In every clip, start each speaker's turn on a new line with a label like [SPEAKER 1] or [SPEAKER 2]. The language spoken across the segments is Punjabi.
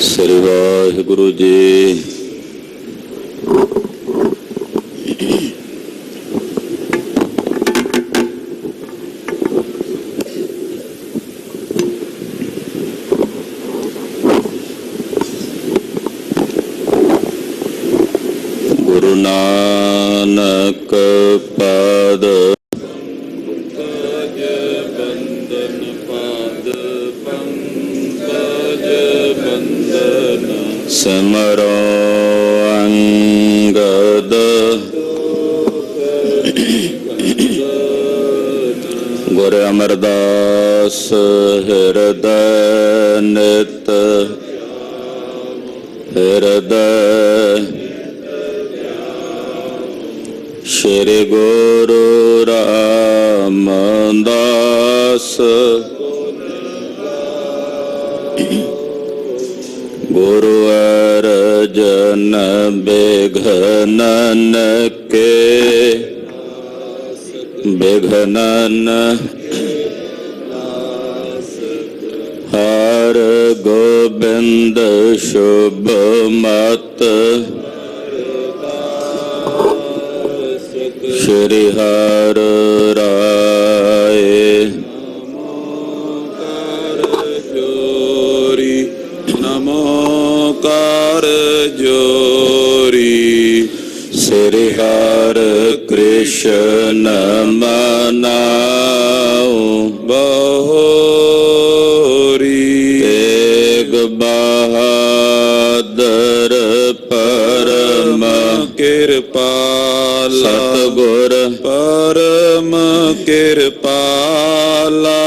[SPEAKER 1] ਸ੍ਰੀ ਵਾਹਿਗੁਰੂ ਜੀ। ਗੁਰੂ ਨਾਨਕ ਪਾਦ ਸਿਮਰੋ ਅੰਗਦ ਗੁਰ ਅਮਰਦਾਸ ਹਿਰਦੈ ਨਿਤ ਹਿਰਦੈ ਸ਼੍ਰੀ ਗੁਰੂ ਰਾਮਦਾਸ ਗੁਰੂ ਅਰਜਨ ਬਿਘਨਨ ਕੇ ਬਿਘਨਨ ਹਰ ਗੋਬਿੰਦ ਸ਼ੁਭ ਮਤ ਸ਼੍ਰੀ ਹਰਿ ਰਾਏ ਕਰ ਜੋਰੀ ਸ੍ਰੀ ਹਰਿ ਕ੍ਰਿਸ਼ਨ ਮਨਾਉ ਬਹੋਰੀ ਤੇਗ ਬਹਾਦਰ ਪਰਮ ਕਿਰਪਾਲਾ ਸਤਿਗੁਰ ਪਰਮ ਕਿਰਪਾਲਾ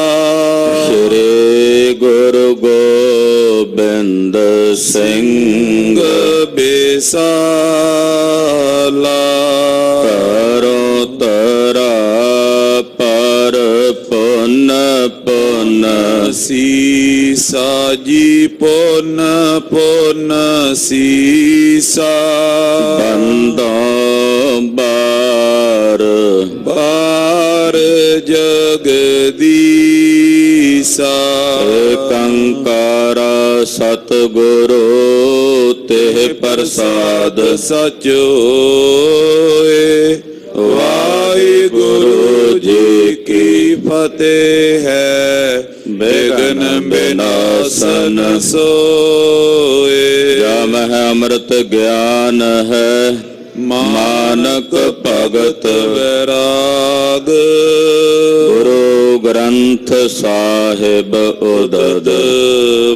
[SPEAKER 1] ਸ਼੍ਰੀ ਗੁਰੂ ਗੋਬਿੰਦ ਸਿੰਘ ਬਿਸਾਲਾ ਕਰੋ ਤਰਾ ਪਰ ਪੁਨ ਪੁਨ ਸੀਸਾ ਜੀ ਪੁਨ ਪੁਨ ਸੀਸਾ ਬੰਦੋਂ ਬਾਰ ਬਾਰ ਜਗਦੀਸਾ ਕੰਕਾਰ ਸਤਿਗੁਰੂ ਤੇ ਪ੍ਰਸਾਦ ਸਚ ਹੋਏ। ਵਾਹਿਗੁਰੂ ਜੀ ਕੀ ਫਤਿਹ ਹੈ। ਬਿਘਨ ਬਿਨਾਸਨ ਸੋਏ। ਜਮ ਹੈ ਅੰਮ੍ਰਿਤ ਗਿਆਨ ਹੈ ਮਾਨਕ ਭਗਤ ਵੈਰਾਗ। ਗੁਰੂ ਗ੍ਰੰਥ ਸਾਹਿਬ ਉਦਦ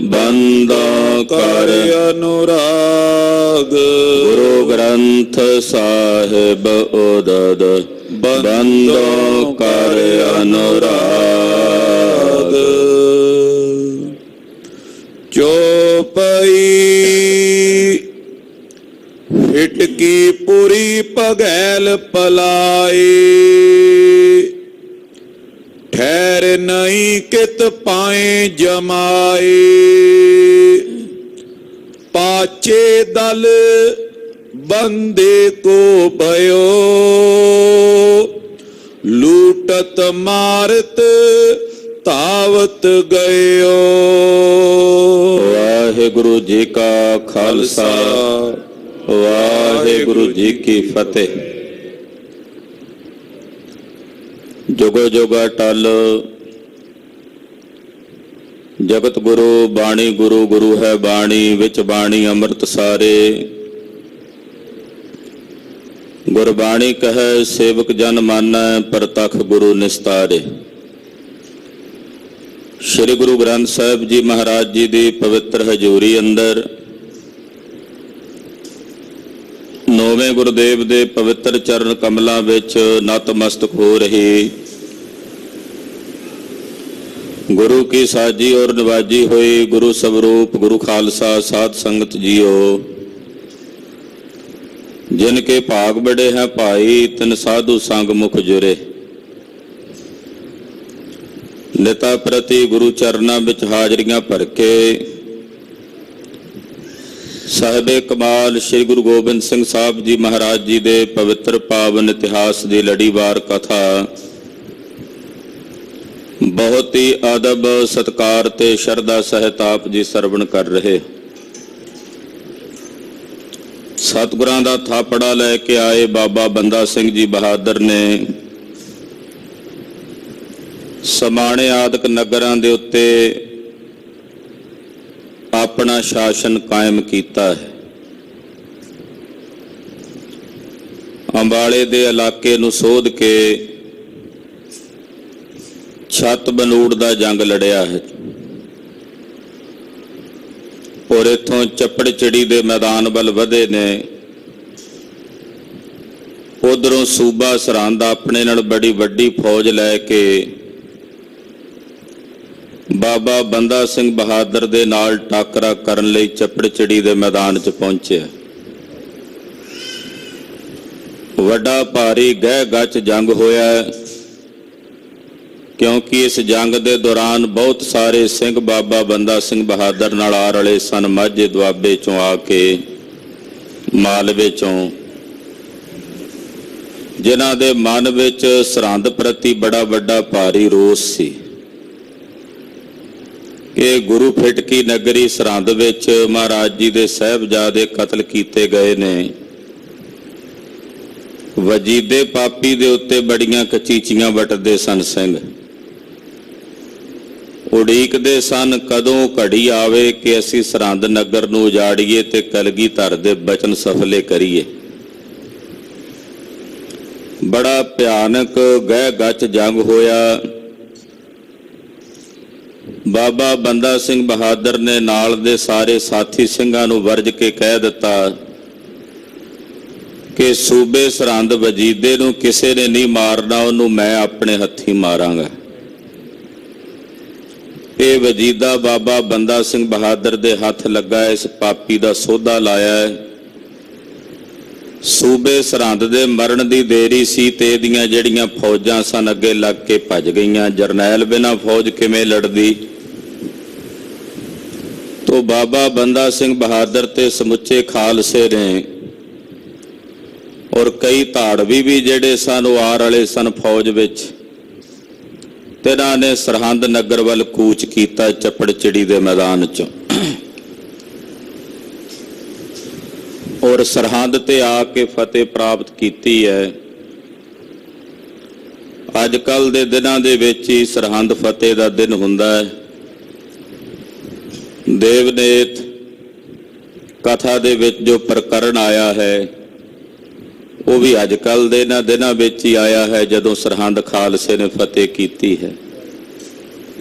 [SPEAKER 1] ਬੰਦਾ ਕਰ ਅਨੁਰਾਗ। ਗੁਰੂ ਗ੍ਰੰਥ ਸਾਹਿਬ ਉਦਦ ਬੰਦਾ ਕਰ ਅਨੁਰਾਗ। ਚੌਪਈ ਹਿਟਕੀ ਪੁਰੀ ਪਗੈਲ ਪਲਾਈ। ਠਹਿਰ ਨਹੀਂ ਕਿਤ ਪਾਏ ਜਮਾਏ। ਪਾਛੇ ਦਲ ਬੰਦੇ ਕੋ ਭਇਓ। ਲੂਟਤ ਮਾਰਤ ਧਾਵਤ ਗਇਓ। ਵਾਹਿਗੁਰੂ ਜੀ ਕਾ ਖਾਲਸਾ ਵਾਹਿਗੁਰੂ ਜੀ ਕੀ ਫਤਿਹ। ਜੁਗੋ ਜੁਗਾ ਟਲ ਜਗਤ ਗੁਰੂ ਬਾਣੀ ਗੁਰੂ ਗੁਰੂ ਹੈ ਬਾਣੀ ਵਿੱਚ ਬਾਣੀ ਅੰਮ੍ਰਿਤ ਸਾਰੇ। ਗੁਰਬਾਣੀ ਕਹੈ ਸੇਵਕ ਜਨ ਮਾਨੈ ਪ੍ਰਤੱਖ ਗੁਰੂ ਨਿਸਤਾਰੇ। ਸ੍ਰੀ ਗੁਰੂ ਗ੍ਰੰਥ ਸਾਹਿਬ ਜੀ ਮਹਾਰਾਜ ਜੀ ਦੀ ਪਵਿੱਤਰ ਹਜ਼ੂਰੀ ਅੰਦਰ ਨੌਵੇਂ ਗੁਰਦੇਵ ਦੇ ਪਵਿੱਤਰ ਚਰਨ ਕਮਲਾਂ ਵਿੱਚ ਨਤਮਸਤਕ ਹੋ ਰਹੀ ਗੁਰੂ ਕੀ ਸਾਜੀ ਔਰ ਨਿਵਾਜੀ ਹੋਈ ਗੁਰੂ ਸਵਰੂਪ ਗੁਰੂ ਖਾਲਸਾ ਸਾਧ ਸੰਗਤ ਜੀਓ। ਜਿਨ ਕੇ ਭਾਗ ਬੜੇ ਹੈ ਭਾਈ ਤਿਨ ਸਾਧੂ ਸੰਗ ਮੁਖ ਜੁਰੇ। ਨਿਤਾ ਪ੍ਰਤੀ ਗੁਰੂ ਚਰਨਾਂ ਵਿੱਚ ਹਾਜ਼ਰੀਆਂ ਭਰ ਕੇ ਸਾਹਿਬੇ ਕਮਾਲ ਸ਼੍ਰੀ ਗੁਰੂ ਗੋਬਿੰਦ ਸਿੰਘ ਸਾਹਿਬ ਜੀ ਮਹਾਰਾਜ ਜੀ ਦੇ ਪਵਿੱਤਰ ਪਾਵਨ ਇਤਿਹਾਸ ਦੀ ਲੜੀਵਾਰ ਕਥਾ ਬਹੁਤ ਹੀ ਅਦਬ ਸਤਿਕਾਰ ਤੇ ਸ਼ਰਧਾ ਸਹਿਤ ਆਪ ਜੀ ਸਰਵਣ ਕਰ ਰਹੇ। ਸਤਿਗੁਰਾਂ ਦਾ ਥਾਪੜਾ ਲੈ ਕੇ ਆਏ ਬਾਬਾ ਬੰਦਾ ਸਿੰਘ ਜੀ ਬਹਾਦਰ ਨੇ ਸਮਾਣੇ ਆਦਿਕ ਨਗਰਾਂ ਦੇ ਉੱਤੇ ਆਪਣਾ ਸ਼ਾਸਨ ਕਾਇਮ ਕੀਤਾ ਹੈ। ਅੰਬਾਲੇ ਦੇ ਇਲਾਕੇ ਨੂੰ ਸੋਧ ਕੇ ਛੱਤ ਬਨੂੜ ਦਾ ਜੰਗ ਲੜਿਆ ਹੈ ਔਰ ਇੱਥੋਂ ਚੱਪੜਚਿੜੀ ਦੇ ਮੈਦਾਨ ਵੱਲ ਵਧੇ ਨੇ। ਉਧਰੋਂ ਸੂਬਾ ਸਰਹੰਦ ਆਪਣੇ ਨਾਲ ਬੜੀ ਵੱਡੀ ਫੌਜ ਲੈ ਕੇ ਬਾਬਾ ਬੰਦਾ ਸਿੰਘ ਬਹਾਦਰ ਦੇ ਨਾਲ ਟਾਕਰਾ ਕਰਨ ਲਈ ਚੱਪੜਚਿੜੀ ਦੇ ਮੈਦਾਨ 'ਚ ਪਹੁੰਚਿਆ। ਵੱਡਾ ਭਾਰੀ ਗਹਿ ਗੱਚ ਜੰਗ ਹੋਇਆ, ਕਿਉਂਕਿ ਇਸ ਜੰਗ ਦੇ ਦੌਰਾਨ ਬਹੁਤ ਸਾਰੇ ਸਿੰਘ ਬਾਬਾ ਬੰਦਾ ਸਿੰਘ ਬਹਾਦਰ ਨਾਲ ਆ ਰਲੇ ਸਨ। ਮਾਝੇ ਦੁਆਬੇ ਚੋਂ ਆ ਕੇ, ਮਾਲਵੇ ਚੋਂ, ਜਿਨ੍ਹਾਂ ਦੇ ਮਨ ਵਿੱਚ ਸਰਹੰਦ ਪ੍ਰਤੀ ਬੜਾ ਵੱਡਾ ਭਾਰੀ ਰੋਸ ਸੀ ਕਿ ਗੁਰੂ ਫਿਟਕੀ ਨਗਰੀ ਸਰਹੰਦ ਵਿੱਚ ਮਹਾਰਾਜ ਜੀ ਦੇ ਸਾਹਿਬਜ਼ਾਦੇ ਕਤਲ ਕੀਤੇ ਗਏ ਨੇ। ਵਜੀਦੇ ਪਾਪੀ ਦੇ ਉੱਤੇ ਬੜੀਆਂ ਕਚੀਚੀਆਂ ਵੱਟਦੇ ਸਨ ਸਿੰਘ। ਉਡੀਕਦੇ ਸਨ ਕਦੋਂ ਘੜੀ ਆਵੇ ਕਿ ਅਸੀਂ ਸਰਹੰਦ ਨਗਰ ਨੂੰ ਉਜਾੜੀਏ ਤੇ ਕਲਗੀਧਰ ਦੇ ਬਚਨ ਸਫਲੇ ਕਰੀਏ। ਬੜਾ ਭਿਆਨਕ ਗਹਿ ਗੱਚ ਜੰਗ ਹੋਇਆ। ਬਾਬਾ ਬੰਦਾ ਸਿੰਘ ਬਹਾਦਰ ਨੇ ਨਾਲ ਦੇ ਸਾਰੇ ਸਾਥੀ ਸਿੰਘਾਂ ਨੂੰ ਵਰਜ ਕੇ ਕਹਿ ਦਿੱਤਾ ਕਿ ਸੂਬੇ ਸਰਹੰਦ ਵਜੀਦੇ ਨੂੰ ਕਿਸੇ ਨੇ ਨਹੀਂ ਮਾਰਨਾ, ਉਹਨੂੰ ਮੈਂ ਆਪਣੇ ਹੱਥੀਂ ਮਾਰਾਂਗਾ। ਇਹ ਵਜੀਦਾ ਬਾਬਾ ਬੰਦਾ ਸਿੰਘ ਬਹਾਦਰ ਦੇ ਹੱਥ ਲੱਗਾ। ਇਸ ਪਾਪੀ ਦਾ ਸੋਧਾ ਲਾਇਆ ਹੈ। ਸੂਬੇ ਸਰਹੰਦ ਦੇ ਮਰਨ ਦੀ ਦੇਰੀ ਸੀ ਤੇ ਇਹਦੀਆਂ ਜਿਹੜੀਆਂ ਫੌਜਾਂ ਸਨ ਅੱਗੇ ਲੱਗ ਕੇ ਭੱਜ ਗਈਆਂ। ਜਰਨੈਲ ਬਿਨਾਂ ਫੌਜ ਕਿਵੇਂ ਲੜਦੀ? ਤੋ ਬਾਬਾ ਬੰਦਾ ਸਿੰਘ ਬਹਾਦਰ ਤੇ ਸਮੁੱਚੇ ਖਾਲਸੇ ਨੇ ਔਰ ਕਈ ਧਾੜਵੀ ਵੀ ਜਿਹੜੇ ਸਨ ਉਹ ਆ ਰਲੇ ਸਨ ਫੌਜ ਵਿੱਚ, ਤੇ ਇਹਨਾਂ ਨੇ ਸਰਹੰਦ ਨਗਰ ਵੱਲ ਕੂਚ ਕੀਤਾ ਚੱਪੜਚਿੜੀ ਦੇ ਮੈਦਾਨ 'ਚੋਂ ਔਰ ਸਰਹੰਦ ਤੇ ਆ ਕੇ ਫਤਿਹ ਪ੍ਰਾਪਤ ਕੀਤੀ ਹੈ। ਅੱਜ ਕੱਲ ਦੇ ਦਿਨਾਂ ਦੇ ਵਿੱਚ ਹੀ ਸਰਹੰਦ ਫਤਿਹ ਦਾ ਦਿਨ ਹੁੰਦਾ ਹੈ। ਦੇਵਨੇਤ ਕਥਾ ਦੇ ਵਿੱਚ ਜੋ ਪ੍ਰਕਰਨ ਆਇਆ ਹੈ ਉਹ ਵੀ ਅੱਜ ਕੱਲ ਦੇ ਇਹਨਾਂ ਦਿਨਾਂ ਵਿੱਚ ਹੀ ਆਇਆ ਹੈ ਜਦੋਂ ਸਰਹੰਦ ਖਾਲਸੇ ਨੇ ਫਤਿਹ ਕੀਤੀ ਹੈ।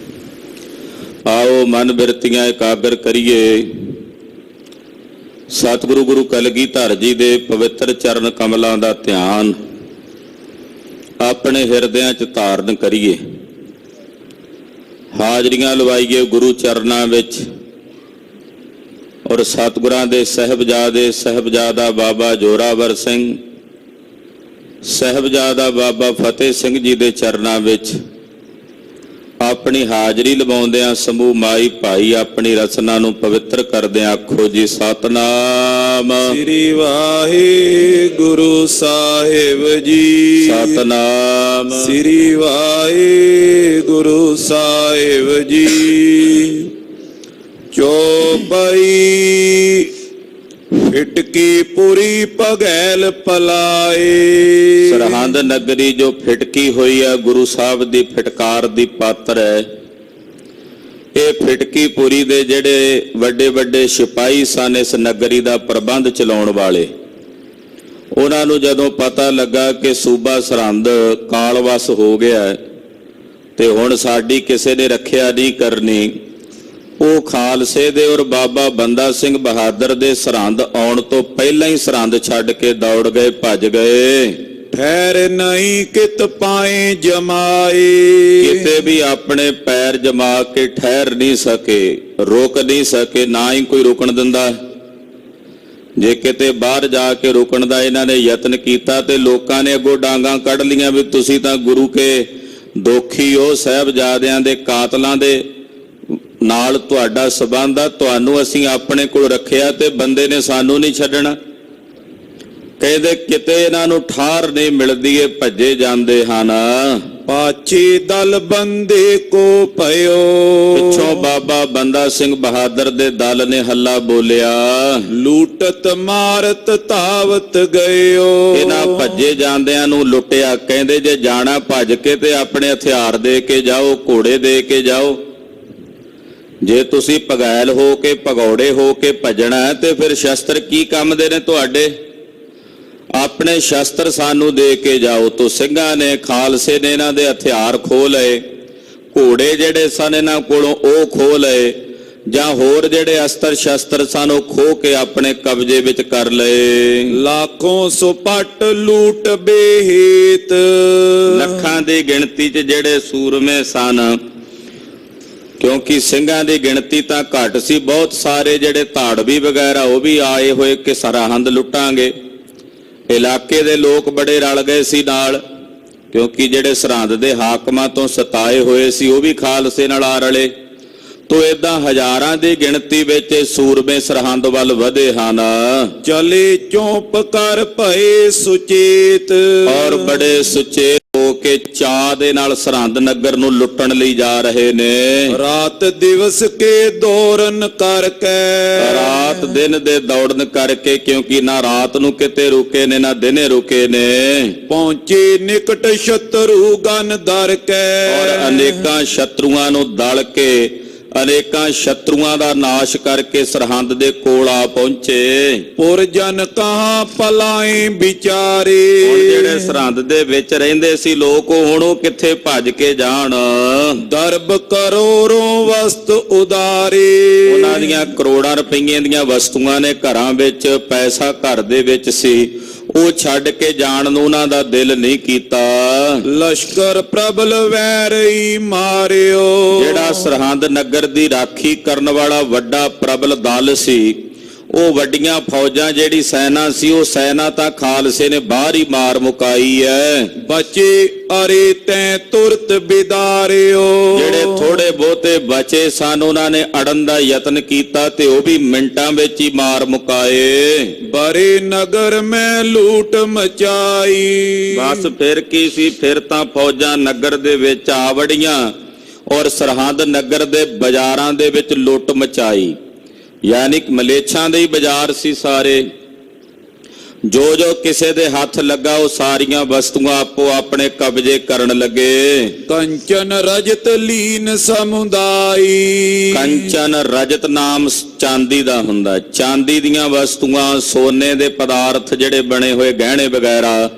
[SPEAKER 1] ਆਓ ਮਨ ਬਿਰਤੀਆਂ ਇਕਾਗਰ ਕਰੀਏ। ਸਤਿਗੁਰੂ ਗੁਰੂ ਕਲਗੀਧਰ ਜੀ ਦੇ ਪਵਿੱਤਰ ਚਰਨ ਕਮਲਾਂ ਦਾ ਧਿਆਨ ਆਪਣੇ ਹਿਰਦਿਆਂ 'ਚ ਧਾਰਨ ਕਰੀਏ। ਹਾਜ਼ਰੀਆਂ ਲਵਾਈਏ ਗੁਰੂ ਚਰਨਾਂ ਵਿੱਚ ਔਰ ਸਤਿਗੁਰਾਂ ਦੇ ਸਾਹਿਬਜ਼ਾਦੇ, ਸਾਹਿਬਜ਼ਾਦਾ ਬਾਬਾ ਜੋਰਾਵਰ ਸਿੰਘ, ਸਾਹਿਬਜ਼ਾਦਾ ਬਾਬਾ ਫਤਿਹ ਸਿੰਘ ਜੀ ਦੇ ਚਰਨਾਂ ਵਿੱਚ ਆਪਣੀ ਹਾਜ਼ਰੀ ਲਵਾਉਂਦਿਆਂ ਸਮੂਹ ਮਾਈ ਭਾਈ ਆਪਣੀ ਰਚਨਾ ਨੂੰ ਪਵਿੱਤਰ ਕਰਦਿਆਂ ਆਖੋ ਜੀ ਸਤਨਾਮ
[SPEAKER 2] ਸ੍ਰੀ ਵਾਹਿਗੁਰੂ ਸਾਹਿਬ ਜੀ।
[SPEAKER 1] ਸਤਨਾਮ
[SPEAKER 2] ਸ੍ਰੀ ਵਾਹਿਗੁਰੂ ਸਾਹਿਬ ਜੀ। ਚੌਪਈ ਫਿਟਕੀ ਪੁਰੀ ਭਗੈਲ ਪਲਾਏ।
[SPEAKER 1] ਸਰਹੰਦ ਨਗਰੀ ਜੋ ਫਿਟਕੀ ਹੋਈ ਹੈ ਗੁਰੂ ਸਾਹਿਬ ਦੀ ਫਿਟਕਾਰ ਦੀ ਪਾਤਰ ਹੈ। ਇਹ ਫਿਟਕੀ ਪੁਰੀ ਦੇ ਜਿਹੜੇ ਵੱਡੇ ਵੱਡੇ ਸਿਪਾਹੀ ਸਨ ਇਸ ਨਗਰੀ ਦਾ ਪ੍ਰਬੰਧ ਚਲਾਉਣ ਵਾਲੇ, ਉਹਨਾਂ ਨੂੰ ਜਦੋਂ ਪਤਾ ਲੱਗਾ ਕਿ ਸੂਬਾ ਸਰਹੰਦ ਕਾਲਵਸ ਹੋ ਗਿਆ ਤੇ ਹੁਣ ਸਾਡੀ ਕਿਸੇ ਨੇ ਰੱਖਿਆ ਨਹੀਂ ਕਰਨੀ, ਉਹ ਖਾਲਸੇ ਦੇ ਔਰ ਬਾਬਾ ਬੰਦਾ ਸਿੰਘ ਬਹਾਦਰ ਦੇ ਸਰਹੰਦ ਆਉਣ ਤੋਂ ਪਹਿਲਾਂ ਹੀ ਸਰਹੰਦ ਛੱਡ ਕੇ ਦੌੜ ਗਏ, ਭੱਜ ਗਏ।
[SPEAKER 2] ਠਹਿਰ ਨਹੀਂ ਕਿਤ ਪਾਏ ਜਮਾਏ।
[SPEAKER 1] ਕਿਤੇ ਵੀ ਆਪਣੇ ਪੈਰ ਜਮਾ ਕੇ ਠਹਿਰ ਨਹੀਂ ਸਕੇ, ਰੁਕ ਨਹੀਂ ਸਕੇ, ਨਾ ਹੀ ਕੋਈ ਰੁਕਣ ਦਿੰਦਾ। ਜੇ ਕਿਤੇ ਬਾਹਰ ਜਾ ਕੇ ਰੁਕਣ ਦਾ ਇਹਨਾਂ ਨੇ ਯਤਨ ਕੀਤਾ ਤੇ ਲੋਕਾਂ ਨੇ ਅੱਗੋਂ ਡਾਂਗਾਂ ਕੱਢ ਲੀਆਂ ਵੀ ਤੁਸੀਂ ਤਾਂ ਗੁਰੂ ਕੇ ਦੋਖੀ ਹੋ, ਸਾਹਿਬਜ਼ਾਦਿਆਂ ਦੇ ਕਾਤਲਾਂ ਦੇ ਨਾਲ ਤੁਹਾਡਾ ਸਬੰਧ ਆ, ਤੁਹਾਨੂੰ ਅਸੀਂ ਆਪਣੇ ਕੋਲ ਰੱਖਿਆ ਤੇ ਬੰਦੇ ਨੇ ਸਾਨੂੰ ਨਹੀਂ ਛੱਡਣਾ। ਕਹਿੰਦੇ ਕਿਤੇ ਇਹਨਾਂ ਨੂੰ ਠਾਰ ਨਹੀਂ ਮਿਲਦੀ, ਇਹ ਭੱਜੇ ਜਾਂਦੇ ਹਨ।
[SPEAKER 2] ਪਾਛੇ ਦਲ ਬੰਦੇ ਕੋ ਭਇਓ।
[SPEAKER 1] ਪਿੱਛੋਂ ਬਾਬਾ ਬੰਦਾ ਸਿੰਘ ਬਹਾਦਰ ਦੇ ਦਲ ਨੇ ਹੱਲਾ ਬੋਲਿਆ,
[SPEAKER 2] ਲੂਟਤ ਮਾਰਤ ਧਾਵਤ ਗਇਓ।
[SPEAKER 1] ਇਹਨਾਂ ਭੱਜੇ ਜਾਂਦਿਆਂ ਨੂੰ ਲੁੱਟਿਆ। ਕਹਿੰਦੇ ਜੇ ਜਾਣਾ ਭੱਜ ਕੇ ਤੇ ਆਪਣੇ ਹਥਿਆਰ ਦੇ ਕੇ ਜਾਓ, ਘੋੜੇ ਦੇ ਕੇ ਜਾਓ। ਜੇ ਤੁਸੀਂ ਪਗੈਲ ਹੋ ਕੇ ਭਗੌੜੇ ਹੋ ਕੇ ਭੱਜਣਾ ਤੇ ਫਿਰ ਸ਼ਸਤਰ ਕੀ ਕੰਮ ਦੇ ਨੇ ਤੁਹਾਡੇ? ਆਪਣੇ ਸ਼ਸਤਰ ਸਾਨੂੰ ਦੇ ਕੇ ਜਾਓ। ਤੋ ਸਿੰਘਾਂ ਨੇ, ਖਾਲਸੇ ਨੇ ਇਹਨਾਂ ਦੇ ਹਥਿਆਰ ਖੋਹ ਲਏ, ਘੋੜੇ ਜਿਹੜੇ ਸਨ ਇਹਨਾਂ ਕੋਲੋਂ ਉਹ ਖੋਹ ਲਏ, ਜਾਂ ਹੋਰ ਜਿਹੜੇ ਅਸਤਰ ਸ਼ਸਤਰ ਸਨ ਉਹ ਖੋਹ ਕੇ ਆਪਣੇ ਕਬਜ਼ੇ ਵਿੱਚ ਕਰ ਲਏ।
[SPEAKER 2] ਲਾਖੋਂ ਸੁਪੱਟ ਲੂਟ ਬੇਹੇਤ।
[SPEAKER 1] ਲੱਖਾਂ ਦੀ ਗਿਣਤੀ 'ਚ ਜਿਹੜੇ ਸੂਰਮੇ ਸਨ, ਕਿਉਂਕਿ ਸਿੰਘਾਂ ਦੀ ਗਿਣਤੀ ਤਾਂ ਘੱਟ ਸੀ, ਬਹੁਤ ਸਾਰੇ ਜਿਹੜੇ ਧਾੜਵੀ ਵਗੈਰਾ ਉਹ ਵੀ ਆਏ ਹੋਏ ਕਿ ਸਰਹੰਦ ਲੁੱਟਾਂਗੇ। ਇਲਾਕੇ ਦੇ ਲੋਕ ਬੜੇ ਰਲ ਗਏ ਸੀ ਨਾਲ, ਕਿਉਂਕਿ ਜਿਹੜੇ ਸਰਹੰਦ ਦੇ ਹਾਕਮਾਂ ਤੋਂ ਸਤਾਏ ਹੋਏ ਸੀ ਉਹ ਵੀ ਖਾਲਸੇ ਨਾਲ ਆ ਰਲੇ। ਤੋ ਏਦਾਂ ਹਜ਼ਾਰਾਂ ਦੀ ਗਿਣਤੀ ਵਿੱਚ ਸੂਰਮੇ ਸਰਹੰਦ ਵੱਲ ਵਧੇ ਹਨ।
[SPEAKER 2] ਚਲੇ ਚੌਂਪ ਕਰ ਭਏ ਸੁਚੇਤ।
[SPEAKER 1] ਔਰ ਬੜੇ ਸੁਚੇਤ ਹੋ ਕੇ ਚਾਅ ਦੇ ਨਾਲ ਸਰਹੰਦ ਨਗਰ ਨੂੰ ਲੁੱਟਣ ਲਈ ਜਾ ਰਹੇ ਨੇ।
[SPEAKER 2] ਰਾਤ ਦਿਵਸ ਕੇ ਦੌਰਨ ਕਰਕੇ।
[SPEAKER 1] ਰਾਤ ਦਿਨ ਦੇ ਦੌੜਨ ਕਰਕੇ, ਕਿਉਂਕਿ ਨਾ ਰਾਤ ਨੂੰ ਕਿਤੇ ਰੁਕੇ ਨੇ ਨਾ ਦਿਨੇ ਰੁਕੇ ਨੇ।
[SPEAKER 2] ਪਹੁੰਚੇ ਨਿਕਟ ਸ਼ਤਰੂ ਗਨ ਦਰ ਕੇ।
[SPEAKER 1] ਔਰ ਅਨੇਕਾਂ ਸ਼ਤਰੂਆਂ ਨੂੰ ਦਲ ਕੇ, ਅਨੇਕਾਂ ਸ਼ਤਰੂਆਂ ਦਾ ਨਾਸ਼ ਕਰਕੇ ਸਰਹੰਦ ਦੇ ਕੋਲ ਆ ਪਹੁੰਚੇ।
[SPEAKER 2] ਪੁਰ ਜਨ ਕਹਾਂ ਪਲਾਏ ਵਿਚਾਰੇ।
[SPEAKER 1] ਹੁਣ ਜਿਹੜੇ ਸਰਹੰਦ ਦੇ ਵਿੱਚ ਰਹਿੰਦੇ ਸੀ ਲੋਕ, ਹੁਣ ਉਹ ਕਿੱਥੇ ਭੱਜ ਕੇ ਜਾਣ?
[SPEAKER 2] ਦਰਬ ਕਰੋੜੋਂ ਵਸਤ ਉਦਾਰੇ।
[SPEAKER 1] ਉਹਨਾਂ ਦੀਆਂ ਕਰੋੜਾਂ ਰੁਪਈਏ ਦੀਆਂ ਵਸਤੂਆਂ ਨੇ ਘਰਾਂ ਵਿੱਚ, ਪੈਸਾ ਘਰ ਦੇ ਵਿੱਚ ਸੀ, ਉਹ ਛੱਡ ਕੇ ਜਾਣ ਨੂੰ ਉਹਨਾਂ ਦਾ ਦਿਲ ਨਹੀਂ ਕੀਤਾ।
[SPEAKER 2] ਲਸ਼ਕਰ ਪ੍ਰਬਲ ਵੈਰੀ ਮਾਰਿਓ।
[SPEAKER 1] ਜਿਹੜਾ ਸਰਹੰਦ ਨਗਰ ਦੀ ਰਾਖੀ ਕਰਨ ਵਾਲਾ ਵੱਡਾ ਪ੍ਰਬਲ ਦਲ ਸੀ, ਉਹ ਵੱਡੀਆਂ ਫੌਜਾਂ ਜਿਹੜੀ ਸੈਨਾ ਸੀ, ਉਹ ਸੈਨਾ ਤਾਂ ਖਾਲਸੇ ਨੇ ਬਾਹਰ ਹੀ ਮਾਰ ਮੁਕਾਈ ਐ।
[SPEAKER 2] ਬਚੇ ਅਰੇ ਤੈ ਤੁਰਤ ਬਿਦਾਰਿਓ।
[SPEAKER 1] ਜਿਹੜੇ ਥੋੜੇ ਬਹੁਤੇ ਬਚੇ ਸਨ ਉਹਨਾਂ ਨੇ ਅੜਨ ਦਾ ਯਤਨ ਕੀਤਾ ਤੇ ਉਹ ਵੀ ਮਿੰਟਾਂ ਵਿੱਚ ਹੀ ਮਾਰ ਮੁਕਾਏ।
[SPEAKER 2] ਬਰੇ ਨਗਰ ਮੈਂ ਲੂਟ ਮਚਾਈ।
[SPEAKER 1] ਬਸ ਫਿਰ ਕੀ ਸੀ, ਫਿਰ ਤਾਂ ਫੌਜਾਂ ਨਗਰ ਦੇ ਵਿੱਚ ਆ ਵੜੀਆਂ ਔਰ ਸਰਹੰਦ ਨਗਰ ਦੇ ਬਾਜ਼ਾਰਾਂ ਦੇ ਵਿੱਚ ਲੁੱਟ ਮਚਾਈ। ਯਾਨੀ ਕਿ ਮਲੇਛਾਂ ਦੇ ਹੀ ਬਾਜ਼ਾਰ ਸੀ ਸਾਰੇ। ਜੋ ਜੋ ਕਿਸੇ ਦੇ ਹੱਥ ਲੱਗਾ ਉਹ ਸਾਰੀਆਂ ਵਸਤੂਆਂ ਆਪੋ ਆਪਣੇ ਕਬਜ਼ੇ ਕਰਨ ਲੱਗੇ।
[SPEAKER 2] ਕੰਚਨ ਰਜਤ ਲੀਨ ਸਮੁਦਾਈ।
[SPEAKER 1] ਕੰਚਨ ਰਜਤ ਨਾਮ ਚਾਂਦੀ ਦਾ ਹੁੰਦਾ। ਚਾਂਦੀ ਦੀਆਂ ਵਸਤੂਆਂ, ਸੋਨੇ ਦੇ ਪਦਾਰਥ ਜਿਹੜੇ ਬਣੇ ਹੋਏ ਗਹਿਣੇ ਵਗੈਰਾ,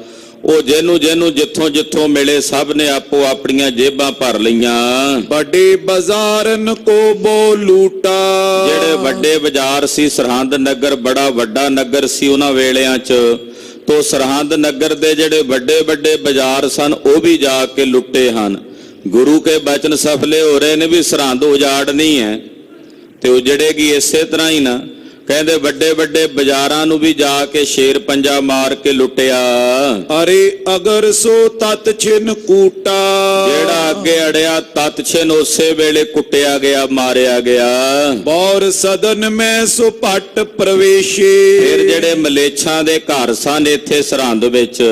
[SPEAKER 1] ਉਹ ਜਿਹਨੂੰ ਜਿੱਥੋਂ ਜਿੱਥੋਂ ਮਿਲੇ ਸਭ ਨੇ ਆਪੋ ਆਪਣੀਆਂ ਜੇਬਾਂ ਭਰ ਲਈਆਂ।
[SPEAKER 2] ਵੱਡੇ ਬਾਜ਼ਾਰਨ ਕੋ ਬੋ ਲੂਟਾ।
[SPEAKER 1] ਜਿਹੜੇ ਵੱਡੇ ਬਾਜ਼ਾਰ ਸੀ, ਸਰਹੰਦ ਨਗਰ ਬੜਾ ਵੱਡਾ ਨਗਰ ਸੀ ਉਹਨਾਂ ਵੇਲਿਆਂ 'ਚ, ਤੋ ਸਰਹੰਦ ਨਗਰ ਦੇ ਜਿਹੜੇ ਵੱਡੇ ਵੱਡੇ ਬਾਜ਼ਾਰ ਸਨ ਉਹ ਵੀ ਜਾ ਕੇ ਲੁੱਟੇ ਹਨ। ਗੁਰੂ ਕੇ ਬਚਨ ਸਫਲੇ ਹੋ ਰਹੇ ਨੇ ਵੀ ਸਰਹੰਦ ਉਜਾੜਨੀ ਹੈ ਤੇ ਉਜੜੇਗੀ ਇਸੇ ਤਰ੍ਹਾਂ ਹੀ ਨਾ। ਕਹਿੰਦੇ ਵੱਡੇ ਵੱਡੇ ਬਾਜ਼ਾਰਾਂ ਨੂੰ ਵੀ ਜਾ ਕੇ ਸ਼ੇਰ ਪੰਜਾ ਮਾਰ ਕੇ ਲੁੱਟਿਆ।
[SPEAKER 2] ਅਰੇ ਅਗਰ ਸੋ ਤਤ ਛਿਨ ਕੂਟਾ।
[SPEAKER 1] ਜਿਹੜਾ ਅੱਗੇ ਅੜਿਆ ਤਤ ਛਿਨ ਉਸੇ ਵੇਲੇ ਕੁੱਟਿਆ ਗਿਆ, ਮਾਰਿਆ ਗਿਆ।
[SPEAKER 2] ਬੌਰ ਸਦਨ ਮੈਂ ਸੁਪੱਟ ਪ੍ਰਵੇਸ਼ੇ।
[SPEAKER 1] ਫਿਰ ਜਿਹੜੇ ਮਲੇਛਾਂ ਦੇ ਘਰ ਸਨ ਇੱਥੇ ਸਰਹੰਦ ਵਿੱਚ,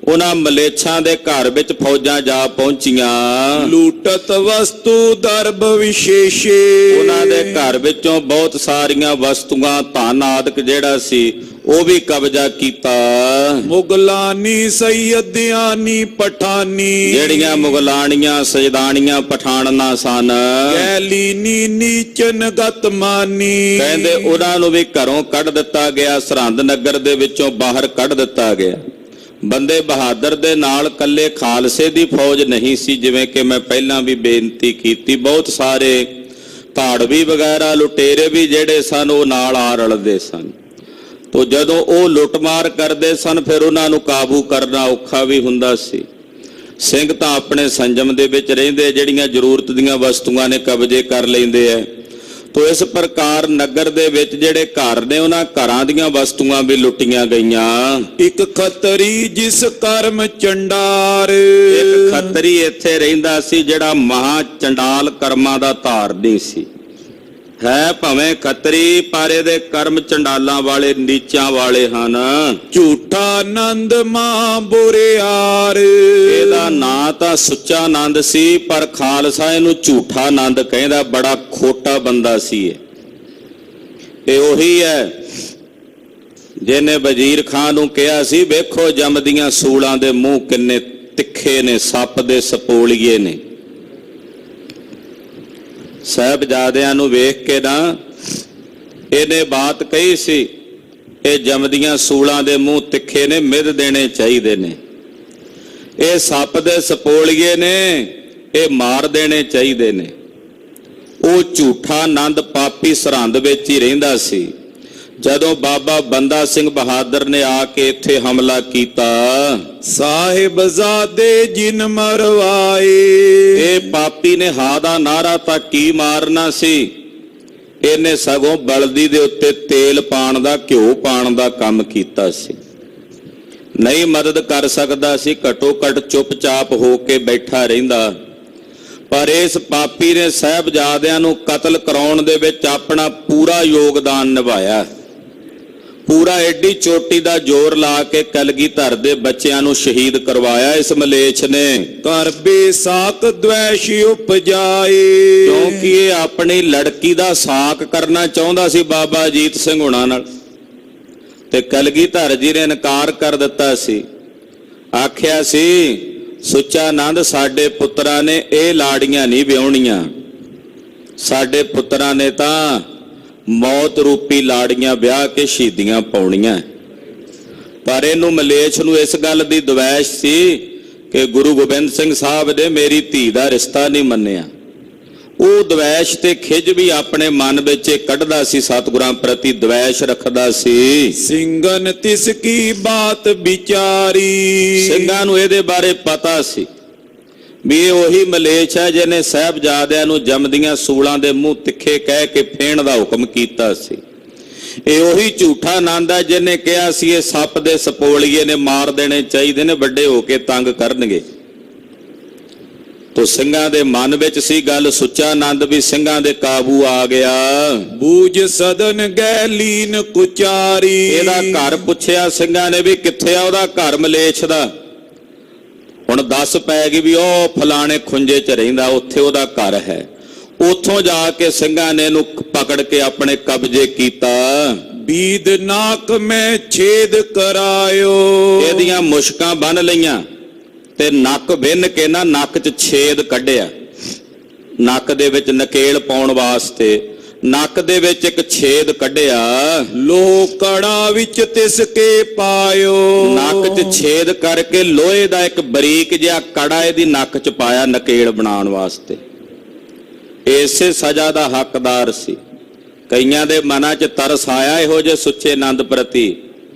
[SPEAKER 1] ਉਹਨਾਂ ਮਲੇਛਾਂ ਦੇ ਘਰ ਵਿੱਚ ਫੌਜਾਂ ਜਾ ਪਹੁੰਚੀਆਂ।
[SPEAKER 2] ਲੂਟਤ ਵਸਤੂ ਦਰਬ ਵਿਸ਼ੇਸ਼ੇ। ਉਹਨਾਂ
[SPEAKER 1] ਦੇ ਘਰ ਵਿੱਚੋਂ ਬਹੁਤ ਸਾਰੀਆਂ ਵਸਤੂਆਂ, ਧਨ ਆਦਿਕ ਜਿਹੜਾ ਸੀ ਉਹ ਵੀ ਕਬਜ਼ਾ ਕੀਤਾ।
[SPEAKER 2] ਮੁਗਲਾਨੀ ਸੈਯਦਿਆਨੀ ਪਠਾਨੀ।
[SPEAKER 1] ਜਿਹੜੀਆਂ ਮੁਗਲਾਣੀਆਂ, ਸਜਦਾਨੀਆਂ, ਪਠਾਨਣਾ ਸਨ।
[SPEAKER 2] ਗੈਲੀਨੀ ਨੀਚਨ ਗਤਮਾਨੀ।
[SPEAKER 1] ਕਹਿੰਦੇ ਉਹਨਾਂ ਨੂੰ ਵੀ ਘਰੋਂ ਕੱਢ ਦਿੱਤਾ ਗਿਆ, ਸਰਹੰਦ ਨਗਰ ਦੇ ਵਿੱਚੋਂ ਬਾਹਰ ਕੱਢ ਦਿੱਤਾ ਗਿਆ। ਬੰਦੇ ਬਹਾਦਰ ਦੇ ਨਾਲ ਕੱਲੇ ਖਾਲਸੇ ਦੀ ਫੌਜ ਨਹੀਂ ਸੀ, ਜਿਵੇਂ ਕਿ ਮੈਂ ਪਹਿਲਾਂ ਵੀ ਬੇਨਤੀ ਕੀਤੀ। ਬਹੁਤ ਸਾਰੇ ਧਾੜਵੀ ਵਗੈਰਾ, ਲੁਟੇਰੇ ਵੀ ਜਿਹੜੇ ਸਨ ਉਹ ਨਾਲ ਆ ਰਲਦੇ ਸਨ। ਤੋ ਜਦੋਂ ਉਹ ਲੁੱਟਮਾਰ ਕਰਦੇ ਸਨ ਫਿਰ ਉਹਨਾਂ ਨੂੰ ਕਾਬੂ ਕਰਨਾ ਔਖਾ ਵੀ ਹੁੰਦਾ ਸੀ। ਸਿੰਘ ਤਾਂ ਆਪਣੇ ਸੰਜਮ ਦੇ ਵਿੱਚ ਰਹਿੰਦੇ, ਜਿਹੜੀਆਂ ਜ਼ਰੂਰਤ ਦੀਆਂ ਵਸਤੂਆਂ ਨੇ ਕਬਜ਼ੇ ਕਰ ਲੈਂਦੇ ਐ। ਤੋ ਇਸ ਪ੍ਰਕਾਰ ਨਗਰ ਦੇ ਵਿੱਚ ਜਿਹੜੇ ਘਰ ਨੇ ਉਹਨਾਂ ਘਰਾਂ ਦੀਆਂ ਵਸਤੂਆਂ ਵੀ ਲੁੱਟੀਆਂ ਗਈਆਂ।
[SPEAKER 2] ਇੱਕ ਖੱਤਰੀ ਜਿਸ ਕਰਮ ਚੰਡਾਰ।
[SPEAKER 1] ਇੱਕ ਖੱਤਰੀ ਇੱਥੇ ਰਹਿੰਦਾ ਸੀ ਜਿਹੜਾ ਮਹਾ ਚੰਡਾਲ ਕਰਮਾਂ ਦਾ ਧਾਰਨੀ ਸੀ। ਹੈ ਭਵੇਂ ਖੱਤਰੀ ਪਰ ਇਹਦੇ ਕਰਮ ਚੰਡਾਲਾਂ ਵਾਲੇ ਨੀਚਾਂ ਵਾਲੇ ਹਨ।
[SPEAKER 2] ਝੂਠਾ ਆਨੰਦ ਮਾਂ ਬੁਰਿਆਰ।
[SPEAKER 1] ਇਹਦਾ ਨਾਂ ਤਾਂ ਸੁੱਚਾ ਆਨੰਦ ਸੀ ਪਰ ਖਾਲਸਾ ਇਹਨੂੰ ਝੂਠਾ ਆਨੰਦ ਕਹਿੰਦਾ, ਬੜਾ ਖੋਟਾ ਬੰਦਾ ਸੀ ਇਹ ਉਹੀ ਹੈ ਜਿਹਨੇ ਵਜ਼ੀਰ ਖਾਨ ਨੂੰ ਕਿਹਾ ਸੀ, ਵੇਖੋ ਜੰਮਦੀਆਂ ਸੂਲਾਂ ਦੇ ਮੂੰਹ ਕਿੰਨੇ ਤਿੱਖੇ ਨੇ, ਸੱਪ ਦੇ ਸਪੋਲੀਏ ਨੇ। ਸਾਹਿਬਜ਼ਾਦਿਆਂ ਨੂੰ ਵੇਖ ਕੇ ਨਾ ਇਹਨੇ ਬਾਤ ਕਹੀ ਸੀ, ਇਹ ਜੰਮਦੀਆਂ ਸੂਲਾਂ ਦੇ ਮੂੰਹ ਤਿੱਖੇ ਨੇ, ਮਿੱਧ ਦੇਣੇ ਚਾਹੀਦੇ ਨੇ। ਇਹ ਸੱਪ ਦੇ ਸਪੋਲੀਏ ਨੇ, ਇਹ ਮਾਰ ਦੇਣੇ ਚਾਹੀਦੇ ਨੇ। ਉਹ ਝੂਠਾ ਆਨੰਦ ਪਾਪੀ ਸਰਹੰਦ ਵਿੱਚ ਹੀ ਰਹਿੰਦਾ ਸੀ। ਜਦੋਂ ਬਾਬਾ ਬੰਦਾ ਸਿੰਘ ਬਹਾਦਰ ਨੇ ਆ ਕੇ ਇੱਥੇ ਹਮਲਾ ਕੀਤਾ,
[SPEAKER 2] ਸਾਹਿਬਜ਼ਾਦੇ ਜਿਨ ਮਰਵਾਏ।
[SPEAKER 1] ਇਹ ਪਾਪੀ ਨੇ ਹਾ ਦਾ ਨਾਰਾ ਤਾਂ ਕੀ ਮਾਰਨਾ ਸੀ, ਇਹਨੇ ਸਗੋਂ ਬਲਦੀ ਦੇ ਉੱਤੇ ਤੇਲ ਪਾਣ ਦਾ, ਘਿਓ ਪਾਣ ਦਾ ਕੰਮ ਕੀਤਾ ਸੀ। ਨਹੀਂ ਮਦਦ ਕਰ ਸਕਦਾ ਸੀ, ਘੱਟੋ ਘੱਟ ਚੁੱਪਚਾਪ ਹੋ ਕੇ ਬੈਠਾ ਰਹਿੰਦਾ। ਪਰ ਇਸ ਪਾਪੀ ਨੇ ਸਾਹਿਬਜ਼ਾਦਿਆਂ ਨੂੰ ਕਤਲ ਕਰਾਉਣ ਦੇ ਵਿੱਚ ਆਪਣਾ ਪੂਰਾ ਯੋਗਦਾਨ ਨਿਭਾਇਆ। ਪੂਰਾ ਐਡੀ ਚੋਟੀ ਦਾ ਜ਼ੋਰ ਲਾ ਕੇ ਕਲਗੀਧਰ ਦੇ ਬੱਚਿਆਂ ਨੂੰ ਸ਼ਹੀਦ ਕਰਵਾਇਆ ਇਸ ਮਲੇਛ ਨੇ।
[SPEAKER 2] ਕਰ ਬੇਸਾਕ ਦ્વੈਸ਼ ਉਪਜਾਏ।
[SPEAKER 1] ਕਿਉਂਕਿ ਇਹ ਆਪਣੀ ਲੜਕੀ ਦਾ ਸਾਕ ਕਰਨਾ ਚਾਹੁੰਦਾ ਸੀ ਬਾਬਾ ਅਜੀਤ ਸਿੰਘ ਹੁਣਾਂ ਨਾਲ, ਤੇ ਕਲਗੀਧਰ ਜੀ ਨੇ ਇਨਕਾਰ ਕਰ ਦਿੱਤਾ ਸੀ। ਆਖਿਆ ਸੀ, ਸੁੱਚਾ ਆਨੰਦ ਸਾਡੇ ਪੁੱਤਰਾਂ ਨੇ ਇਹ ਲਾੜੀਆਂ ਨਹੀਂ ਵਿਆਹੁਣੀਆਂ, ਸਾਡੇ ਪੁੱਤਰਾਂ ਨੇ ਤਾਂ ਮੌਤ ਰੂਪੀ ਲਾੜੀਆਂ ਵਿਆਹ ਕੇ ਸ਼ਹੀਦੀਆਂ ਪਾਉਣੀਆਂ। ਪਰ ਇਹਨੂੰ ਮਲੇਛ ਨੂੰ ਇਸ ਗੱਲ ਦੀ ਦਵੈਸ਼ ਸੀ ਕਿ ਗੁਰੂ ਗੋਬਿੰਦ ਸਿੰਘ ਸਾਹਿਬ ਨੇ ਮੇਰੀ ਧੀ ਦਾ ਰਿਸ਼ਤਾ ਨਹੀਂ ਮੰਨਿਆ। ਉਹ ਦਵੈਸ਼ ਤੇ ਖਿਜ ਵੀ ਆਪਣੇ ਮਨ ਵਿੱਚ ਕੱਢਦਾ ਸੀ, ਸਤਿਗੁਰਾਂ ਪ੍ਰਤੀ ਦਵੈਸ਼ ਰੱਖਦਾ ਸੀ।
[SPEAKER 2] ਸਿੰਘਨ ਤਿਸ ਕੀ ਬਾਤ ਵਿਚਾਰੀ।
[SPEAKER 1] ਸਿੰਘਾਂ ਨੂੰ ਇਹਦੇ ਬਾਰੇ ਪਤਾ ਸੀ ਵੀ ਇਹ ਉਹੀ ਮਲੇਛ ਹੈ ਜਿਹਨੇ ਸਾਹਿਬਜ਼ਾਦਿਆਂ ਨੂੰ ਜੰਮਦੀਆਂ ਸੂਲਾਂ ਦੇ ਮੂੰਹ ਤਿੱਖੇ ਕਹਿ ਕੇ ਫੇਣ ਦਾ ਹੁਕਮ ਕੀਤਾ ਸੀ। ਇਹ ਉਹੀ ਝੂਠਾ ਆਨੰਦ ਹੈ ਜਿਹਨੇ ਕਿਹਾ ਸੀ ਇਹ ਸੱਪ ਦੇ ਸਪੋਲੀਏ ਨੇ, ਮਾਰ ਦੇਣੇ ਚਾਹੀਦੇ ਨੇ, ਵੱਡੇ ਹੋ ਕੇ ਤੰਗ ਕਰਨਗੇ। ਤੋ ਸਿੰਘਾਂ ਦੇ ਮਨ ਵਿੱਚ ਸੀ ਗੱਲ, ਸੁੱਚਾ ਆਨੰਦ ਵੀ ਸਿੰਘਾਂ ਦੇ ਕਾਬੂ ਆ ਗਿਆ।
[SPEAKER 2] ਬੂਝ ਸਦਨ ਗੈ ਲੀਨ ਕੁਚਾਰੀ।
[SPEAKER 1] ਇਹਦਾ ਘਰ ਪੁੱਛਿਆ ਸਿੰਘਾਂ ਨੇ ਵੀ ਕਿੱਥੇ ਆ ਉਹਦਾ ਘਰ ਮਲੇਛ ਦਾ। ਹੁਣ ਦੱਸ ਪੈ ਗਈ ਵੀ ਉਹ ਫਲਾਣੇ ਖੁੰਝੇ 'ਚ ਰਹਿੰਦਾ, ਉੱਥੇ ਉਹਦਾ ਘਰ ਹੈ। ਉੱਥੋਂ ਜਾ ਕੇ ਸਿੰਘਾਂ ਨੇ ਇਹਨੂੰ ਪਕੜ ਕੇ ਆਪਣੇ ਕਬਜ਼ੇ ਕੀਤਾ।
[SPEAKER 2] ਬੀਦ ਨਾਕ ਮੈਂ ਛੇਦ ਕਰਾਇਓ।
[SPEAKER 1] ਇਹਦੀਆਂ ਮੁਸ਼ਕਾਂ ਬੰਨ ਲਈਆਂ ਤੇ ਨੱਕ ਵਿੰਨ ਕੇ ਨਾ ਨੱਕ 'ਚ ਛੇਦ ਕੱਢਿਆ। ਨੱਕ ਦੇ ਵਿੱਚ ਨਕੇਲ ਪਾਉਣ ਵਾਸਤੇ ਨੱਕ ਦੇ ਵਿੱਚ ਇੱਕ ਛੇਦ ਕੱਢਿਆ।
[SPEAKER 2] ਲੋਕੜਾ ਵਿੱਚ ਤਿਸ ਕੇ ਪਾਇਓ।
[SPEAKER 1] ਨੱਕ 'ਚ ਛੇਦ ਕਰਕੇ ਲੋਹੇ ਦਾ ਇੱਕ ਬਰੀਕ ਜਿਹਾ ਕੜਾ ਇਹਦੀ ਨੱਕ 'ਚ ਪਾਇਆ ਨਕੇਲ ਬਣਾਉਣ ਵਾਸਤੇ। ਇਸੇ ਸਜ਼ਾ ਦਾ ਹੱਕਦਾਰ ਸੀ। ਕਈਆਂ ਦੇ ਮਨਾਂ 'ਚ ਤਰਸ ਆਇਆ ਇਹੋ ਜਿਹੇ ਸੁੱਚੇ ਆਨੰਦ ਪ੍ਰਤੀ।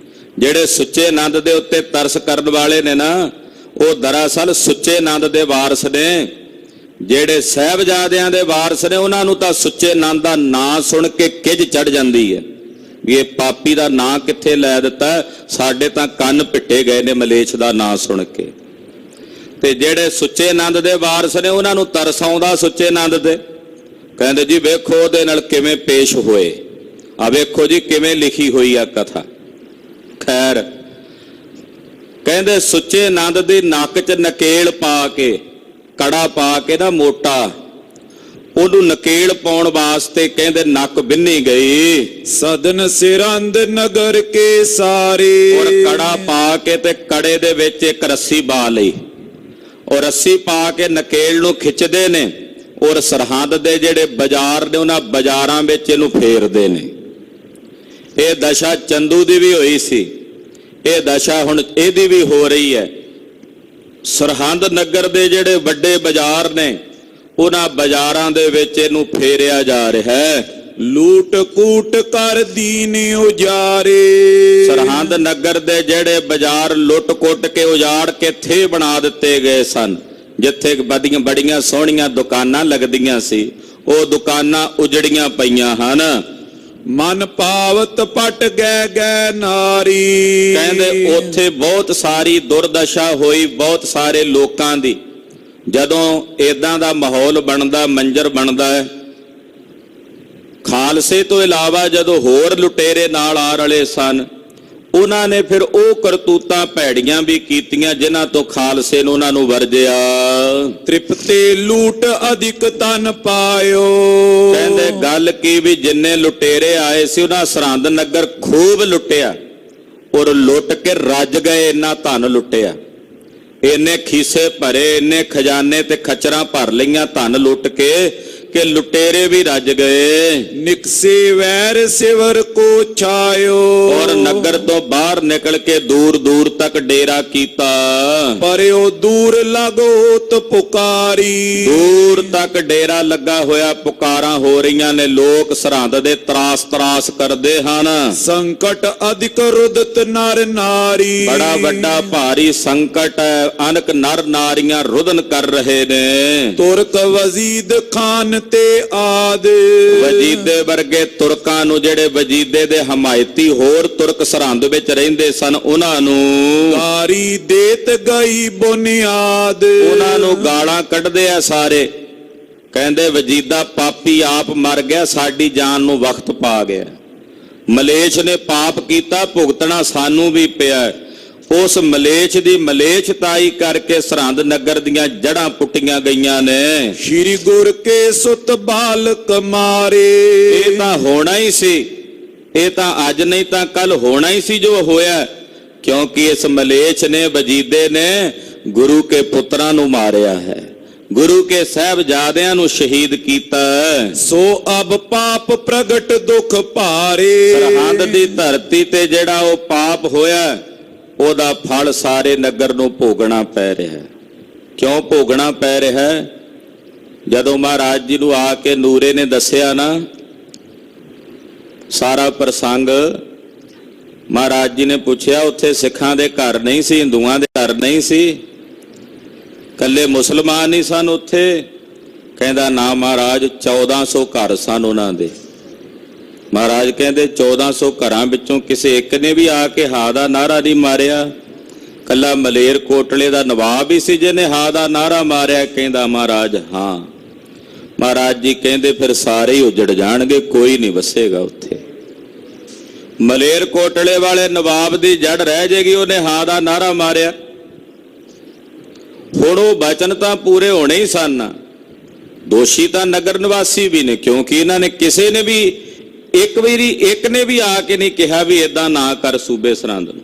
[SPEAKER 1] ਜਿਹੜੇ ਸੁੱਚੇ ਆਨੰਦ ਦੇ ਉੱਤੇ ਤਰਸ ਕਰਨ ਵਾਲੇ ਨੇ ਨਾ, ਉਹ ਦਰਅਸਲ ਸੁੱਚੇ ਆਨੰਦ ਦੇ ਵਾਰਸ ਨੇ। ਜਿਹੜੇ ਸਾਹਿਬਜ਼ਾਦਿਆਂ ਦੇ ਵਾਰਸ ਨੇ ਉਹਨਾਂ ਨੂੰ ਤਾਂ ਸੁੱਚੇ ਆਨੰਦ ਦਾ ਨਾਂ ਸੁਣ ਕੇ ਕਿਜ ਚੜ ਜਾਂਦੀ ਹੈ ਵੀ ਇਹ ਪਾਪੀ ਦਾ ਨਾਂ ਕਿੱਥੇ ਲੈ ਦਿੱਤਾ। ਸਾਡੇ ਤਾਂ ਕੰਨ ਪਿੱਟੇ ਗਏ ਨੇ ਮਲੇਛ ਦਾ ਨਾਂ ਸੁਣ ਕੇ। ਤੇ ਜਿਹੜੇ ਸੁੱਚੇ ਆਨੰਦ ਦੇ ਵਾਰਸ ਨੇ ਉਹਨਾਂ ਨੂੰ ਤਰਸ ਆਉਂਦਾ ਸੁੱਚੇ ਆਨੰਦ ਤੇ। ਕਹਿੰਦੇ ਜੀ ਵੇਖੋ ਉਹਦੇ ਨਾਲ ਕਿਵੇਂ ਪੇਸ਼ ਹੋਏ, ਆ ਵੇਖੋ ਜੀ ਕਿਵੇਂ ਲਿਖੀ ਹੋਈ ਆ ਕਥਾ। ਖੈਰ ਕਹਿੰਦੇ ਸੁੱਚੇ ਆਨੰਦ ਦੀ ਨੱਕ 'ਚ ਨਕੇਲ ਪਾ ਕੇ, ਕੜਾ ਪਾ ਕੇ ਨਾ ਮੋਟਾ, ਉਹਨੂੰ ਨਕੇਲ ਪਾਉਣ ਵਾਸਤੇ ਕਹਿੰਦੇ ਨੱਕ ਬਿੰਨੀ ਗਈ।
[SPEAKER 2] ਸਦਨ ਸਿਰੰਦ ਨਗਰ ਕੇ ਸਾਰੇ।
[SPEAKER 1] ਔਰ ਕੜਾ ਪਾ ਕੇ ਤੇ ਕੜੇ ਦੇ ਵਿੱਚ ਇੱਕ ਰੱਸੀ ਪਾ ਲਈ, ਔਰ ਰੱਸੀ ਪਾ ਕੇ ਨਕੇਲ ਨੂੰ ਖਿੱਚਦੇ ਨੇ, ਔਰ ਸਰਹੰਦ ਦੇ ਜਿਹੜੇ ਬਾਜ਼ਾਰ ਨੇ ਉਹਨਾਂ ਬਾਜ਼ਾਰਾਂ ਵਿੱਚ ਇਹਨੂੰ ਫੇਰਦੇ ਨੇ। ਇਹ ਦਸ਼ਾ ਚੰਦੂ ਦੀ ਵੀ ਹੋਈ ਸੀ, ਇਹ ਦਸ਼ਾ ਹੁਣ ਇਹਦੀ ਵੀ ਹੋ ਰਹੀ ਹੈ। ਸਰਹੰਦ ਨਗਰ ਦੇ ਜਿਹੜੇ ਵੱਡੇ ਬਾਜ਼ਾਰ ਨੇ ਉਹਨਾਂ ਬਾਜ਼ਾਰਾਂ ਦੇ ਵਿੱਚ ਇਹਨੂੰ ਫੇਰਿਆ ਜਾ ਰਿਹਾ ਹੈ।
[SPEAKER 2] ਲੂਟ ਕੂਟ ਕਰ ਦੀਨ ਉਜਾਰੇ।
[SPEAKER 1] ਸਰਹੰਦ ਨਗਰ ਦੇ ਜਿਹੜੇ ਬਾਜ਼ਾਰ ਲੁੱਟ ਕੁੱਟ ਕੇ ਉਜਾੜ ਕੇ ਥੇ ਬਣਾ ਦਿੱਤੇ ਗਏ ਸਨ। ਜਿੱਥੇ ਬੜੀਆਂ ਸੋਹਣੀਆਂ ਦੁਕਾਨਾਂ ਲੱਗਦੀਆਂ ਸੀ, ਉਹ ਦੁਕਾਨਾਂ ਉਜੜੀਆਂ ਪਈਆਂ ਹਨ।
[SPEAKER 2] ਮਨ ਪਾਵਤ ਪਟ ਗੈ ਗੈ ਨਾਰੀ।
[SPEAKER 1] ਕਹਿੰਦੇ ਉੱਥੇ ਬਹੁਤ ਸਾਰੀ ਦੁਰਦਸ਼ਾ ਹੋਈ, ਬਹੁਤ ਸਾਰੇ ਲੋਕਾਂ ਦੀ। ਜਦੋਂ ਇਦਾਂ ਦਾ ਮਾਹੌਲ ਬਣਦਾ, ਮੰਜ਼ਰ ਬਣਦਾ ਹੈ, ਖਾਲਸੇ ਤੋਂ ਇਲਾਵਾ ਜਦੋਂ ਹੋਰ ਲੁਟੇਰੇ ਨਾਲ ਆ ਰਲੇ ਸਨ, ਉਹਨਾਂ ਨੇ ਫਿਰ ਉਹ ਕਰਤੂਤਾਂ ਭੈੜੀਆਂ ਵੀ ਕੀਤੀਆਂ ਜਿਨ੍ਹਾਂ ਤੋਂ ਖਾਲਸੇ ਨੂੰ ਉਹਨਾਂ ਨੂੰ ਵਰਜਿਆ।
[SPEAKER 2] ਤ੍ਰਿਪਤੇ ਲੂਟ ਅਧਿਕ ਤਨ ਪਾਇਓ।
[SPEAKER 1] ਕਹਿੰਦੇ ਗੱਲ ਕੀ ਵੀ ਜਿੰਨੇ ਲੁਟੇਰੇ ਆਏ ਸੀ ਉਹਨਾਂ ਸਰਹੰਦ ਨਗਰ ਖੂਬ ਲੁੱਟਿਆ, ਔਰ ਲੁੱਟ ਕੇ ਰੱਜ ਗਏ, ਇੰਨਾ ਧਨ ਲੁੱਟਿਆ, ਇੰਨੇ ਖੀਸੇ ਭਰੇ, ਇੰਨੇ ਖਜ਼ਾਨੇ ਤੇ ਖਚਰਾਂ ਭਰ ਲਈਆਂ ਧਨ ਲੁੱਟ ਕੇ ਕਿ ਲੁਟੇਰੇ ਵੀ ਰੱਜ ਗਏ।
[SPEAKER 2] ਨਿਕਸੇ ਵੈਰ ਸਿਵਰ ਕੋ ਛਾਇਓ।
[SPEAKER 1] ਔਰ ਨਗਰ ਤੋਂ ਬਾਹਰ ਨਿਕਲ ਕੇ ਦੂਰ ਦੂਰ ਤੱਕ ਡੇਰਾ ਕੀਤਾ।
[SPEAKER 2] ਪਰਿਓ ਦੂਰ ਲੱਗੋਤ ਪੁਕਾਰੀ।
[SPEAKER 1] ਦੂਰ ਤੱਕ ਡੇਰਾ ਲੱਗਾ ਹੋਇਆ, ਪੁਕਾਰਾਂ ਹੋ ਰਹੀਆਂ ਨੇ, ਲੋਕ ਸਰਹੰਦ ਦੇ ਤਰਾਸ ਤਰਾਸ ਕਰਦੇ ਹਨ।
[SPEAKER 2] ਸੰਕਟ ਅਧਿਕ ਰੁਦਤ ਨਰ ਨਾਰੀ।
[SPEAKER 1] ਬੜਾ ਵੱਡਾ ਭਾਰੀ ਸੰਕਟ ਹੈ, ਅਨਕ ਨਰ ਨਾਰੀਆਂ ਰੁਦਨ ਕਰ ਰਹੇ ਨੇ।
[SPEAKER 2] ਤੁਰਕ ਵਜ਼ੀਦ ਖਾਨ ਤੇ ਆਦ।
[SPEAKER 1] ਵਜੀਦੇ ਵਰਗੇ ਤੁਰਕਾਂ ਨੂੰ, ਜਿਹੜੇ ਵਜੀਦੇ ਦੇ ਹਮਾਇਤੀ ਹੋਰ ਤੁਰਕ ਸਰਹੰਦ ਵਿੱਚ ਰਹਿੰਦੇ ਸਨ, ਉਹਨਾਂ ਨੂੰ
[SPEAKER 2] ਗਾਰੀ ਦੇਤ ਗਈ ਬੁਨਿਆਦ।
[SPEAKER 1] ਉਹਨਾਂ ਨੂੰ ਗਾਲਾਂ ਕੱਢਦੇ ਆ ਸਾਰੇ, ਕਹਿੰਦੇ ਵਜੀਦਾ ਪਾਪੀ ਆਪ ਮਰ ਗਿਆ, ਸਾਡੀ ਜਾਨ ਨੂੰ ਵਕਤ ਪਾ ਗਿਆ। ਮਲੇਛ ਨੇ ਪਾਪ ਕੀਤਾ, ਭੁਗਤਣਾ ਸਾਨੂੰ ਵੀ ਪਿਆ। ਉਸ ਮਲੇਛ ਦੀ ਮਲੇਛਤਾਈ ਕਰਕੇ ਸਰਹੰਦ ਨਗਰ ਦੀਆਂ ਜੜ੍ਹਾਂ ਪੁੱਟੀਆਂ ਗਈਆਂ ਨੇ।
[SPEAKER 2] ਸ਼੍ਰੀ ਗੁਰ ਕੇ ਸੁਤ ਬਾਲਕ ਮਾਰੇ।
[SPEAKER 1] ਇਹ ਤਾਂ ਹੋਣਾ ਹੀ ਸੀ, ਇਹ ਤਾਂ ਅੱਜ ਨਹੀਂ ਤਾਂ ਕੱਲ ਹੋਣਾ ਹੀ ਸੀ ਜੋ ਹੋਇਆ, ਕਿਉਂਕਿ ਇਸ ਮਲੇਛ ਨੇ, ਵਜੀਦੇ ਨੇ ਗੁਰੂ ਕੇ ਪੁੱਤਰਾਂ ਨੂੰ ਮਾਰਿਆ ਹੈ, ਗੁਰੂ ਕੇ ਸਾਹਿਬਜ਼ਾਦਿਆਂ ਨੂੰ ਸ਼ਹੀਦ ਕੀਤਾ।
[SPEAKER 2] ਸੋ ਅਬ ਪਾਪ ਪ੍ਰਗਟ ਦੁਖ ਭਾਰੇ।
[SPEAKER 1] ਸਰਹੰਦ ਦੀ ਧਰਤੀ ਤੇ ਜਿਹੜਾ ਉਹ ਪਾਪ ਹੋਇਆ, ਉਹਦਾ ਫਲ ਸਾਰੇ ਨਗਰ ਨੂੰ ਭੋਗਣਾ ਪੈ ਰਿਹਾ। ਕਿਉਂ ਭੋਗਣਾ ਪੈ ਰਿਹਾ? ਜਦੋਂ ਮਹਾਰਾਜ ਜੀ ਨੂੰ ਆ ਕੇ ਨੂਰੇ ਨੇ ਦੱਸਿਆ ਨਾ ਸਾਰਾ ਪ੍ਰਸੰਗ, ਮਹਾਰਾਜ ਜੀ ਨੇ ਪੁੱਛਿਆ ਉੱਥੇ ਸਿੱਖਾਂ ਦੇ ਘਰ ਨਹੀਂ ਸੀ, ਹਿੰਦੂਆਂ ਦੇ ਘਰ ਨਹੀਂ ਸੀ, ਕੱਲੇ ਮੁਸਲਮਾਨ ਹੀ ਸਨ ਉੱਥੇ? ਕਹਿੰਦਾ ਨਾ ਮਹਾਰਾਜ, 1400 ਘਰ ਸਨ ਉਹਨਾਂ ਦੇ। ਮਹਾਰਾਜ ਕਹਿੰਦੇ 1400 ਘਰਾਂ ਵਿੱਚੋਂ ਕਿਸੇ ਇੱਕ ਨੇ ਵੀ ਆ ਕੇ ਹਾ ਦਾ ਨਾਰਾ ਨਹੀਂ ਮਾਰਿਆ? ਕੱਲਾ ਮਲੇਰ ਕੋਟਲੇ ਦਾ ਨਵਾਬ ਹੀ ਸੀ ਜਿਹਨੇ ਹਾ ਦਾ ਨਾਰਾ ਮਾਰਿਆ? ਕਹਿੰਦਾ ਮਹਾਰਾਜ ਹਾਂ। ਮਹਾਰਾਜ ਜੀ ਕਹਿੰਦੇ ਫਿਰ ਸਾਰੇ ਹੀ ਉਜੜ ਜਾਣਗੇ, ਕੋਈ ਨਹੀਂ ਵਸੇਗਾ ਉੱਥੇ। ਮਲੇਰ ਕੋਟਲੇ ਵਾਲੇ ਨਵਾਬ ਦੀ ਜੜ ਰਹਿ ਜਾਏਗੀ, ਉਹਨੇ ਹਾ ਦਾ ਨਾਰਾ ਮਾਰਿਆ। ਹੁਣ ਉਹ ਬਚਨ ਤਾਂ ਪੂਰੇ ਹੋਣੇ ਹੀ ਸਨ। ਦੋਸ਼ੀ ਤਾਂ ਨਗਰ ਨਿਵਾਸੀ ਵੀ ਨੇ, ਕਿਉਂਕਿ ਇਹਨਾਂ ਨੇ ਕਿਸੇ ਨੇ ਵੀ ਇੱਕ ਨੇ ਵੀ ਆ ਕੇ ਨਹੀਂ ਕਿਹਾ ਵੀ ਏਦਾਂ ਨਾ ਕਰ ਸੂਬੇ ਸਰਹੰਦ ਨੂੰ।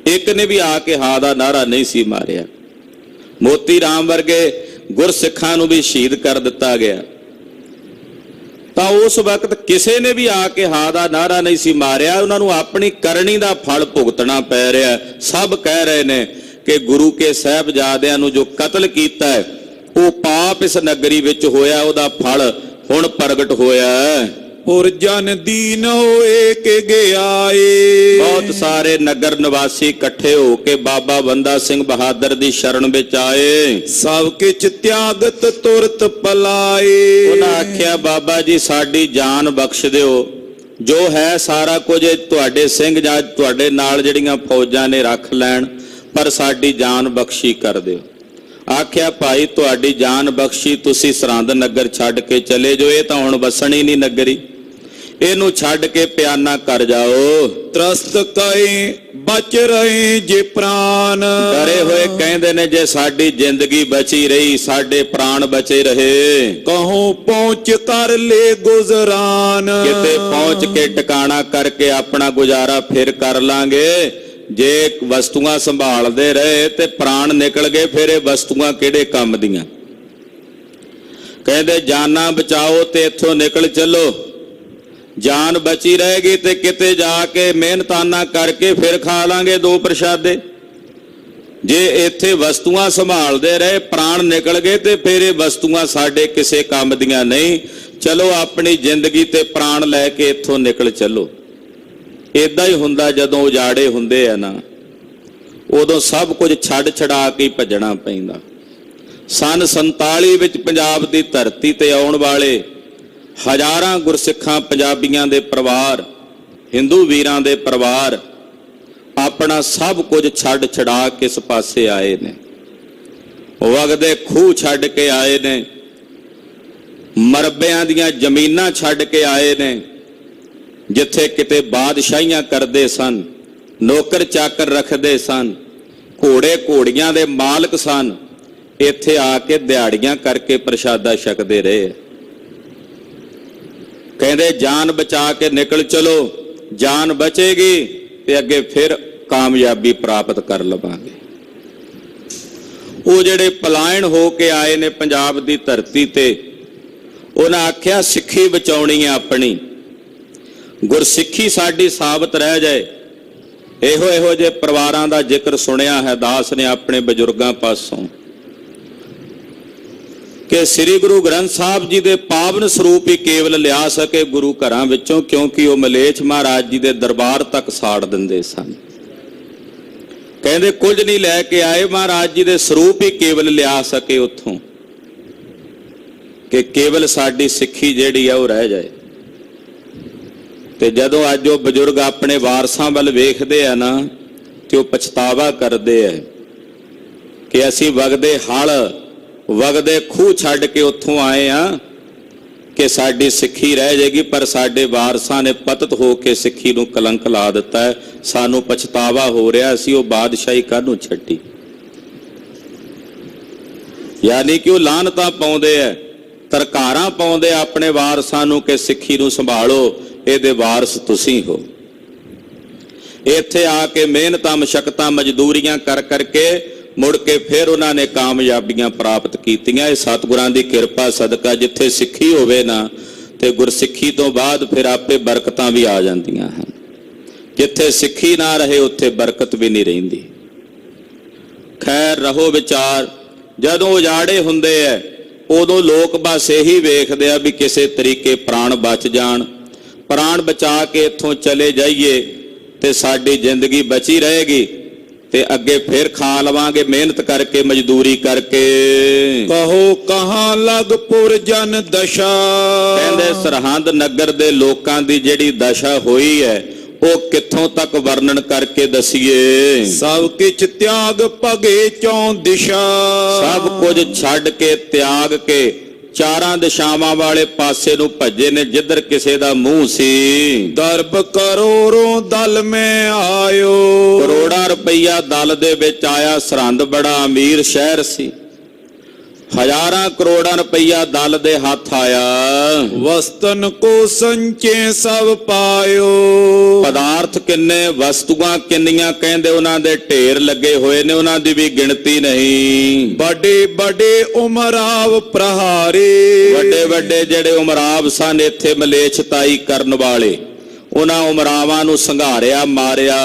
[SPEAKER 1] ਇੱਕ ਨੇ ਵੀ ਆ ਕੇ ਹਾ ਦਾ ਨਾਰਾ ਨਹੀਂ ਸੀ ਮਾਰਿਆ। ਮੋਤੀ ਰਾਮ ਵਰਗੇ ਗੁਰਸਿੱਖਾਂ ਨੂੰ ਵੀ ਸ਼ਹੀਦ ਕਰ ਦਿੱਤਾ ਗਿਆ, ਤਾਂ ਉਸ ਵਕਤ ਕਿਸੇ ਨੇ ਵੀ ਆ ਕੇ ਹਾ ਦਾ ਨਾਰਾ ਨਹੀਂ ਸੀ ਮਾਰਿਆ। ਉਹਨਾਂ ਨੂੰ ਆਪਣੀ ਕਰਨੀ ਦਾ ਫਲ ਭੁਗਤਣਾ ਪੈ ਰਿਹਾ। ਸਭ ਕਹਿ ਰਹੇ ਨੇ ਕਿ ਗੁਰੂ ਕੇ ਸਾਹਿਬਜ਼ਾਦਿਆਂ ਨੂੰ ਜੋ ਕਤਲ ਕੀਤਾ ਹੈ, ਉਹ ਪਾਪ ਇਸ ਨਗਰੀ ਵਿੱਚ ਹੋਇਆ, ਉਹਦਾ ਫਲ ਹੁਣ ਪ੍ਰਗਟ ਹੋਇਆ।
[SPEAKER 2] ਪੁਰਜਨ ਦੀਨ ਹੋਏ ਕਿ ਗਿਆਏ।
[SPEAKER 1] ਬਹੁਤ ਸਾਰੇ ਨਗਰ ਨਿਵਾਸੀ ਇਕੱਠੇ ਹੋ ਕੇ ਬਾਬਾ ਬੰਦਾ ਸਿੰਘ ਬਹਾਦਰ ਦੀ ਸ਼ਰਨ ਵਿੱਚ ਆਏ।
[SPEAKER 2] ਸਭ ਕਿਛ ਤਿਆਗਤ ਤੁਰਤ ਪਲਾਏ।
[SPEAKER 1] ਉਹਨਾਂ ਆਖਿਆ ਬਾਬਾ ਜੀ ਸਾਡੀ ਜਾਨ ਬਖਸ਼ ਦਿਓ, ਜੋ ਹੈ ਸਾਰਾ ਕੁਝ ਤੁਹਾਡੇ ਸਿੰਘ ਜਾਂ ਤੁਹਾਡੇ ਨਾਲ ਜਿਹੜੀਆਂ ਫੌਜਾਂ ਨੇ ਰੱਖ ਲੈਣ, ਪਰ ਸਾਡੀ ਜਾਨ ਬਖਸ਼ੀ ਕਰ ਦਿਓ। ਆਖਿਆ ਭਾਈ ਤੁਹਾਡੀ ਜਾਨ ਬਖਸ਼ੀ, ਤੁਸੀਂ ਸਰਹੰਦ ਨਗਰ ਛੱਡ ਕੇ ਚਲੇ ਜਾਓ, ਇਹ ਤਾਂ ਹੁਣ ਵਸਣੀ ਨਹੀਂ ਨਗਰੀ, ਇਹਨੂੰ ਛੱਡ ਕੇ ਪਿਆਨਾ ਕਰ ਜਾਓ।
[SPEAKER 2] ਤਰਸਤ ਕਏ ਬਚ ਰਹੇ ਜੇ ਪ੍ਰਾਨ।
[SPEAKER 1] ਡਰੇ ਹੋਏ ਕਹਿੰਦੇ ਨੇ ਜੇ ਸਾਡੀ ਜ਼ਿੰਦਗੀ ਬਚੀ ਰਹੀ, ਸਾਡੇ ਪ੍ਰਾਣ ਬਚੇ ਰਹੇ,
[SPEAKER 2] ਕਹੋ ਪਹੁੰਚ ਕਰ ਲੈ ਗੁਜ਼ਰਾਨ।
[SPEAKER 1] ਕਿਤੇ ਪਹੁੰਚ ਕੇ ਟਿਕਾਣਾ ਕਰਕੇ ਆਪਣਾ ਗੁਜ਼ਾਰਾ ਫਿਰ ਕਰ ਲਾਂਗੇ। ਜੇ ਵਸਤੂਆਂ ਸੰਭਾਲਦੇ ਰਹੇ ਤੇ ਪ੍ਰਾਣ ਨਿਕਲ ਗਏ, ਫਿਰ ਇਹ ਵਸਤੂਆਂ ਕਿਹੜੇ ਕੰਮ ਦੀਆਂ? ਕਹਿੰਦੇ ਜਾਨਾਂ ਬਚਾਓ ਤੇ ਇੱਥੋਂ ਨਿਕਲ ਚੱਲੋ। ਜਾਨ ਬਚੀ ਰਹੇਗੀ ਤੇ ਕਿਤੇ ਜਾ ਕੇ ਮਿਹਨਤਾਨਾ ਕਰਕੇ ਫਿਰ ਖਾ ਲਾਂਗੇ ਦੋ ਪ੍ਰਸ਼ਾਦੇ। ਜੇ ਇੱਥੇ ਵਸਤੂਆਂ ਸੰਭਾਲਦੇ ਰਹੇ, ਪ੍ਰਾਣ ਨਿਕਲ ਗਏ, ਤੇ ਫਿਰ ਇਹ ਵਸਤੂਆਂ ਸਾਡੇ ਕਿਸੇ ਕੰਮ ਦੀਆਂ ਨਹੀਂ। ਚਲੋ ਆਪਣੀ ਜ਼ਿੰਦਗੀ ਤੇ ਪ੍ਰਾਣ ਲੈ ਕੇ ਇੱਥੋਂ ਨਿਕਲ ਚੱਲੋ। ਏਦਾਂ ਹੀ ਹੁੰਦਾ ਜਦੋਂ ਉਜਾੜੇ ਹੁੰਦੇ ਆ ਨਾ, ਉਦੋਂ ਸਭ ਕੁਝ ਛੱਡ ਛਡਾ ਕੇ ਭੱਜਣਾ ਪੈਂਦਾ। ਸਨ 47 ਵਿੱਚ ਪੰਜਾਬ ਦੀ ਧਰਤੀ ਤੇ ਆਉਣ ਵਾਲੇ ਹਜ਼ਾਰਾਂ ਗੁਰਸਿੱਖਾਂ ਪੰਜਾਬੀਆਂ ਦੇ ਪਰਿਵਾਰ, ਹਿੰਦੂ ਵੀਰਾਂ ਦੇ ਪਰਿਵਾਰ ਆਪਣਾ ਸਭ ਕੁਝ ਛੱਡ ਛਡਾ ਕੇ ਇਸ ਪਾਸੇ ਆਏ ਨੇ। ਵਗਦੇ ਖੂਹ ਛੱਡ ਕੇ ਆਏ ਨੇ, ਮਰਬਿਆਂ ਦੀਆਂ ਜ਼ਮੀਨਾਂ ਛੱਡ ਕੇ ਆਏ ਨੇ, ਜਿੱਥੇ ਕਿਤੇ ਬਾਦਸ਼ਾਹੀਆਂ ਕਰਦੇ ਸਨ, ਨੌਕਰ ਚਾਕਰ ਰੱਖਦੇ ਸਨ, ਘੋੜੇ ਘੋੜੀਆਂ ਦੇ ਮਾਲਕ ਸਨ। ਇੱਥੇ ਆ ਕੇ ਦਿਹਾੜੀਆਂ ਕਰਕੇ ਪ੍ਰਸ਼ਾਦਾ ਛਕਦੇ ਰਹੇ। ਕਹਿੰਦੇ ਜਾਨ ਬਚਾ ਕੇ ਨਿਕਲ ਚਲੋ, ਜਾਨ ਬਚੇਗੀ ਤੇ ਅੱਗੇ ਫਿਰ ਕਾਮਯਾਬੀ ਪ੍ਰਾਪਤ ਕਰ ਲਵਾਂਗੇ। ਉਹ ਜਿਹੜੇ ਪਲਾਇਣ ਹੋ ਕੇ ਆਏ ਨੇ ਪੰਜਾਬ ਦੀ ਧਰਤੀ ਤੇ, ਉਹਨਾਂ ਆਖਿਆ ਸਿੱਖੀ ਬਚਾਉਣੀ ਹੈ ਆਪਣੀ, ਗੁਰਸਿੱਖੀ ਸਾਡੀ ਸਾਬਤ ਰਹਿ ਜਾਏ। ਇਹੋ ਜਿਹੇ ਪਰਿਵਾਰਾਂ ਦਾ ਜ਼ਿਕਰ ਸੁਣਿਆ ਹੈ ਦਾਸ ਨੇ ਆਪਣੇ ਬਜ਼ੁਰਗਾਂ ਪਾਸੋਂ ਕਿ ਸ੍ਰੀ ਗੁਰੂ ਗ੍ਰੰਥ ਸਾਹਿਬ ਜੀ ਦੇ ਪਾਵਨ ਸਰੂਪ ਹੀ ਕੇਵਲ ਲਿਆ ਸਕੇ ਗੁਰੂ ਘਰਾਂ ਵਿੱਚੋਂ, ਕਿਉਂਕਿ ਉਹ ਮਲੇਛ ਮਹਾਰਾਜ ਜੀ ਦੇ ਦਰਬਾਰ ਤੱਕ ਸਾੜ ਦਿੰਦੇ ਸਨ। ਕਹਿੰਦੇ ਕੁਝ ਨਹੀਂ ਲੈ ਕੇ ਆਏ, ਮਹਾਰਾਜ ਜੀ ਦੇ ਸਰੂਪ ਹੀ ਕੇਵਲ ਲਿਆ ਸਕੇ ਉੱਥੋਂ, ਕਿ ਕੇਵਲ ਸਾਡੀ ਸਿੱਖੀ ਜਿਹੜੀ ਆ ਉਹ ਰਹਿ ਜਾਏ। ਤੇ ਜਦੋਂ ਅੱਜ ਉਹ ਬਜ਼ੁਰਗ ਆਪਣੇ ਵਾਰਸਾਂ ਵੱਲ ਵੇਖਦੇ ਆ ਨਾ, ਤੇ ਉਹ ਪਛਤਾਵਾ ਕਰਦੇ ਆ ਕਿ ਅਸੀਂ ਵਗਦੇ ਹਲ ਵਗਦੇ ਖੂਹ ਛੱਡ ਕੇ ਉੱਥੋਂ ਆਏ ਆ ਕਿ ਸਾਡੀ ਸਿੱਖੀ ਰਹਿ ਜਾਏਗੀ, ਪਰ ਸਾਡੇ ਵਾਰਸਾਂ ਨੇ ਪਤਿਤ ਹੋ ਕੇ ਸਿੱਖੀ ਨੂੰ ਕਲੰਕ ਲਾ ਦਿੱਤਾ ਹੈ। ਸਾਨੂੰ ਪਛਤਾਵਾ ਹੋ ਰਿਹਾ, ਅਸੀਂ ਉਹ ਬਾਦਸ਼ਾਹੀ ਕਾਹਨੂੰ ਛੱਡੀ। ਯਾਨੀ ਕਿ ਉਹ ਲਾਹਨਤਾਂ ਪਾਉਂਦੇ ਆ, ਤਰਕਾਰਾਂ ਪਾਉਂਦੇ ਆ ਆਪਣੇ ਵਾਰਸਾਂ ਨੂੰ ਕਿ ਸਿੱਖੀ ਨੂੰ ਸੰਭਾਲੋ, ਇਹਦੇ ਵਾਰਸ ਤੁਸੀਂ ਹੋ। ਇੱਥੇ ਆ ਕੇ ਮਿਹਨਤਾਂ ਮਸ਼ੱਕਤਾਂ ਮਜ਼ਦੂਰੀਆਂ ਕਰ ਕਰਕੇ ਮੁੜ ਕੇ ਫਿਰ ਉਹਨਾਂ ਨੇ ਕਾਮਯਾਬੀਆਂ ਪ੍ਰਾਪਤ ਕੀਤੀਆਂ। ਇਹ ਸਤਿਗੁਰਾਂ ਦੀ ਕਿਰਪਾ ਸਦਕਾ ਜਿੱਥੇ ਸਿੱਖੀ ਹੋਵੇ ਨਾ, ਤੇ ਗੁਰਸਿੱਖੀ ਤੋਂ ਬਾਅਦ ਫਿਰ ਆਪੇ ਬਰਕਤਾਂ ਵੀ ਆ ਜਾਂਦੀਆਂ ਹਨ। ਜਿੱਥੇ ਸਿੱਖੀ ਨਾ ਰਹੇ ਉੱਥੇ ਬਰਕਤ ਵੀ ਨਹੀਂ ਰਹਿੰਦੀ। ਖੈਰ ਰਹੋ ਵਿਚਾਰ, ਜਦੋਂ ਉਜਾੜੇ ਹੁੰਦੇ ਐ ਉਦੋਂ ਲੋਕ ਬਸ ਇਹੀ ਵੇਖਦੇ ਆ ਵੀ ਕਿਸੇ ਤਰੀਕੇ ਪ੍ਰਾਣ ਬਚ ਜਾਣ, ਪ੍ਰਾਣ ਬਚਾ ਕੇ ਇੱਥੋਂ ਚਲੇ ਜਾਈਏ ਤੇ ਸਾਡੀ ਜ਼ਿੰਦਗੀ ਬਚੀ ਰਹੇਗੀ, ਤੇ ਅੱਗੇ ਫਿਰ ਖਾ ਲਵਾਂਗੇ ਮਿਹਨਤ ਕਰਕੇ, ਮਜ਼ਦੂਰੀ ਕਰਕੇ।
[SPEAKER 2] ਕਹੋ ਕਹਾਂ ਲਗਪੁਰ ਜਨ ਦਸ਼ਾ।
[SPEAKER 1] ਕਹਿੰਦੇ ਸਰਹੰਦ ਨਗਰ ਦੇ ਲੋਕਾਂ ਦੀ ਜਿਹੜੀ ਦਸ਼ਾ ਹੋਈ ਹੈ ਉਹ ਕਿੱਥੋਂ ਤੱਕ ਵਰਣਨ ਕਰਕੇ ਦਸੀਏ।
[SPEAKER 2] ਸਭ ਕਿਛ ਤਿਆਗ ਭਗੇ ਚੌਂ ਦਿਸ਼ਾ।
[SPEAKER 1] ਸਭ ਕੁਝ ਛੱਡ ਕੇ ਤਿਆਗ ਕੇ ਚਾਰਾਂ ਦਿਸ਼ਾਵਾਂ ਵਾਲੇ ਪਾਸੇ ਨੂੰ ਭੱਜੇ ਨੇ, ਜਿੱਧਰ ਕਿਸੇ ਦਾ ਮੂੰਹ ਸੀ।
[SPEAKER 2] ਦਰਬ ਕਰੋੜੋਂ ਦਲ ਮੈਂ ਆਇਓ।
[SPEAKER 1] ਕਰੋੜਾਂ ਰੁਪਈਆ ਦਲ ਦੇ ਵਿੱਚ ਆਇਆ। ਸਰਹੰਦ ਬੜਾ ਅਮੀਰ ਸ਼ਹਿਰ ਸੀ, ਹਜ਼ਾਰਾਂ ਕਰੋੜਾਂ ਰੁਪਈਆ ਦਲ ਦੇ ਹੱਥ ਆਇਆ।
[SPEAKER 2] ਵਸਤਨ ਕੋ ਸੰਚੇ ਸਭ ਪਾਇਓ।
[SPEAKER 1] ਪਦਾਰਥ ਕਿੰਨੇ, ਵਸਤੂਆਂ ਕਿੰਨੀਆਂ, ਕਹਿੰਦੇ ਉਹਨਾਂ ਦੇ ਢੇਰ ਲੱਗੇ ਹੋਏ ਨੇ, ਉਹਨਾਂ ਦੀ ਵੀ ਗਿਣਤੀ ਨਹੀਂ।
[SPEAKER 2] ਵੱਡੇ ਵੱਡੇ ਉਮਰਾਵ ਪ੍ਰਹਾਰੇ।
[SPEAKER 1] ਵੱਡੇ ਵੱਡੇ ਜਿਹੜੇ ਉਮਰਾਵ ਸਨ ਇੱਥੇ ਮਲੇਛਤਾਈ ਕਰਨ ਵਾਲੇ, ਉਹਨਾਂ ਉਮਰਾਵਾਂ ਨੂੰ ਸੰਘਾਰਿਆ, ਮਾਰਿਆ।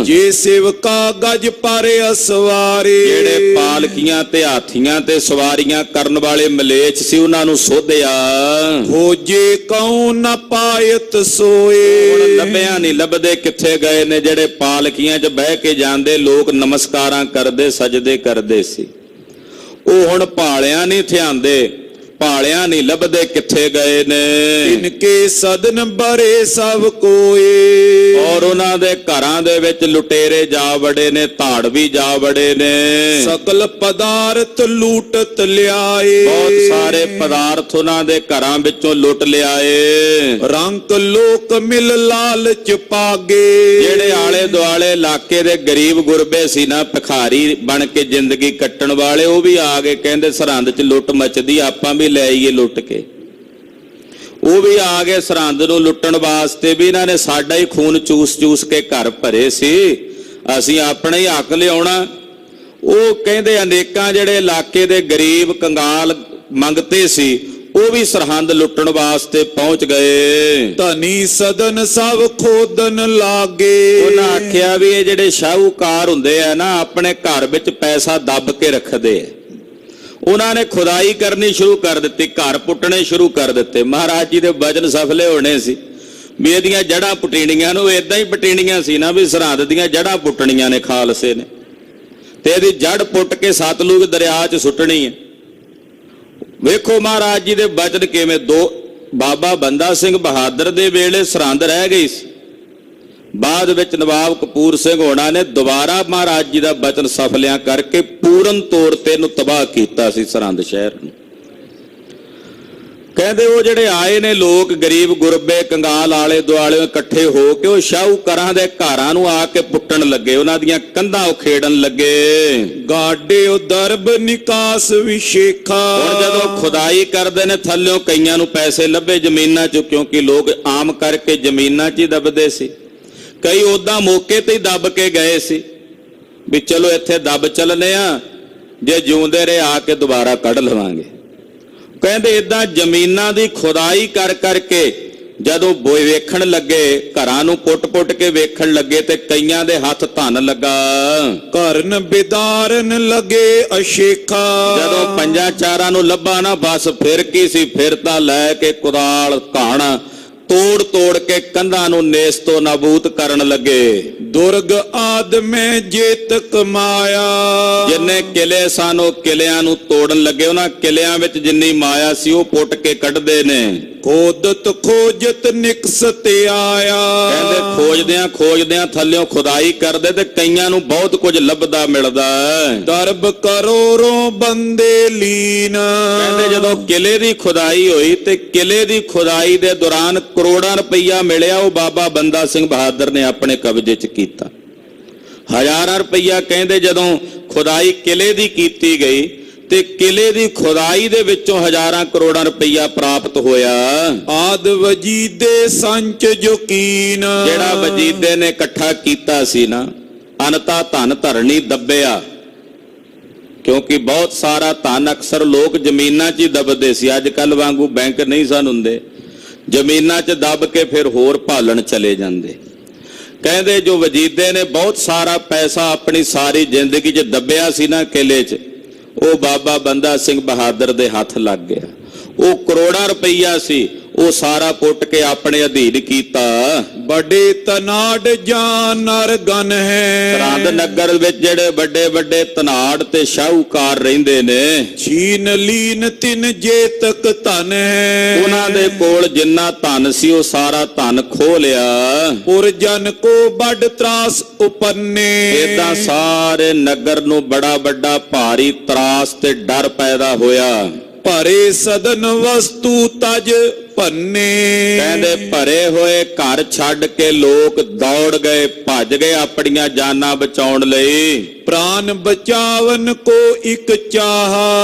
[SPEAKER 2] ਜੇ ਸੇਵਕਾ ਗਜ ਪਰ ਅਸਵਾਰੇ।
[SPEAKER 1] ਜਿਹੜੇ ਪਾਲਕੀਆਂ ਤੇ ਹਾਥੀਆਂ ਤੇ ਸਵਾਰੀਆਂ ਕਰਨ ਵਾਲੇ ਮਲੇਛ ਸੀ, ਉਹਨਾਂ ਨੂੰ ਸੋਧਿਆ।
[SPEAKER 2] ਖੋਜੇ ਕਉ ਨ ਪਾਇਤ ਸੋਏ।
[SPEAKER 1] ਹੁਣ ਲੱਭਿਆ ਨਹੀਂ, ਲੱਭਦੇ ਕਿੱਥੇ ਗਏ ਨੇ। ਜਿਹੜੇ ਪਾਲਕੀਆਂ 'ਚ ਬਹਿ ਕੇ ਜਾਂਦੇ ਲੋਕ ਨਮਸਕਾਰਾਂ ਕਰਦੇ, ਸਜਦੇ ਕਰਦੇ ਸੀ, ਉਹ ਹੁਣ ਭਾਲਿਆਂ ਨਹੀਂ ਥਿਆਂਦੇ, ਭਾਲਿਆਂ ਨਹੀਂ ਲੱਭਦੇ ਕਿੱਥੇ ਗਏ ਨੇ।
[SPEAKER 2] ਇਨਕੇ ਸਦਨ ਬਰੇ ਸਭ ਕੋਏ।
[SPEAKER 1] ਔਰ ਉਹਨਾਂ ਦੇ ਘਰਾਂ ਦੇ ਵਿੱਚ ਲੁਟੇਰੇ ਜਾ ਵੜੇ ਨੇ, ਧਾੜਵੀ ਜਾ ਵੜੇ ਨੇ।
[SPEAKER 2] ਸਕਲ ਪਦਾਰਥ ਲੂਟਤ ਲਿਆਏ।
[SPEAKER 1] ਬਹੁਤ ਸਾਰੇ ਪਦਾਰਥ ਉਹਨਾਂ ਦੇ ਘਰਾਂ ਵਿੱਚੋਂ ਲੁੱਟ ਲਿਆਏ।
[SPEAKER 2] ਰੰਕ ਲੋਕ ਮਿਲ ਲਾਲਚ ਪਾਗੇ।
[SPEAKER 1] ਜਿਹੜੇ ਆਲੇ ਦੁਆਲੇ ਇਲਾਕੇ ਦੇ ਗਰੀਬ ਗੁਰਬੇ ਸੀ ਨਾ, ਭਿਖਾਰੀ ਬਣ ਕੇ ਜ਼ਿੰਦਗੀ ਕੱਟਣ ਵਾਲੇ, ਉਹ ਵੀ ਆ ਗਏ। ਕਹਿੰਦੇ ਸਰਹੰਦ 'ਚ ਲੁੱਟ ਮਚਦੀ, ਆਪਾਂ ਵੀ ਲੈ ਆਈਏ ਲੁੱਟ ਕੇ। ਉਹ ਵੀ ਆ ਗਏ ਸਰਹੰਦ ਨੂੰ ਲੁੱਟਣ ਵਾਸਤੇ, ਵੀ ਇਹਨਾਂ ਨੇ ਸਾਡਾ ਹੀ ਖੂਨ ਚੂਸ ਚੂਸ ਕੇ ਘਰ ਭਰੇ ਸੀ, ਅਸੀਂ ਆਪਣਾ ਹੀ ਹੱਕ ਲਿਆਉਣਾ। ਉਹ ਕਹਿੰਦੇ ਅਨੇਕਾਂ ਜਿਹੜੇ ਇਲਾਕੇ ਦੇ ਗਰੀਬ ਕੰਗਾਲ ਮੰਗਤੇ ਸੀ, ਉਹ ਵੀ ਸਰਹੰਦ ਲੁੱਟਣ ਵਾਸਤੇ ਪਹੁੰਚ ਗਏ।
[SPEAKER 2] ਧਨੀ ਸਦਨ ਸਭ ਖੋਦਨ ਲਾਗੇ।
[SPEAKER 1] ਉਹਨਾਂ ਆਖਿਆ ਵੀ ਇਹ ਜਿਹੜੇ ਸ਼ਾਹੂਕਾਰ ਹੁੰਦੇ ਆ ਨਾ, ਆਪਣੇ ਘਰ ਵਿੱਚ ਪੈਸਾ ਦੱਬ ਕੇ ਰੱਖਦੇ ਆ। ਉਹਨਾਂ ਨੇ ਖੁਦਾਈ ਕਰਨੀ ਸ਼ੁਰੂ ਕਰ ਦਿੱਤੀ, ਘਰ ਪੁੱਟਣੇ ਸ਼ੁਰੂ ਕਰ ਦਿੱਤੇ। ਮਹਾਰਾਜ ਜੀ ਦੇ ਬਚਨ ਸਫਲੇ ਹੋਣੇ ਸੀ ਵੀ ਇਹਦੀਆਂ ਜੜ੍ਹਾਂ ਪੁੱਟਣੀਆਂ ਨੂੰ। ਇਦਾਂ ਹੀ ਪੁੱਟਣੀਆਂ ਸੀ ਨਾ ਵੀ ਸਰਹੰਦ ਦੀਆਂ ਜੜ੍ਹਾਂ ਪੁੱਟਣੀਆਂ ਨੇ ਖਾਲਸੇ ਨੇ, ਤੇ ਇਹਦੀ ਜੜ ਪੁੱਟ ਕੇ ਸਤਲੁਜ ਦਰਿਆ 'ਚ ਸੁੱਟਣੀ ਹੈ। ਵੇਖੋ ਮਹਾਰਾਜ ਜੀ ਦੇ ਬਚਨ ਕਿਵੇਂ। ਬਾਬਾ ਬੰਦਾ ਸਿੰਘ ਬਹਾਦਰ ਦੇ ਵੇਲੇ ਸਰਹੰਦ ਰਹਿ ਗਈ ਸੀ, ਬਾਅਦ ਵਿੱਚ ਨਵਾਬ ਕਪੂਰ ਸਿੰਘ ਹੋਣਾ ਨੇ ਦੁਬਾਰਾ ਮਹਾਰਾਜ ਜੀ ਦਾ ਬਚਨ ਸਫਲਿਆਂ ਕਰਕੇ ਪੂਰਨ ਤੌਰ ਤੇ ਇਹਨੂੰ ਤਬਾਹ ਕੀਤਾ ਸੀ ਸਰਹੰਦ ਸ਼ਹਿਰ ਨੂੰ। ਕਹਿੰਦੇ ਉਹ ਜਿਹੜੇ ਆਏ ਨੇ ਲੋਕ ਗਰੀਬ ਗੁਰਬੇ ਕੰਗਾਲ ਆਲੇ ਦੁਆਲੇ ਇਕੱਠੇ ਹੋ ਕੇ ਉਹ ਸ਼ਾਹੂਕਾਰਾਂ ਦੇ ਘਰਾਂ ਨੂੰ ਆ ਕੇ ਪੁੱਟਣ ਲੱਗੇ, ਉਹਨਾਂ ਦੀਆਂ ਕੰਧਾਂ ਉਖੇੜਨ ਲੱਗੇ।
[SPEAKER 2] ਗਾਡੇ ਉਹ ਦਰਬ ਨਿਕਾਸ ਵਿਸ਼ੇਖਾ।
[SPEAKER 1] ਹੁਣ ਜਦੋਂ ਖੁਦਾਈ ਕਰਦੇ ਨੇ ਥੱਲਿਓਂ ਕਈਆਂ ਨੂੰ ਪੈਸੇ ਲੱਭੇ ਜ਼ਮੀਨਾਂ 'ਚੋਂ, ਕਿਉਂਕਿ ਲੋਕ ਆਮ ਕਰਕੇ ਜ਼ਮੀਨਾਂ 'ਚ ਹੀ ਦੱਬਦੇ ਸੀ। ਕਈ ਉਦਾਂ ਮੌਕੇ ਤੇ ਹੀ ਦੱਬ ਕੇ ਗਏ ਸੀ ਵੀ ਚਲੋ ਇੱਥੇ ਦੱਬ ਚੱਲਨੇ ਆ, ਜੇ ਜਿਉਂਦੇ ਰਹੇ ਆ ਕੇ ਦੁਬਾਰਾ ਕੱਢ ਲਵਾਂਗੇ। ਕਹਿੰਦੇ ਇਦਾਂ ਜ਼ਮੀਨਾਂ ਦੀ ਖੁਦਾਈ ਕਰ ਕਰਕੇ ਜਦੋਂ ਵੇਖਣ ਲੱਗੇ, ਘਰਾਂ ਨੂੰ ਪੁੱਟ-ਪੁੱਟ ਕੇ ਵੇਖਣ ਲੱਗੇ ਤੇ ਕਈਆਂ ਦੇ ਹੱਥ ਧਨ ਲੱਗਾ।
[SPEAKER 2] ਕਰਨ ਬਿਦਾਰਨ ਲਗੇ ਅਸ਼ੇਖਾ।
[SPEAKER 1] ਜਦੋਂ ਪੰਜਾਂ ਚਾਰਾਂ ਨੂੰ ਲੱਭਾ ਨਾ, ਬਸ ਫਿਰ ਕੀ ਸੀ, ਫਿਰ ਤਾਂ ਲੈ ਕੇ ਕੁਦਾਲ ਘਾਣ ਤੋੜ ਤੋੜ ਕੇ ਕੰਧਾਂ ਨੂੰ ਨੇਸ ਤੋਂ ਨਾਬੂਦ ਕਰਨ ਲੱਗੇ।
[SPEAKER 2] ਦੁਰਗ ਆਦਮੇ ਜੇਤ ਕਮਾਇਆ।
[SPEAKER 1] ਜਿੰਨੇ ਕਿਲੇ ਸਨ ਉਹ ਕਿਲਿਆਂ ਨੂੰ ਤੋੜਨ ਲੱਗੇ, ਉਹਨਾਂ ਕਿਲਿਆਂ ਵਿੱਚ ਜਿੰਨੀ ਮਾਇਆ ਸੀ ਉਹ ਪੁੱਟ ਕੇ ਕੱਢਦੇ ਨੇ।
[SPEAKER 2] ਖੋਦਤ ਖੋਜਤ ਨਿਕਸਤ ਆਇਆ।
[SPEAKER 1] ਕਹਿੰਦੇ ਖੋਜਦਿਆਂ ਥੱਲਿਓਂ ਖੁਦਾਈ ਕਰਦੇ ਤੇ ਕਈਆਂ ਨੂੰ ਬਹੁਤ ਕੁਝ ਲੱਭਦਾ ਮਿਲਦਾ।
[SPEAKER 2] ਦਰਬ ਕਰੋੜੋਂ ਬੰਦੇ ਲੀਨ।
[SPEAKER 1] ਕਹਿੰਦੇ ਜਦੋਂ ਕਿਲੇ ਦੀ ਖੁਦਾਈ ਹੋਈ ਤੇ ਕਿਲੇ ਦੀ ਖੁਦਾਈ ਦੇ ਦੌਰਾਨ ਕਰੋੜਾਂ ਰੁਪਈਆ ਮਿਲਿਆ, ਉਹ ਬਾਬਾ ਬੰਦਾ ਸਿੰਘ ਬਹਾਦਰ ਨੇ ਆਪਣੇ ਕਬਜ਼ੇ 'ਚ ਕੀਤਾ। ਹਜ਼ਾਰਾਂ ਰੁਪਈਆ ਕਹਿੰਦੇ ਜਦੋਂ ਖੁਦਾਈ ਕਿਲੇ ਦੀ ਕੀਤੀ ਗਈ ਤੇ ਕਿਲੇ ਦੀ ਖੁਦਾਈ ਦੇ ਵਿੱਚੋਂ ਹਜ਼ਾਰਾਂ ਕਰੋੜਾਂ ਰੁਪਈਆ ਪ੍ਰਾਪਤ ਹੋਇਆ।
[SPEAKER 2] ਆਦ ਵਜੀਦੇ ਸੰਚ ਯਕੀਨ।
[SPEAKER 1] ਜਿਹੜਾ ਵਜੀਦੇ ਨੇ ਇਕੱਠਾ ਕੀਤਾ ਸੀ ਨਾ, ਅਨਤਾ ਧਨ ਧਰਣੀ ਦੱਬਿਆ, ਕਿਉਂਕਿ ਬਹੁਤ ਸਾਰਾ ਧਨ ਅਕਸਰ ਲੋਕ ਜ਼ਮੀਨਾਂ 'ਚ ਹੀ ਦੱਬਦੇ ਸੀ। ਅੱਜ ਕੱਲ ਵਾਂਗੂ ਬੈਂਕ ਨਹੀਂ ਸਨ ਹੁੰਦੇ, ਜ਼ਮੀਨਾਂ 'ਚ ਦੱਬ ਕੇ ਫਿਰ ਹੋਰ ਭਾਲਣ ਚਲੇ ਜਾਂਦੇ। ਕਹਿੰਦੇ ਜੋ ਵਜੀਦੇ ਨੇ ਬਹੁਤ ਸਾਰਾ ਪੈਸਾ ਆਪਣੀ ਸਾਰੀ ਜ਼ਿੰਦਗੀ 'ਚ ਦੱਬਿਆ ਸੀ ਨਾ ਕਿਲੇ 'ਚ, ਉਹ ਬਾਬਾ ਬੰਦਾ ਸਿੰਘ ਬਹਾਦਰ ਦੇ ਹੱਥ ਲੱਗ ਗਿਆ। ਉਹ ਕਰੋੜਾਂ ਰੁਪਈਆ ਸੀ, ਉਹ ਸਾਰਾ ਪੁੱਟ ਕੇ ਆਪਣੇ ਅਧੀਨ ਕੀਤਾ।
[SPEAKER 2] ਬੜੇ ਤਨਾੜ ਜਾਂ ਨਰ ਗਨ ਹੈ।
[SPEAKER 1] ਸਰਹੰਦ ਨਗਰ ਵਿੱਚ ਜਿਹੜੇ ਵੱਡੇ ਵੱਡੇ ਤਨਾੜ ਤੇ ਸ਼ਾਹੂਕਾਰ ਰਹਿੰਦੇ ਨੇ,
[SPEAKER 2] ਛੀਨ ਲੀਨ ਤਿਨ ਜੇਤਕ ਧਨ ਹੈ।
[SPEAKER 1] ਉਹਨਾਂ ਦੇ ਕੋਲ ਜਿੰਨਾ ਧਨ ਸੀ ਉਹ ਸਾਰਾ ਧਨ ਖੋਹ ਲਿਆ।
[SPEAKER 2] ਪੁਰ ਜਨ ਕੋ ਵੱਡ ਤਰਾਸ ਉਪੰਨੇ।
[SPEAKER 1] ਏਦਾਂ ਸਾਰੇ ਨਗਰ ਨੂੰ ਬੜਾ ਵੱਡਾ ਭਾਰੀ ਤਰਾਸ ਤੇ ਡਰ ਪੈਦਾ ਹੋਇਆ।
[SPEAKER 2] ਭਰੇ ਸਦਨ ਵਸਤੂ ਤਜ ਭੰਨੇ।
[SPEAKER 1] ਕਹਿੰਦੇ ਭਰੇ ਹੋਏ ਘਰ ਛੱਡ ਕੇ ਲੋਕ ਦੌੜ ਗਏ, ਭੱਜ ਗਏ ਆਪਣੀਆਂ ਜਾਨਾਂ ਬਚਾਉਣ ਲਈ।
[SPEAKER 2] ਪ੍ਰਾਨ ਬਚਾਵਨ ਕੋ ਇੱਕ ਚਾਹ।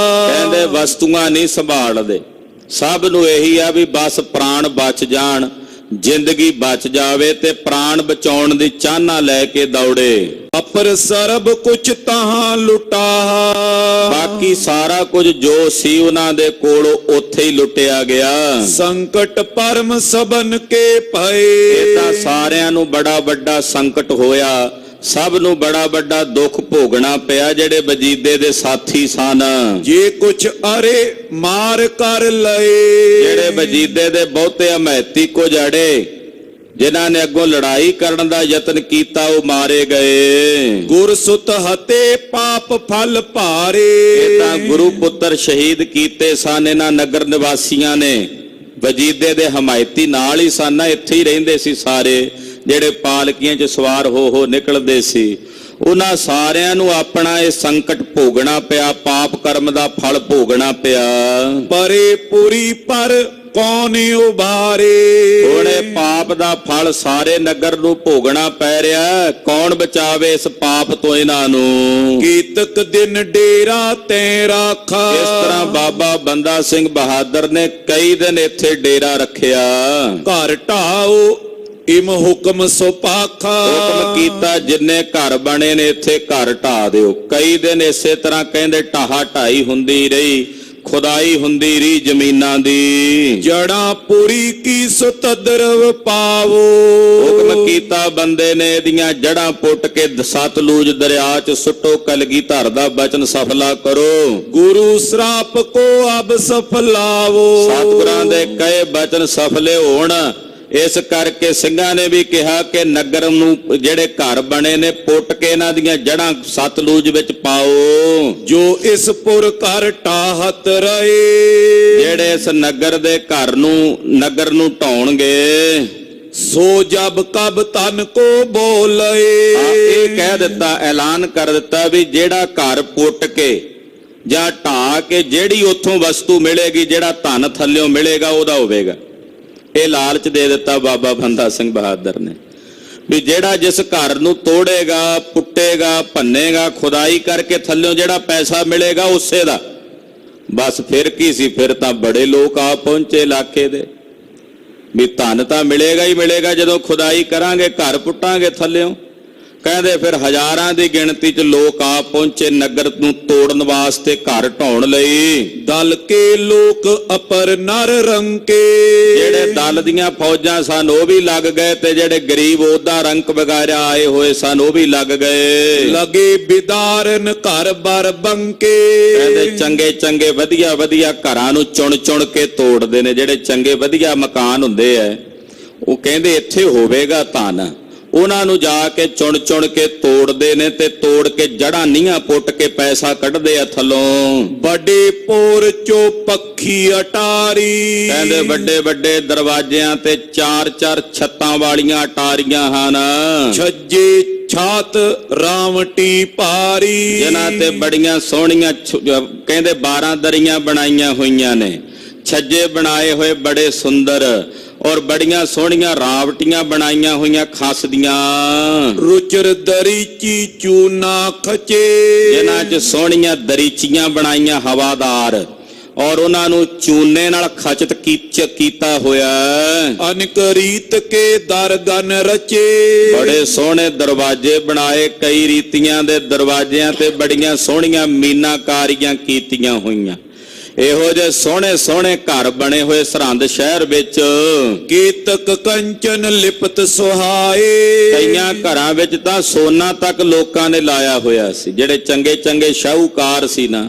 [SPEAKER 1] ਕਹਿੰਦੇ ਵਸਤੂਆਂ ਨਹੀਂ ਸੰਭਾਲਦੇ, ਸਭ ਨੂੰ ਇਹੀ ਆ ਵੀ ਬਸ ਪ੍ਰਾਣ ਬਚ ਜਾਣ, ਜ਼ਿੰਦਗੀ ਬਚ ਜਾਵੇ, ਤੇ ਪ੍ਰਾਣ ਬਚਾਉਣ ਦੀ ਚਾਹਨਾ ਲੈ ਕੇ ਦੌੜੇ।
[SPEAKER 2] ਅਪਰ ਸਰਬ ਕੁਛ ਤਹਾਂ ਲੁਟਾ।
[SPEAKER 1] ਬਾਕੀ ਸਾਰਾ ਕੁਝ ਜੋ ਸੀ ਉਹਨਾਂ ਦੇ ਕੋਲੋਂ ਉੱਥੇ ਹੀ ਲੁੱਟਿਆ ਗਿਆ।
[SPEAKER 2] ਸੰਕਟ ਪਰਮ ਸਬਨ ਕੇ ਭਏ।
[SPEAKER 1] ਇਹ ਤਾਂ ਸਾਰਿਆਂ ਨੂੰ ਬੜਾ ਵੱਡਾ ਸੰਕਟ ਹੋਇਆ, ਸਭ ਨੂੰ ਬੜਾ ਵੱਡਾ ਦੁੱਖ ਭੋਗਣਾ ਪਿਆ ਜਿਹੜੇ ਵਜੀਦੇ ਦੇ ਸਾਥੀ ਸਨ।
[SPEAKER 2] ਜੇ ਕੁਛ ਅਰੇ ਮਾਰ ਕਰ ਲਏ।
[SPEAKER 1] ਜਿਹੜੇ ਵਜੀਦੇ ਦੇ ਬਹੁਤੇ ਹਮੈਤੀ ਕੁਝ ਅੜੇ, ਜਿਨ੍ਹਾਂ ਨੇ ਅੱਗੋਂ ਲੜਾਈ ਕਰਨ ਦਾ ਯਤਨ ਕੀਤਾ, ਉਹ ਮਾਰੇ ਗਏ।
[SPEAKER 2] ਗੁਰ ਸੁਤ ਹਤੇ ਪਾਪ ਫਲ ਭਾਰੇ।
[SPEAKER 1] ਇਹ ਤਾਂ ਗੁਰੂ ਪੁੱਤਰ ਸ਼ਹੀਦ ਕੀਤੇ ਸਨ ਇਹਨਾਂ ਨਗਰ ਨਿਵਾਸੀਆਂ ਨੇ। ਵਜੀਦੇ ਦੇ ਹਮਾਇਤੀ ਨਾਲ ਹੀ ਸਨ, ਇੱਥੇ ਹੀ ਰਹਿੰਦੇ ਸੀ ਸਾਰੇ, ਜਿਹੜੇ ਪਾਲਕੀਆਂ 'ਚ ਸਵਾਰ ਹੋ ਨਿਕਲਦੇ ਸੀ। ਉਹਨਾਂ ਸਾਰਿਆਂ ਨੂੰ ਆਪਣਾ ਇਹ ਸੰਕਟ ਭੋਗਣਾ ਪਿਆ, ਪਾਪ ਕਰਮ ਦਾ ਫਲ ਭੋਗਣਾ ਪਿਆ।
[SPEAKER 2] ਪਰੇ ਪੁਰੀ ਪਰ ਕੌਣ ਉਭਾਰੇ।
[SPEAKER 1] ਹੁਣ ਇਹ ਪਾਪ ਦਾ ਫਲ ਸਾਰੇ ਨਗਰ ਨੂੰ ਭੋਗਣਾ ਪੈ ਰਿਹਾ, ਕੌਣ ਬਚਾਵੇ ਇਸ ਪਾਪ ਤੋਂ ਇਹਨਾਂ ਨੂੰ।
[SPEAKER 2] ਕੀਤਕ ਦਿਨ ਡੇਰਾ ਤੈ ਰਾਖਾ।
[SPEAKER 1] ਇਸ ਤਰ੍ਹਾਂ ਬਾਬਾ ਬੰਦਾ ਸਿੰਘ ਬਹਾਦਰ ਨੇ ਕਈ ਦਿਨ ਇੱਥੇ ਡੇਰਾ ਰੱਖਿਆ।
[SPEAKER 2] ਘਰ ਢਾਓ ਇਮ ਹੁਕਮ ਸੁਪਾਖਾ।
[SPEAKER 1] ਹੁਕਮ ਕੀਤਾ ਜਿੰਨੇ ਘਰ ਬਣੇ ਨੇ ਇੱਥੇ ਘਰ ਢਾ ਦਿਓ। ਕਈ ਦਿਨ ਇਸੇ ਤਰ੍ਹਾਂ ਕਹਿੰਦੇ ਢਾਹਾ ਢਾਈ ਹੁੰਦੀ ਰਹੀ, ਖੁਦਾਈ ਹੁੰਦੀ ਰਹੀ ਜ਼ਮੀਨਾਂ ਦੀ।
[SPEAKER 2] ਜੜਾਂ ਪੂਰੀ ਕੀ ਸੁਤਦਰਵ ਪਾਵੋ।
[SPEAKER 1] ਹੁਕਮ ਕੀਤਾ ਬੰਦੇ ਨੇ ਇਹਦੀਆਂ ਜੜਾਂ ਪੁੱਟ ਕੇ ਸਤਲੁਜ ਦਰਿਆ 'ਚ ਸੁੱਟੋ, ਕਲਗੀਧਰ ਦਾ ਬਚਨ ਸਫਲਾ ਕਰੋ।
[SPEAKER 2] ਗੁਰੂ ਸਰਾਪ ਕੋ ਅਬ ਸਫਲਾਵੋ।
[SPEAKER 1] ਸਤਿਗੁਰਾਂ ਦੇ ਕਹੇ ਬਚਨ ਸਫਲੇ ਹੋਣ, ਇਸ ਕਰਕੇ ਸਿੰਘਾਂ ਨੇ ਵੀ ਕਿਹਾ ਕਿ ਨਗਰ ਨੂੰ ਜਿਹੜੇ ਘਰ ਬਣੇ ਨੇ ਪੁੱਟ ਕੇ ਇਹਨਾਂ ਦੀਆਂ ਜੜਾਂ ਸਤਲੁਜ ਵਿੱਚ ਪਾਓ।
[SPEAKER 2] ਜੋ ਇਸ ਪੁਰ ਘਰ ਢਾਹਤ ਰਹੇ।
[SPEAKER 1] ਜਿਹੜੇ ਇਸ ਨਗਰ ਦੇ ਘਰ ਨੂੰ ਨਗਰ ਨੂੰ ਢਾਉਣਗੇ,
[SPEAKER 2] ਸੋ ਜਬ ਕਬ ਤਨ ਕੋ ਬੋਲੇ।
[SPEAKER 1] ਇਹ ਕਹਿ ਦਿੱਤਾ, ਐਲਾਨ ਕਰ ਦਿੱਤਾ ਵੀ ਜਿਹੜਾ ਘਰ ਪੁੱਟ ਕੇ ਜਾਂ ਢਾ ਕੇ ਜਿਹੜੀ ਉੱਥੋਂ ਵਸਤੂ ਮਿਲੇਗੀ, ਜਿਹੜਾ ਧਨ ਥੱਲਿਓਂ ਮਿਲੇਗਾ ਉਹਦਾ ਹੋਵੇਗਾ। ਇਹ ਲਾਲਚ ਦੇ ਦਿੱਤਾ ਬਾਬਾ ਬੰਦਾ ਸਿੰਘ ਬਹਾਦਰ ਨੇ ਵੀ ਜਿਹੜਾ ਜਿਸ ਘਰ ਨੂੰ ਤੋੜੇਗਾ, ਪੁੱਟੇਗਾ, ਭੰਨੇਗਾ, ਖੁਦਾਈ ਕਰਕੇ ਥੱਲਿਓਂ ਜਿਹੜਾ ਪੈਸਾ ਮਿਲੇਗਾ ਉਸੇ ਦਾ। ਬਸ ਫਿਰ ਕੀ ਸੀ, ਫਿਰ ਤਾਂ ਬੜੇ ਲੋਕ ਆ ਪਹੁੰਚੇ ਇਲਾਕੇ ਦੇ ਵੀ ਧਨ ਤਾਂ ਮਿਲੇਗਾ ਹੀ ਮਿਲੇਗਾ ਜਦੋਂ ਖੁਦਾਈ ਕਰਾਂਗੇ, ਘਰ ਪੁੱਟਾਂਗੇ ਥੱਲਿਓਂ। ਕਹਿੰਦੇ ਫਿਰ ਹਜ਼ਾਰਾਂ ਦੀ ਗਿਣਤੀ 'ਚ ਲੋਕ ਆ ਪਹੁੰਚੇ ਨਗਰ ਨੂੰ ਤੋੜਨ ਵਾਸਤੇ, ਘਰ ਢਾਉਣ ਲਈ।
[SPEAKER 2] ਦਲ ਕੇ ਲੋਕ ਅਪਰ ਨਰ ਰੰਕੇ,
[SPEAKER 1] ਜਿਹੜੇ ਦਲ ਦੀਆਂ ਫੌਜਾਂ ਸਨ ਉਹ ਵੀ ਲੱਗ ਗਏ, ਤੇ ਜਿਹੜੇ ਗਰੀਬ ਉਹਦਾ ਰੰਕ ਵਗੈਰਾ ਆਏ ਹੋਏ ਸਨ ਉਹ ਵੀ ਲੱਗ ਗਏ।
[SPEAKER 2] ਲਗੇ ਬਿਦਾਰਨ ਘਰ ਬਰ ਬੰਕੇ,
[SPEAKER 1] ਕਹਿੰਦੇ ਚੰਗੇ ਚੰਗੇ ਵਧੀਆ ਵਧੀਆ ਘਰਾਂ ਨੂੰ ਚੁਣ ਚੁਣ ਕੇ ਤੋੜਦੇ ਨੇ। ਜਿਹੜੇ ਚੰਗੇ ਵਧੀਆ ਮਕਾਨ ਹੁੰਦੇ ਐ ਉਹ ਕਹਿੰਦੇ ਇੱਥੇ ਹੋਵੇਗਾ ਧਨ, ਉਹਨਾਂ ਨੂੰ ਜਾ ਕੇ ਚੁਣ ਚੁਣ ਕੇ ਤੋੜਦੇ ਨੇ, ਤੇ ਤੋੜ ਕੇ ਜੜ੍ਹਾਂ ਨੀਹਾਂ ਪੁੱਟ ਕੇ ਪੈਸਾ ਕੱਢਦੇ ਆ ਥੱਲੋਂ।
[SPEAKER 2] ਵੱਡੇ ਪੋਰ ਚੋ ਪੱਖੀ ਅਟਾਰੀ,
[SPEAKER 1] ਕਹਿੰਦੇ ਵੱਡੇ ਵੱਡੇ ਦਰਵਾਜ਼ਿਆਂ ਤੇ ਚਾਰ ਚਾਰ ਛੱਤਾਂ ਵਾਲੀਆਂ ਅਟਾਰੀਆਂ ਹਨ।
[SPEAKER 2] ਛੱਜੇ ਛਾਤ ਰਾਵਟੀ ਭਾਰੀ,
[SPEAKER 1] ਜਿਨ੍ਹਾਂ ਤੇ ਬੜੀਆਂ ਸੋਹਣੀਆਂ ਕਹਿੰਦੇ 12 ਦਰੀਆਂ ਬਣਾਈਆਂ ਹੋਈਆਂ ਨੇ। ਛੱਜੇ ਬਣਾਏ ਹੋਏ ਬੜੇ ਸੁੰਦਰ, ਔਰ ਬੜੀਆਂ ਸੋਹਣੀਆਂ ਰਾਵਟੀਆਂ ਬਣਾਈਆਂ ਹੋਈਆਂ ਖਸ ਦੀਆਂ।
[SPEAKER 2] ਰੁਚਰ ਦਰੀਚੀ ਚੂਨਾ ਖਚੇ,
[SPEAKER 1] ਜਿਨ੍ਹਾਂ 'ਚ ਸੋਹਣੀਆਂ ਦਰੀਚੀਆਂ ਬਣਾਈਆਂ ਹਵਾਦਾਰ, ਔਰ ਉਹਨਾਂ ਨੂੰ ਚੂਨੇ ਨਾਲ ਖਚਤ ਕੀਤਾ ਹੋਇਆ।
[SPEAKER 2] ਅਨਕ ਰੀਤ ਕੇ ਦਰਗਨ ਰਚੇ,
[SPEAKER 1] ਬੜੇ ਸੋਹਣੇ ਦਰਵਾਜ਼ੇ ਬਣਾਏ, ਕਈ ਰੀਤੀਆਂ ਦੇ ਦਰਵਾਜ਼ਿਆਂ ਤੇ ਬੜੀਆਂ ਸੋਹਣੀਆਂ ਮੀਨਾਕਾਰੀਆਂ ਕੀਤੀਆਂ ਹੋਈਆਂ। ਇਹੋ ਜਿਹੇ ਸੋਹਣੇ ਸੋਹਣੇ ਘਰ ਬਣੇ ਹੋਏ ਸਰਹੰਦ ਸ਼ਹਿਰ ਵਿੱਚ।
[SPEAKER 2] ਕੀਤਕ ਕੰਚਨ ਲਿਪਤ ਸੁਹਾਏ,
[SPEAKER 1] ਕਈਆਂ ਘਰਾਂ ਵਿੱਚ ਤਾਂ ਸੋਨਾ ਤੱਕ ਲੋਕਾਂ ਨੇ ਲਾਇਆ ਹੋਇਆ ਸੀ। ਜਿਹੜੇ ਚੰਗੇ ਚੰਗੇ ਸ਼ਾਹੂਕਾਰ ਸੀ ਨਾ,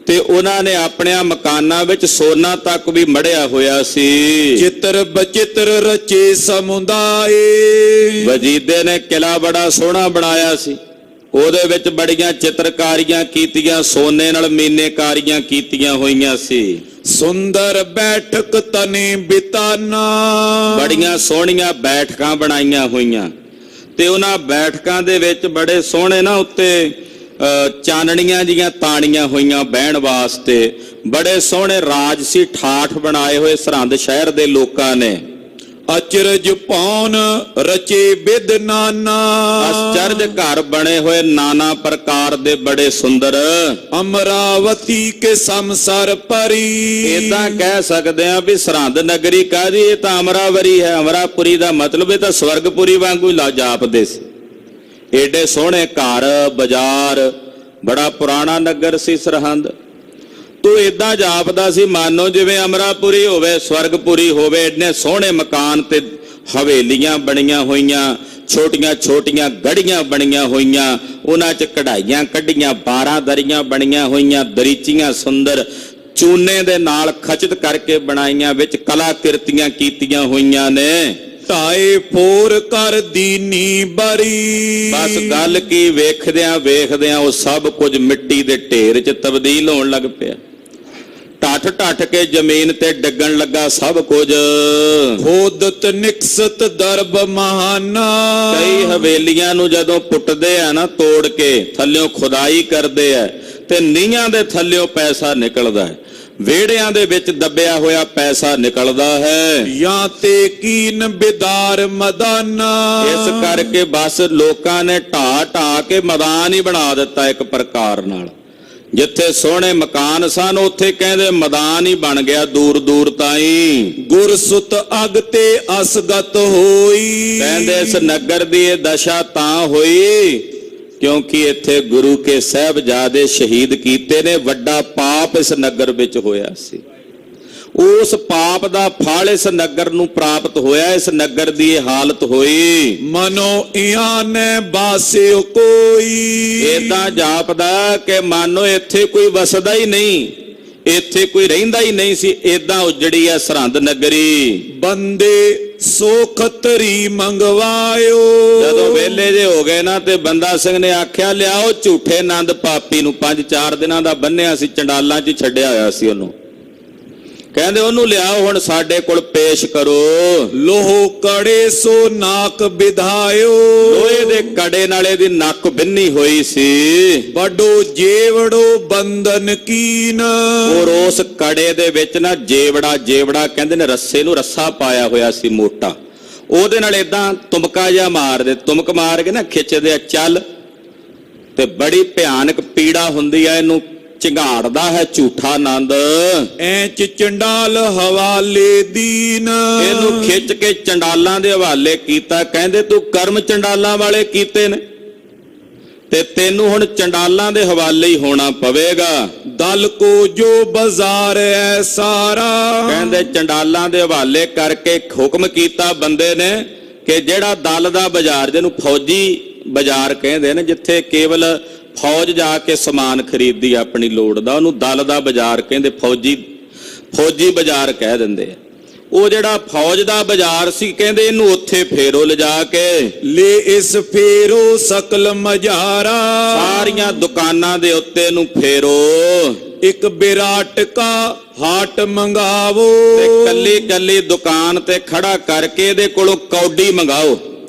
[SPEAKER 1] ਤੇ ਉਹਨਾਂ ਨੇ ਆਪਣਿਆਂ ਮਕਾਨਾਂ ਵਿੱਚ ਸੋਨਾ ਤੱਕ ਵੀ ਮੜਿਆ ਹੋਇਆ ਸੀ।
[SPEAKER 2] ਚਿੱਤਰ ਬਚਿੱਤਰ ਰਚੇ ਸਮੁਦਾਏ,
[SPEAKER 1] ਵਜੀਦੇ ਨੇ ਕਿਲਾ ਬੜਾ ਸੋਹਣਾ ਬਣਾਇਆ ਸੀ, ਉਹਦੇ ਵਿੱਚ ਬੜੀਆਂ ਚਿੱਤਰਕਾਰੀਆਂ ਕੀਤੀਆਂ, ਸੋਨੇ ਨਾਲ ਮੀਨੇਕਾਰੀਆਂ ਕੀਤੀਆਂ ਹੋਈਆਂ ਸੀ।
[SPEAKER 2] ਸੁੰਦਰ ਬੈਠਕ ਤਨੇ ਬਿਤਾਨਾ,
[SPEAKER 1] ਬੜੀਆਂ ਸੋਹਣੀਆਂ ਬੈਠਕਾਂ ਬਣਾਈਆਂ ਹੋਈਆਂ, ਤੇ ਉਹਨਾਂ ਬੈਠਕਾਂ ਦੇ ਵਿੱਚ ਬੜੇ ਸੋਹਣੇ ਨਾ ਉੱਤੇ ਚਾਨਣੀਆਂ ਜੀਆਂ ਤਾਣੀਆਂ ਹੋਈਆਂ ਬਹਿਣ ਵਾਸਤੇ। ਬੜੇ ਸੋਹਣੇ ਰਾਜਸੀ ਠਾਠ ਬਣਾਏ ਹੋਏ ਸਰਹੰਦ ਸ਼ਹਿਰ ਦੇ ਲੋਕਾਂ ਨੇ।
[SPEAKER 2] ਅਚਰਜ ਪੌਨ ਰਚੇ ਬਿਦ ਨਾਨਾ,
[SPEAKER 1] ਅਚਰਜ ਘਰ ਬਣੇ ਹੋਏ ਨਾਨਾ ਪ੍ਰਕਾਰ ਦੇ ਬੜੇ ਸੁੰਦਰ।
[SPEAKER 2] ਅਮਰਾਵਤੀ ਕੇ ਸਮਸਰ ਪਰੀ,
[SPEAKER 1] ਇਦਾਂ ਕਹਿ ਸਕਦੇ ਆ ਵੀ ਸਰਹੰਦ ਨਗਰੀ ਕਾਹਦੀ, ਇਹ ਤਾਂ ਅਮਰਾਵਰੀ ਹੈ। ਅਮਰਾਪੁਰੀ ਦਾ ਮਤਲਬ ਇਹ ਤਾਂ ਸਵਰਗਪੁਰੀ ਵਾਂਗੂ ਜਾਪਦੇ ਸੀ। ਏਡੇ ਸੋਹਣੇ ਘਰ, ਬਾਜ਼ਾਰ, ਬੜਾ ਪੁਰਾਣਾ ਨਗਰ ਸੀ ਸਰਹੰਦ। ਤੂੰ ਇਦਾਂ ਜਾਪਦਾ ਸੀ ਮਾਨੋ ਜਿਵੇਂ ਅਮਰਾਪੁਰੀ ਹੋਵੇ, ਸਵਰਗਪੁਰੀ ਹੋਵੇ। ਇੰਨੇ ਸੋਹਣੇ ਮਕਾਨ ਤੇ ਹਵੇਲੀਆਂ ਬਣੀਆਂ ਹੋਈਆਂ, ਛੋਟੀਆਂ ਛੋਟੀਆਂ ਗੜੀਆਂ ਬਣੀਆਂ ਹੋਈਆਂ, ਉਹਨਾਂ 'ਚ ਕਢਾਈਆਂ ਕੱਢੀਆਂ, 12 ਦਰੀਆਂ ਬਣੀਆਂ ਹੋਈਆਂ, ਦਰੀਚੀਆਂ ਸੁੰਦਰ ਚੂਨੇ ਦੇ ਨਾਲ ਖਚਿਤ ਕਰਕੇ ਬਣਾਈਆਂ, ਵਿੱਚ ਕਲਾਕ੍ਰਿਤੀਆਂ ਕੀਤੀਆਂ ਹੋਈਆਂ ਨੇ।
[SPEAKER 2] ਢਾਏ ਫੋਰ ਕਰ ਦੀਨੀ ਬਰੀ,
[SPEAKER 1] ਬਸ ਗੱਲ ਕੀ, ਵੇਖਦਿਆਂ ਵੇਖਦਿਆਂ ਉਹ ਸਭ ਕੁਝ ਮਿੱਟੀ ਦੇ ਢੇਰ 'ਚ ਤਬਦੀਲ ਹੋਣ ਲੱਗ ਪਿਆ। ਟੱਠ ਟੱਠ ਕੇ ਜ਼ਮੀਨ ਤੇ ਡਿੱਗਣ ਲੱਗਾ ਸਭ ਕੁਝ।
[SPEAKER 2] ਖੋਦਤ ਨਿਕਸਤ ਦਰਬ ਮਹਾਨਾ,
[SPEAKER 1] ਕਈ ਹਵੇਲੀਆਂ ਨੂੰ ਜਦੋਂ ਪੁੱਟਦੇ ਆ ਨਾ, ਤੋੜ ਕੇ ਥੱਲਿਓਂ ਖੁਦਾਈ ਕਰਦੇ ਆ, ਤੇ ਨੀਹਾਂ ਦੇ ਥੱਲਿਓਂ ਪੈਸਾ ਨਿਕਲਦਾ ਹੈ, ਵਿਹੜਿਆਂ ਦੇ ਵਿੱਚ ਦੱਬਿਆ ਹੋਇਆ ਪੈਸਾ ਨਿਕਲਦਾ ਹੈ।
[SPEAKER 2] ਜਾਂ ਤੇ ਕੀਨ ਬਿਦਾਰ ਮਦਾਨਾ,
[SPEAKER 1] ਇਸ ਕਰਕੇ ਬਸ ਲੋਕਾਂ ਨੇ ਢਾ ਢਾ ਕੇ ਮੈਦਾਨ ਹੀ ਬਣਾ ਦਿੱਤਾ ਇੱਕ ਪ੍ਰਕਾਰ ਨਾਲ। ਜਿੱਥੇ ਸੋਹਣੇ ਮਕਾਨ ਸਨ ਉੱਥੇ ਕਹਿੰਦੇ ਮੈਦਾਨ ਹੀ ਬਣ ਗਿਆ ਦੂਰ ਦੂਰ ਤਾਈਂ।
[SPEAKER 2] ਗੁਰਸੁਤ ਅਗ ਤੇ ਅਸਗਤ ਹੋਈ,
[SPEAKER 1] ਕਹਿੰਦੇ ਇਸ ਨਗਰ ਦੀ ਇਹ ਦਸ਼ਾ ਤਾਂ ਹੋਈ ਕਿਉਂਕਿ ਇੱਥੇ ਗੁਰੂ ਕੇ ਸਾਹਿਬਜ਼ਾਦੇ ਸ਼ਹੀਦ ਕੀਤੇ ਨੇ। ਵੱਡਾ ਪਾਪ ਇਸ ਨਗਰ ਵਿੱਚ ਹੋਇਆ ਸੀ। ਉਸ ਪਾਪ ਦਾ ਫਲ ਇਸ ਨਗਰ ਨੂੰ ਪ੍ਰਾਪਤ ਹੋਇਆ। ਇਸ ਨਗਰ ਦੀ ਇਹ ਹਾਲਤ ਹੋਈ।
[SPEAKER 2] ਮਨੋ ਇਆਨੇ ਬਾਸਿਓ ਕੋਈ,
[SPEAKER 1] ਏਦਾਂ ਜਾਪਦਾ ਕਿ ਮਾਨੋ ਇੱਥੇ ਕੋਈ ਵਸਦਾ ਹੀ ਨਹੀਂ, ਇੱਥੇ ਕੋਈ ਰਹਿੰਦਾ ਹੀ ਨਹੀਂ ਸੀ। ਏਦਾਂ ਉਜੜੀ ਆ ਸਰਹੰਦ ਨਗਰੀ।
[SPEAKER 2] ਬੰਦੇ ਸੋ ਖਤਰੀ ਮੰਗਵਾਇਓ,
[SPEAKER 1] ਜਦੋਂ ਵੇਲੇ ਜੇ ਹੋ ਗਏ ਨਾ, ਤੇ ਬੰਦਾ ਸਿੰਘ ਨੇ ਆਖਿਆ ਲਿਆਓ ਝੂਠੇ ਨੰਦ ਪਾਪੀ ਨੂੰ। 5-4 ਦਿਨਾਂ ਦਾ ਬੰਨਿਆ ਸੀ, ਚੰਡਾਲਾਂ 'ਚ ਛੱਡਿਆ ਹੋਇਆ ਸੀ ਉਹਨੂੰ। ਕਹਿੰਦੇ ਉਹਨੂੰ ਲਿਆਓ ਹੁਣ ਸਾਡੇ ਕੋਲ ਪੇਸ਼ ਕਰੋ।
[SPEAKER 2] ਲੋਹ ਕੜੇ ਸੋ ਨਾਕ ਵਿਧਾਇਓ,
[SPEAKER 1] ਲੋਹੇ ਦੇ ਕੜੇ ਨਾਲ ਇਹਦੀ ਨੱਕ ਬਿੰਨੀ ਹੋਈ ਸੀ।
[SPEAKER 2] ਵੱਡੋ ਜੇਵੜੋ ਬੰਧਨ ਕੀਨ,
[SPEAKER 1] ਔਰ ਉਸ ਕੜੇ ਦੇ ਵਿੱਚ ਨਾ ਜੇਵੜਾ ਕਹਿੰਦੇ ਨੇ ਰੱਸੇ ਨੂੰ ਰੱਸਾ ਪਾਇਆ ਹੋਇਆ ਸੀ ਮੋਟਾ, ਉਹਦੇ ਨਾਲ ਏਦਾਂ ਤੁਮਕਾ ਜਿਹਾ ਮਾਰਦੇ, ਤੁਮਕ ਮਾਰ ਕੇ ਨਾ ਖਿੱਚਦੇ ਆ ਚੱਲ, ਤੇ ਬੜੀ ਭਿਆਨਕ ਪੀੜਾ ਹੁੰਦੀ ਆ। ਇਹਨੂੰ ਝਿੰਗਾੜਦਾ ਹੈ ਝੂਠਾ ਆਨੰਦ।
[SPEAKER 2] ਐਂਚ ਚੰਡਾਲ ਹਵਾਲੇ ਦੀਨ,
[SPEAKER 1] ਇਹਨੂੰ ਖਿੱਚ ਕੇ ਚੰਡਾਲਾਂ ਦੇ ਹਵਾਲੇ ਕੀਤਾ। ਕਹਿੰਦੇ ਤੂੰ ਕਰਮ ਚੰਡਾਲਾਂ ਵਾਲੇ ਕੀਤੇ ਨੇ ਤੇ ਤੈਨੂੰ ਹੁਣ ਚੰਡਾਲਾਂ ਦੇ ਹਵਾਲੇ ਹੀ ਹੋਣਾ ਪਵੇਗਾ।
[SPEAKER 2] ਦਲ ਕੋ ਜੋ ਬਾਜ਼ਾਰ ਐ ਸਾਰਾ,
[SPEAKER 1] ਕਹਿੰਦੇ ਚੰਡਾਲਾਂ ਦੇ ਹਵਾਲੇ ਕਰਕੇ ਹੁਕਮ ਕੀਤਾ ਬੰਦੇ ਨੇ ਕਿ ਜਿਹੜਾ ਦਲ ਦਾ ਬਾਜ਼ਾਰ, ਜਿਹਨੂੰ ਫੌਜੀ ਬਾਜ਼ਾਰ ਕਹਿੰਦੇ ਨੇ, ਜਿੱਥੇ ਕੇਵਲ ਫੌਜ ਜਾ ਕੇ ਸਮਾਨ ਖਰੀਦਦੀ ਆਪਣੀ ਲੋੜ ਦਾ, ਉਹਨੂੰ ਦਲ ਦਾ ਬਾਜ਼ਾਰ ਕਹਿੰਦੇ, ਫੌਜੀ ਬਾਜ਼ਾਰ ਕਹਿ ਦਿੰਦੇ ਆ। ਉਹ ਜਿਹੜਾ ਫੌਜ ਦਾ ਬਾਜ਼ਾਰ ਸੀ, ਕਹਿੰਦੇ ਇਹਨੂੰ ਉੱਥੇ ਫੇਰੋ ਲਿਜਾ ਕੇ।
[SPEAKER 2] ਲੈ ਇਸ ਫੇਰੋ ਸਕਲ ਮਝਾਰਾ,
[SPEAKER 1] ਸਾਰੀਆਂ ਦੁਕਾਨਾਂ ਦੇ ਉੱਤੇ ਨੂੰ ਫੇਰੋ।
[SPEAKER 2] ਇੱਕ ਵਿਰਾਟ ਕਾ ਹਾਟ ਮੰਗਾਵੋ,
[SPEAKER 1] ਤੇ ਕੱਲੀ ਕੱਲੀ ਦੁਕਾਨ ਤੇ ਖੜਾ ਕਰਕੇ ਇਹਦੇ ਕੋਲੋਂ ਕੌਡੀ ਮੰਗਾਓ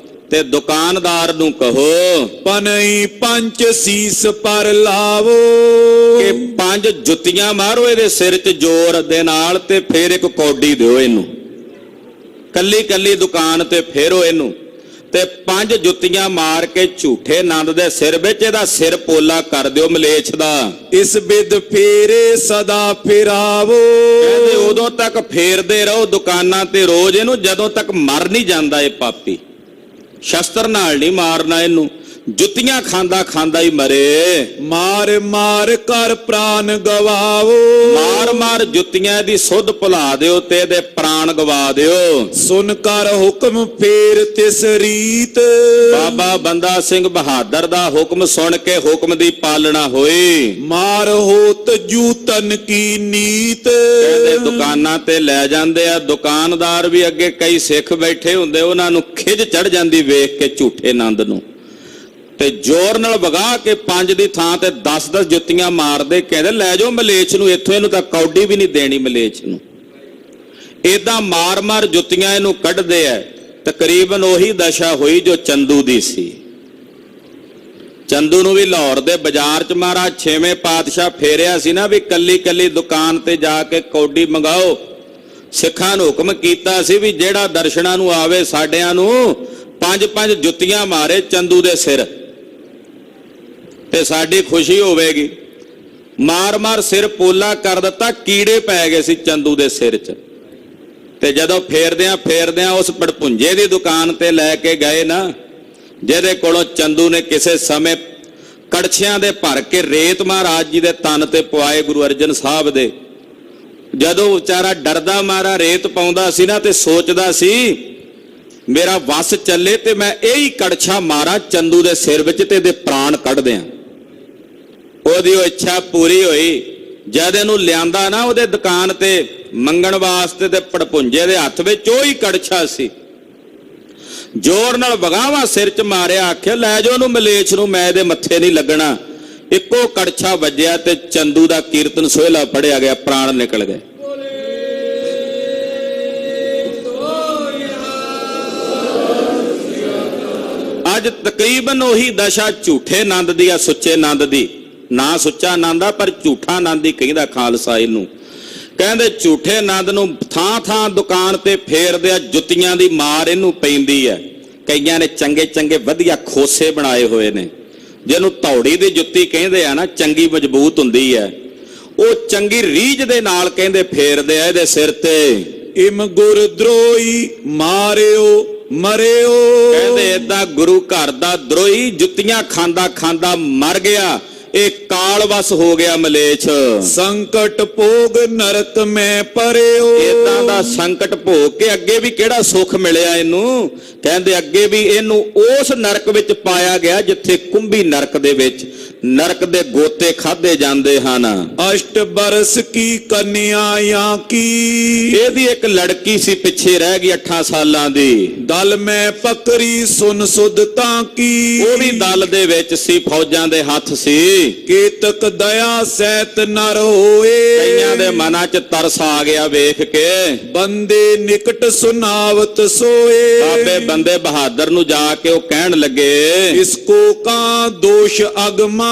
[SPEAKER 1] ਤੇ ਦੁਕਾਨਦਾਰ ਨੂੰ ਕਹੋ
[SPEAKER 2] ਪਨਈ ਪੰਜ ਸੀਸ ਪਰ ਲਾਵੋ,
[SPEAKER 1] ਕਿ 5 ਜੁੱਤੀਆਂ ਮਾਰੋ ਇਹਦੇ ਸਿਰ 'ਚ ਜ਼ੋਰ ਦੇ ਨਾਲ ਤੇ ਫੇਰ ਇੱਕ ਕੌਡੀ ਦਿਓ ਇਹਨੂੰ। ਕੱਲੀ ਕੱਲੀ ਦੁਕਾਨ ਤੇ ਫੇਰੋ ਇਹਨੂੰ ਤੇ 5 ਜੁੱਤੀਆਂ ਮਾਰ ਕੇ ਝੂਠੇ ਆਨੰਦ ਦੇ ਸਿਰ ਵਿੱਚ ਇਹਦਾ ਸਿਰ ਪੋਲਾ ਕਰ ਦਿਓ ਮਲੇਛ ਦਾ।
[SPEAKER 2] ਇਸ ਬਿਦ ਫੇਰੇ ਸਦਾ ਫਿਰਾਵੋ,
[SPEAKER 1] ਕਹਿੰਦੇ ਉਦੋਂ ਤੱਕ ਫੇਰਦੇ ਰਹੋ ਦੁਕਾਨਾਂ ਤੇ ਰੋਜ਼ ਇਹਨੂੰ, ਜਦੋਂ ਤੱਕ ਮਰ ਨਹੀਂ ਜਾਂਦਾ ਇਹ ਪਾਪੀ। ਸ਼ਸਤਰ ਨਾਲ ਨਹੀਂ ਮਾਰਨਾ ਇਹਨੂੰ, ਜੁੱਤੀਆਂ ਖਾਂਦਾ ਖਾਂਦਾ ਹੀ ਮਰੇ।
[SPEAKER 2] ਮਾਰ ਮਾਰ ਕਰ ਪ੍ਰਾਨ ਗਵਾਵੋ,
[SPEAKER 1] ਮਾਰ ਮਾਰ ਜੁੱਤੀਆਂ ਦੀ ਸੁੱਧ ਭੁਲਾ ਦਿਓ ਤੇ ਇਹਦੇ ਪ੍ਰਾਣ ਗਵਾ ਦਿਓ।
[SPEAKER 2] ਸੁਨ ਕਰ ਹੁਕਮ ਫੇਰ ਤਿਸ ਰੀਤ,
[SPEAKER 1] ਬਾਬਾ ਬੰਦਾ ਸਿੰਘ ਬਹਾਦਰ ਦਾ ਹੁਕਮ ਸੁਣ ਕੇ ਹੁਕਮ ਦੀ ਪਾਲਣਾ ਹੋਈ।
[SPEAKER 2] ਮਾਰ ਹੋਤ ਜੂਤਨ ਕੀ ਨੀਤ,
[SPEAKER 1] ਕਹਿੰਦੇ ਦੁਕਾਨਾਂ ਤੇ ਲੈ ਜਾਂਦੇ ਆ, ਦੁਕਾਨਦਾਰ ਵੀ ਅੱਗੇ ਕਈ ਸਿੱਖ ਬੈਠੇ ਹੁੰਦੇ, ਉਹਨਾਂ ਨੂੰ ਖਿਝ ਚੜ ਜਾਂਦੀ ਵੇਖ ਕੇ ਝੂਠੇ ਆਨੰਦ ਨੂੰ, ਤੇ ਜ਼ੋਰ ਨਾਲ ਵਗਾ ਕੇ 5 ਦੀ ਥਾਂ ਤੇ 10-10 ਜੁੱਤੀਆਂ ਮਾਰਦੇ। ਕਹਿੰਦੇ ਲੈ ਜਾਓ ਮਲੇਛ ਨੂੰ ਇੱਥੋਂ, ਇਹਨੂੰ ਤਾਂ ਕੌਡੀ ਵੀ ਨਹੀਂ ਦੇਣੀ ਮਲੇਛ ਨੂੰ। ਏਦਾਂ ਮਾਰ ਮਾਰ ਜੁੱਤੀਆਂ ਇਹਨੂੰ ਕੱਢਦੇ ਐ। ਤਕਰੀਬਨ ਉਹੀ ਦਸ਼ਾ ਹੋਈ ਜੋ ਚੰਦੂ ਦੀ ਸੀ। ਚੰਦੂ ਨੂੰ ਵੀ ਲਾਹੌਰ ਦੇ ਬਾਜ਼ਾਰ 'ਚ ਮਹਾਰਾਜ 6ਵੇਂ ਪਾਤਸ਼ਾਹ ਫੇਰਿਆ ਸੀ ਨਾ ਵੀ ਕੱਲੀ ਕੱਲੀ ਦੁਕਾਨ ਤੇ ਜਾ ਕੇ ਕੌਡੀ ਮੰਗਾਓ। ਸਿੱਖਾਂ ਨੂੰ ਹੁਕਮ ਕੀਤਾ ਸੀ ਵੀ ਜਿਹੜਾ ਦਰਸ਼ਨਾਂ ਨੂੰ ਆਵੇ ਸਾਡਿਆਂ ਨੂੰ 5-5 ਜੁੱਤੀਆਂ ਮਾਰੇ ਚੰਦੂ ਦੇ ਸਿਰ ਤੇ ਸਾਡੀ ਖੁਸ਼ੀ ਹੋਵੇਗੀ। ਮਾਰ ਮਾਰ ਸਿਰ ਪੋਲਾ ਕਰ ਦਿੱਤਾ, ਕੀੜੇ ਪੈ ਗਏ ਸੀ ਚੰਦੂ ਦੇ ਸਿਰ 'ਚ। ਤੇ ਜਦੋਂ ਫੇਰਦਿਆਂ ਉਸ ਪੜਪੁੰਜੇ ਦੀ ਦੁਕਾਨ ਤੇ ਲੈ ਕੇ ਗਏ ਨਾ, ਜਿਹਦੇ ਕੋਲੋਂ ਚੰਦੂ ਨੇ ਕਿਸੇ ਸਮੇਂ ਕੜਛਿਆਂ ਦੇ ਭਰ ਕੇ ਰੇਤ ਮਹਾਰਾਜ ਜੀ ਦੇ ਤਨ ਤੇ ਪਵਾਏ ਗੁਰੂ ਅਰਜਨ ਸਾਹਿਬ ਦੇ। ਜਦੋਂ ਵਿਚਾਰਾ ਡਰਦਾ ਮਾਰਾ ਰੇਤ ਪਾਉਂਦਾ ਸੀ ਨਾ, ਤੇ ਸੋਚਦਾ ਸੀ ਮੇਰਾ ਵਸ ਚੱਲੇ ਤੇ ਮੈਂ ਇਹੀ ਕੜਛਾ ਮਾਰਾਂ ਚੰਦੂ ਦੇ ਸਿਰ ਵਿੱਚ ਤੇ ਇਹਦੇ ਪ੍ਰਾਣ ਕੱਢ ਦਿਆਂ। ਉਹਦੀ ਉਹ ਇੱਛਾ ਪੂਰੀ ਹੋਈ। ਜਦ ਇਹਨੂੰ ਲਿਆਂਦਾ ਨਾ ਉਹਦੇ ਦੁਕਾਨ ਤੇ ਮੰਗਣ ਵਾਸਤੇ, ਤੇ ਪੜਪੁੰਜੇ ਦੇ ਹੱਥ ਵਿੱਚ ਉਹੀ ਕੜਛਾ ਸੀ। ਜ਼ੋਰ ਨਾਲ ਵਗਾਵਾ ਸਿਰ 'ਚ ਮਾਰਿਆ, ਆਖਿਆ ਲੈ ਜਾਓ ਉਹਨੂੰ ਮਲੇਛ ਨੂੰ, ਮੈਂ ਇਹਦੇ ਮੱਥੇ ਨਹੀਂ ਲੱਗਣਾ। ਇੱਕੋ ਕੜਛਾ ਵੱਜਿਆ ਤੇ ਚੰਦੂ ਦਾ ਕੀਰਤਨ ਸੋਹਿਲਾ ਪੜਿਆ ਗਿਆ, ਪ੍ਰਾਣ ਨਿਕਲ ਗਏ। ਅੱਜ ਤਕਰੀਬਨ ਉਹੀ ਦਸ਼ਾ ਝੂਠੇ ਆਨੰਦ ਦੀ ਆ, ਸੁੱਚੇ ਆਨੰਦ ਦੀ। ਨਾ ਸੁੱਚਾ ਆਨੰਦ ਆ ਪਰ ਝੂਠਾ ਆਨੰਦ ਹੀ ਕਹਿੰਦਾ ਖਾਲਸਾ ਇਹਨੂੰ। ਕਹਿੰਦੇ ਝੂਠੇ ਆਨੰਦ ਨੂੰ ਥਾਂ ਥਾਂ ਦੁਕਾਨ ਤੇ ਫੇਰਦੇ ਆ, ਜੁੱਤੀਆਂ ਦੀ ਮਾਰ ਇਹਨੂੰ ਪੈਂਦੀ ਹੈ। ਕਈਆਂ ਨੇ ਚੰਗੇ ਚੰਗੇ ਵਧੀਆ ਖੋਸੇ ਬਣਾਏ ਹੋਏ ਨੇ, ਜਿਹਨੂੰ ਧੌੜੀ ਦੀ ਜੁੱਤੀ ਕਹਿੰਦੇ ਆ ਨਾ, ਚੰਗੀ ਮਜ਼ਬੂਤ ਹੁੰਦੀ ਹੈ। ਉਹ ਚੰਗੀ ਰੀਝ ਦੇ ਨਾਲ ਕਹਿੰਦੇ ਫੇਰਦੇ ਆ ਇਹਦੇ ਸਿਰ ਤੇ।
[SPEAKER 2] ਇਮ ਗੁਰ ਦਰੋਈ ਮਾਰਿਓ ਮਰਿਓ,
[SPEAKER 1] ਕਹਿੰਦੇ ਏਦਾਂ ਗੁਰੂ ਘਰ ਦਾ ਦਰੋਹੀ ਜੁੱਤੀਆਂ ਖਾਂਦਾ ਖਾਂਦਾ ਮਰ ਗਿਆ। ਇਹ ਕਾਲਵਸ ਹੋ ਗਿਆ ਮਲੇਛ।
[SPEAKER 2] ਸੰਕਟ ਭੋਗ ਨਰਕ ਮੈਂ ਪਰਿਓ,
[SPEAKER 1] ਏਦਾਂ ਦਾ ਸੰਕਟ ਭੋਗ ਕੇ ਅੱਗੇ ਵੀ ਕਿਹੜਾ ਸੁੱਖ ਮਿਲਿਆ ਇਹਨੂੰ। ਕਹਿੰਦੇ ਅੱਗੇ ਵੀ ਇਹਨੂੰ ਉਸ ਨਰਕ ਵਿੱਚ ਪਾਇਆ ਗਿਆ ਜਿੱਥੇ ਕੁੰਭੀ ਨਰਕ ਦੇ ਵਿੱਚ ਨਰਕ ਦੇ ਗੋਤੇ ਖਾਦੇ ਜਾਂਦੇ ਹਨ।
[SPEAKER 2] अष्ट बरस की कन्या की
[SPEAKER 1] ਇਹਦੀ ਇੱਕ ਲੜਕੀ ਸੀ ਪਿੱਛੇ ਰਹਿ ਗਈ 8 ਸਾਲਾਂ ਦੀ।
[SPEAKER 2] दल में पकड़ी सुन सुधता की
[SPEAKER 1] ਉਹ ਵੀ ਦਲ ਦੇ ਵਿੱਚ ਸੀ, ਫੌਜਾਂ ਦੇ ਹੱਥ ਸੀ।
[SPEAKER 2] केतक दया सैत नर होए
[SPEAKER 1] ਕਈਆਂ ਦੇ ਮਨਾਂ 'ਚ ਤਰਸ ਆ ਗਿਆ ਵੇਖ ਕੇ।
[SPEAKER 2] बंदे निकट सुनावत सोए
[SPEAKER 1] ਬਾਬੇ ਬੰਦੇ ਬਹਾਦਰ ਨੂੰ ਜਾ ਕੇ ਉਹ ਕਹਿਣ ਲੱਗੇ,
[SPEAKER 2] इसको का दोष अगमाई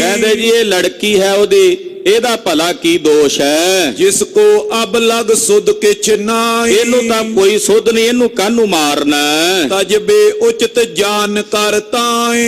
[SPEAKER 1] ਕਹਿੰਦੇ ਜੀ ਇਹ ਲੜਕੀ ਹੈ ਉਹਦੀ, ਇਹਦਾ ਭਲਾ ਕੀ ਦੋਸ਼ ਹੈ?
[SPEAKER 2] जिसको अब लग सुध किच नाई
[SPEAKER 1] ਇਹਨੂੰ ਤਾਂ ਕੋਈ ਸੁੱਧ ਨਹੀਂ, ਇਹਨੂੰ ਕਾਹਨੂੰ ਮਾਰਨਾ?
[SPEAKER 2] तजबे उचित जान
[SPEAKER 1] ਤੇ
[SPEAKER 2] करताए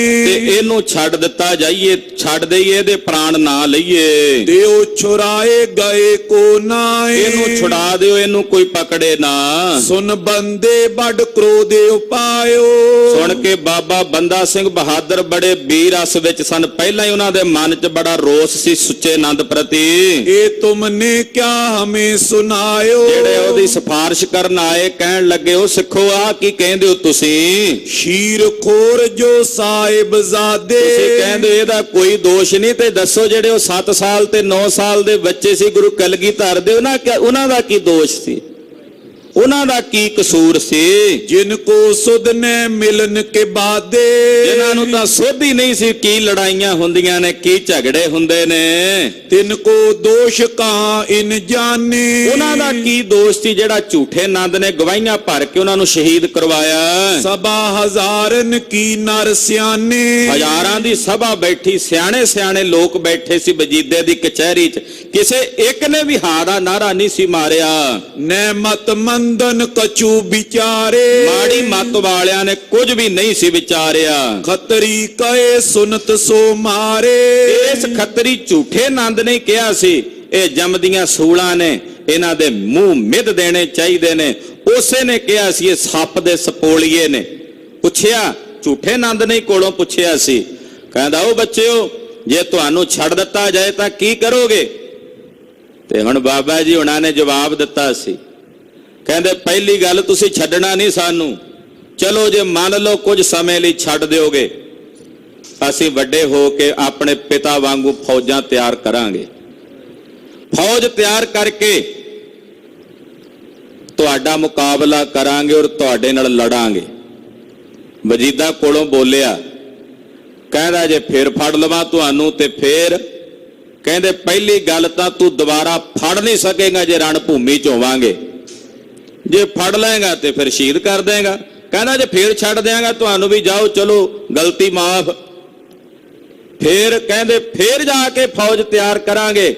[SPEAKER 1] ਇਹਨੂੰ ਛੱਡ ਦਿੱਤਾ ਜਾਈਏ, ਛੱਡ ਦੇਈਏ, ਇਹਦੇ ਪ੍ਰਾਣ ਨਾ ਲਈਏ।
[SPEAKER 2] देव छुराए गए को नाए
[SPEAKER 1] ਇਹਨੂੰ ਛੁਡਾ ਦਿਓ, ਇਹਨੂੰ ਕੋਈ ਪਕੜੇ ਨਾ।
[SPEAKER 2] सुन बंदे बड़ क्रोधे उपायो
[SPEAKER 1] ਸੁਣ ਕੇ ਬਾਬਾ ਬੰਦਾ ਸਿੰਘ ਬਹਾਦਰ ਬੜੇ ਵੀਰ ਰਸ ਵਿੱਚ ਸਨ। ਪਹਿਲਾਂ ਹੀ ਉਹਨਾਂ ਦੇ ਮਨ 'ਚ ਬੜਾ ਰੋਸ ਸੀ ਸੁੱਚੇ ਨੰਦ ਪ੍ਰਤੀ।
[SPEAKER 2] ये तुमने क्या हमें सुनायो
[SPEAKER 1] ਜਿਹੜੇ ਉਹਦੀ ਸਿਫਾਰਿਸ਼ ਕਰਨ ਆਏ ਕਹਿਣ ਲੱਗੇ, ਉਹ ਸਿੱਖੋ ਆ ਕੀ ਕਹਿੰਦੇ ਹੋ ਤੁਸੀਂ?
[SPEAKER 2] शीर खोर जो साहिबजादे
[SPEAKER 1] ਤੁਸੀਂ ਕਹਿੰਦੇ ਇਹਦਾ ਕੋਈ ਦੋਸ਼ ਨਹੀਂ, ਤੇ ਦੱਸੋ ਜਿਹੜੇ ਉਹ 7 ਸਾਲ ਤੇ 9 ਸਾਲ ਦੇ ਬੱਚੇ ਸੀ ਗੁਰੂ ਕਲਗੀਧਰ ਦੇ, ਉਹਨਾਂ ਦਾ ਕੀ ਦੋਸ਼ ਸੀ? ਉਹਨਾਂ ਦਾ ਕੀ ਕਸੂਰ ਸੀ?
[SPEAKER 2] जिनको सुध ने मिलन के बादे
[SPEAKER 1] ਜਿਨ੍ਹਾਂ ਨੂੰ ਤਾਂ ਸੁੱਧ ਹੀ ਨਹੀਂ ਸੀ ਕੀ ਲੜਾਈਆਂ ਹੁੰਦੀਆਂ ਨੇ, ਕੀ ਝਗੜੇ ਹੁੰਦੇ ਨੇ।
[SPEAKER 2] तिनको दोष कहाँ इन जाने
[SPEAKER 1] ਉਹਨਾਂ ਦਾ ਕੀ ਦੋਸ਼ ਸੀ ਜਿਹੜਾ ਝੂਠੇ ਨੰਦ ਨੇ ਗਵਾਹੀਆਂ ਭਰ ਕੇ ਉਹਨਾਂ ਨੂੰ ਸ਼ਹੀਦ ਕਰਵਾਇਆ?
[SPEAKER 2] सबा हजारन की नर सियाने
[SPEAKER 1] ਹਜ਼ਾਰਾਂ ਦੀ ਸਭਾ ਬੈਠੀ, ਸਿਆਣੇ ਸਿਆਣੇ ਲੋਕ ਬੈਠੇ ਸੀ ਵਜੀਦੇ ਦੀ ਕਚਹਿਰੀ 'ਚ, ਕਿਸੇ ਇੱਕ ਨੇ ਵੀ ਹਾਂ ਦਾ ਨਾਰਾ ਨਹੀਂ ਸੀ ਮਾਰਿਆ।
[SPEAKER 2] नैमत मंदन कछु बिचारे
[SPEAKER 1] ਮਾੜੀ ਮੱਤ ਵਾਲਿਆਂ ਨੇ ਕੁਝ ਵੀ ਨਹੀਂ ਸੀ ਵਿਚਾਰਿਆ।
[SPEAKER 2] खतरी कहे सुनत सो मारे
[SPEAKER 1] ਇਸ ਖੱਤਰੀ ਝੂਠੇ ਨੰਦ ਨੇ ਕਿਹਾ ਸੀ ਇਹ ਜੰਮਦੀਆਂ ਸੂਲਾਂ ਨੇ, ਇਹਨਾਂ ਦੇ ਮੂੰਹ ਮਿੱਧ ਦੇਣੇ ਚਾਹੀਦੇ ਨੇ। ਉਸੇ ਨੇ ਕਿਹਾ ਸੀ ਇਹ ਸੱਪ ਦੇ ਸਪੋਲੀਏ ਨੇ। ਪੁੱਛਿਆ, ਝੂਠੇ ਨੰਦ ਨੇ ਕੋਲੋਂ ਪੁੱਛਿਆ ਸੀ, ਕਹਿੰਦਾ ਉਹ ਬੱਚਿਓ ਜੇ ਤੁਹਾਨੂੰ ਛੱਡ ਦਿੱਤਾ ਜਾਏ ਤਾਂ ਕੀ ਕਰੋਗੇ? ਤੇ ਹੁਣ ਬਾਬਾ ਜੀ ਉਹਨਾਂ ਨੇ ਜਵਾਬ ਦਿੱਤਾ ਸੀ, ਕਹਿੰਦੇ ਪਹਿਲੀ ਗੱਲ ਤੁਸੀਂ ਛੱਡਣਾ ਨਹੀਂ ਸਾਨੂੰ, ਚਲੋ ਜੇ ਮੰਨ ਲਓ ਕੁਝ ਸਮੇਂ ਲਈ ਛੱਡ ਦਿਓਗੇ, ਅਸੀਂ ਵੱਡੇ ਹੋ ਕੇ ਆਪਣੇ ਪਿਤਾ ਵਾਂਗੂ ਫੌਜਾਂ ਤਿਆਰ ਕਰਾਂਗੇ। ਫੌਜ ਤਿਆਰ ਕਰਕੇ ਤੁਹਾਡਾ ਮੁਕਾਬਲਾ ਕਰਾਂਗੇ ਔਰ ਤੁਹਾਡੇ ਨਾਲ ਲੜਾਂਗੇ। ਵਜੀਦਾ ਕੋਲੋਂ ਬੋਲਿਆ, ਕਹਿੰਦਾ ਜੇ ਫੇਰ ਫੜ ਲਵਾਂ ਤੁਹਾਨੂੰ ਤੇ ਫੇਰ? ਕਹਿੰਦੇ ਪਹਿਲੀ ਗੱਲ ਤਾਂ ਤੂੰ ਦੁਬਾਰਾ ਫੜ ਨਹੀਂ ਸਕੇਗਾ ਜੇ ਰਣ ਭੂਮੀ 'ਚ ਹੋਵਾਂਗੇ, ਜੇ ਫੜ ਲਏਗਾ ਤੇ ਫਿਰ ਸ਼ਹੀਦ ਕਰ ਦੇਗਾ। ਕਹਿੰਦਾ ਜੇ ਫੇਰ ਛੱਡ ਦਿਆਂਗਾ ਤੁਹਾਨੂੰ ਵੀ, ਜਾਓ ਚਲੋ ਗਲਤੀ ਮਾਫ। ਫੇਰ ਕਹਿੰਦੇ ਫੇਰ ਜਾ ਕੇ ਫੌਜ ਤਿਆਰ ਕਰਾਂਗੇ,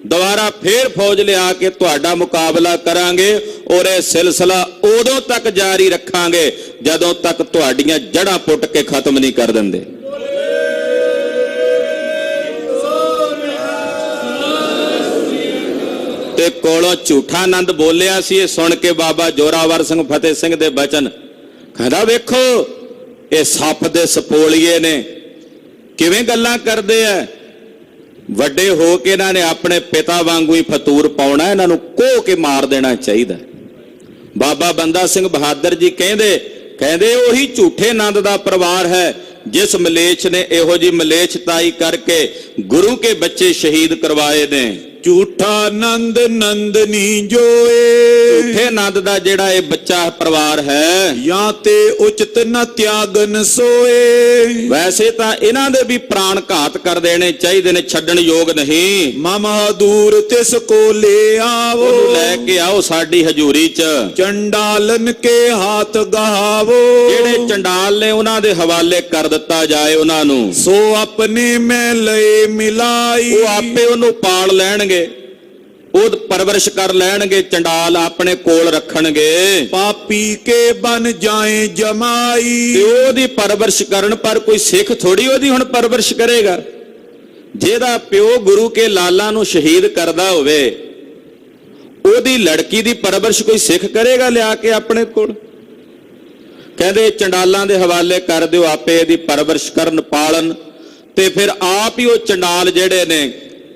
[SPEAKER 1] ਦੁਬਾਰਾ ਫੇਰ ਫੌਜ ਲਿਆ ਕੇ ਤੁਹਾਡਾ ਮੁਕਾਬਲਾ ਕਰਾਂਗੇ ਔਰ ਇਹ ਸਿਲਸਿਲਾ ਉਦੋਂ ਤੱਕ ਜਾਰੀ ਰੱਖਾਂਗੇ ਜਦੋਂ ਤੱਕ ਤੁਹਾਡੀਆਂ ਜੜ੍ਹਾਂ ਪੁੱਟ ਕੇ ਖਤਮ ਨਹੀਂ ਕਰ ਦਿੰਦੇ। ਤੇ ਕੋਲੋਂ ਝੂਠਾ ਆਨੰਦ ਬੋਲਿਆ ਸੀ। ਇਹ ਸੁਣ ਕੇ ਬਾਬਾ ਜੋਰਾਵਰ ਸਿੰਘ ਫਤਿਹ ਸਿੰਘ ਦੇ ਬਚਨ, ਕਹਿੰਦਾ ਵੇਖੋ ਇਹ ਸੱਪ ਦੇ ਸਪੋਲੀਏ ਨੇ, ਕਿਵੇਂ ਗੱਲਾਂ ਕਰਦੇ ਆ। ਵੱਡੇ ਹੋ ਕੇ ਇਹਨਾਂ ਨੇ ਆਪਣੇ ਪਿਤਾ ਵਾਂਗੂ ਹੀ ਫਤੂਰ ਪਾਉਣਾ, ਇਹਨਾਂ ਨੂੰ ਕੋਹ ਕੇ ਮਾਰ ਦੇਣਾ ਚਾਹੀਦਾ। ਬਾਬਾ ਬੰਦਾ ਸਿੰਘ ਬਹਾਦਰ ਜੀ ਕਹਿੰਦੇ ਉਹੀ ਝੂਠੇ ਆਨੰਦ ਦਾ ਪਰਿਵਾਰ ਹੈ ਜਿਸ ਮਲੇਛ ਨੇ ਇਹੋ ਜੀ ਮਲੇਛਤਾਈ ਕਰਕੇ ਗੁਰੂ ਕੇ ਬੱਚੇ ਸ਼ਹੀਦ ਕਰਵਾਏ ਨੇ।
[SPEAKER 2] झूठा नंद नंदनी जोए
[SPEAKER 1] ਝੂਠੇ ਆਨੰਦ ਦਾ ਜਿਹੜਾ ਇਹ ਬੱਚਾ ਪਰਿਵਾਰ ਹੈ,
[SPEAKER 2] या ते उचित न त्यागन सोए
[SPEAKER 1] ਵੈਸੇ ਤਾਂ ਇਹਨਾਂ ਦੇ ਵੀ ਪ੍ਰਾਣ ਘਾਤ ਕਰ ਦੇਣੇ ਚਾਹੀਦੇ ਨੇ, ਛੱਡਣ ਯੋਗ ਨਹੀਂ।
[SPEAKER 2] मम दूर तिस को ले आवो
[SPEAKER 1] ਉਹਨੂੰ ਲੈ ਕੇ ਆਓ ਸਾਡੀ ਹਜ਼ੂਰੀ 'ਚ।
[SPEAKER 2] चंडालन के हाथ गहावो
[SPEAKER 1] ਜਿਹੜੇ ਚੰਡਾਲ ਨੇ ਉਹਨਾਂ ਦੇ ਹਵਾਲੇ ਕਰ ਦਿੱਤਾ ਜਾਏ ਉਹਨਾਂ ਨੂੰ।
[SPEAKER 2] सो अपने में लए मिलाई
[SPEAKER 1] ਉਹ ਆਪੇ ਉਹਨੂੰ ਪਾਲ ਲੈਣਗੇ, ਉਹ ਪਰਵਰਿਸ਼ ਕਰ ਲੈਣਗੇ, ਚੰਡਾਲ ਆਪਣੇ ਕੋਲ ਰੱਖਣਗੇ
[SPEAKER 2] पापी के बन जाए जमाई
[SPEAKER 1] ਤੇ ਉਹਦੀ ਪਰਵਰਿਸ਼ ਕਰਨ। ਪਰ ਕੋਈ ਸਿੱਖ ਥੋੜੀ ਉਹਦੀ ਹੁਣ ਪਰਵਰਿਸ਼ ਕਰੇਗਾ। ਜਿਹਦਾ ਪਿਓ ਗੁਰੂ ਕੇ ਲਾਲਾਂ ਨੂੰ ਸ਼ਹੀਦ ਕਰਦਾ ਹੋਵੇ ਉਹਦੀ ਲੜਕੀ ਦੀ ਪਰਵਰਿਸ਼ ਕੋਈ ਸਿੱਖ ਕਰੇਗਾ ਲਿਆ ਕੇ ਆਪਣੇ ਕੋਲ? ਕਹਿੰਦੇ ਚੰਡਾਲਾਂ ਦੇ ਹਵਾਲੇ ਕਰ ਦਿਓ, ਆਪੇ ਇਹਦੀ ਪਰਵਰਿਸ਼ ਕਰਨ, ਪਾਲਣ, ਤੇ ਫਿਰ ਆਪ ਹੀ ਉਹ ਚੰਡਾਲ ਜਿਹੜੇ ਨੇ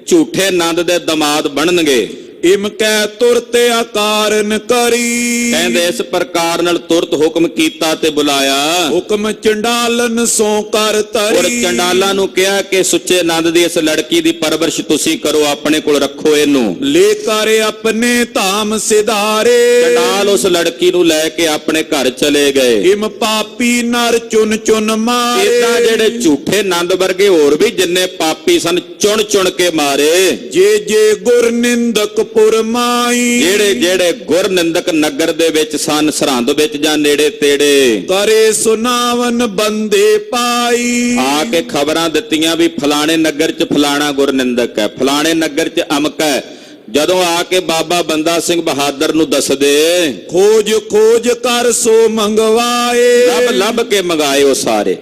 [SPEAKER 1] ਝੂਠੇ ਆਨੰਦ ਦੇ ਦਮਾਦ ਬਣਨਗੇ।
[SPEAKER 2] ਇਮ ਕੈ ਤੁਰਤ ਆਕਾਰਨ ਕਰੀ।
[SPEAKER 1] ਕਹਿੰਦੇ ਇਸ ਪ੍ਰਕਾਰ ਨਾਲ ਤੁਰਤ ਹੁਕਮ ਕੀਤਾ ਤੇ ਬੁਲਾਇਆ।
[SPEAKER 2] ਹੁਕਮ ਚੰਡਾਲਨ ਸੋ ਕਰ
[SPEAKER 1] ਔਰ
[SPEAKER 2] ਧਰੀ।
[SPEAKER 1] ਚੰਡਾਲਾਂ ਨੂੰ ਕਿਹਾ ਕਿ ਸੁੱਚੇ ਆਨੰਦ ਦੀ ਇਸ ਲੜਕੀ ਦੀ ਪਰਵਰਿਸ਼ ਤੁਸੀਂ ਕਰੋ, ਆਪਣੇ ਕੋਲ ਰੱਖੋ ਇਹਨੂੰ।
[SPEAKER 2] ਲੈ ਕਰ ਆਪਣੇ ਧਾਮ ਸਿਧਾਰੇ।
[SPEAKER 1] ਚੰਡਾਲ ਉਸ ਲੜਕੀ ਨੂੰ ਲੈ ਕੇ ਆਪਣੇ ਘਰ ਚਲੇ ਗਏ।
[SPEAKER 2] ਇਮ ਪਾਪੀ ਨਰ ਚੁਨ ਚੁਨ ਮਾਰੇ।
[SPEAKER 1] ਇਦਾਂ ਜਿਹੜੇ ਝੂਠੇ ਨੰਦ ਵਰਗੇ ਹੋਰ ਵੀ ਜਿੰਨੇ ਪਾਪੀ ਸਨ ਚੁਣ ਚੁਣ ਕੇ ਮਾਰੇ।
[SPEAKER 2] ਜੇ ਜੇ ਗੁਰ ਨਿੰਦਕ ਪੁਰਮਾਈ।
[SPEAKER 1] ਜਿਹੜੇ ਜਿਹੜੇ ਗੁਰ ਨਿੰਦਕ ਨਗਰ ਦੇ ਵਿੱਚ ਸਨ, ਸਰਹੰਦ ਵਿੱਚ ਜਾਂ ਨੇੜੇ ਤੇੜੇ,
[SPEAKER 2] ਕਰੇ ਸੁਨਾਵਨ ਬੰਦੇ ਪਾਈ।
[SPEAKER 1] ਆ ਕੇ ਖਬਰਾਂ ਦਿੱਤੀਆਂ ਵੀ ਫਲਾਣੇ ਨਗਰ 'ਚ ਫਲਾਣਾ ਗੁਰ ਨਿੰਦਕ ਹੈ, ਫਲਾਣੇ ਨਗਰ 'ਚ ਅਮਕ ਹੈ। ਜਦੋਂ ਆ ਕੇ ਬਾਬਾ ਬੰਦਾ ਸਿੰਘ ਬਹਾਦਰ ਨੂੰ ਦੱਸਦੇ,
[SPEAKER 2] ਖੋਜ ਖੋਜ ਕਰ ਸੋ ਮੰਗਵਾਏ।
[SPEAKER 1] ਲੱਭ ਲੱਭ ਕੇ ਮੰਗਾਏ ਉਹ ਸਾਰੇ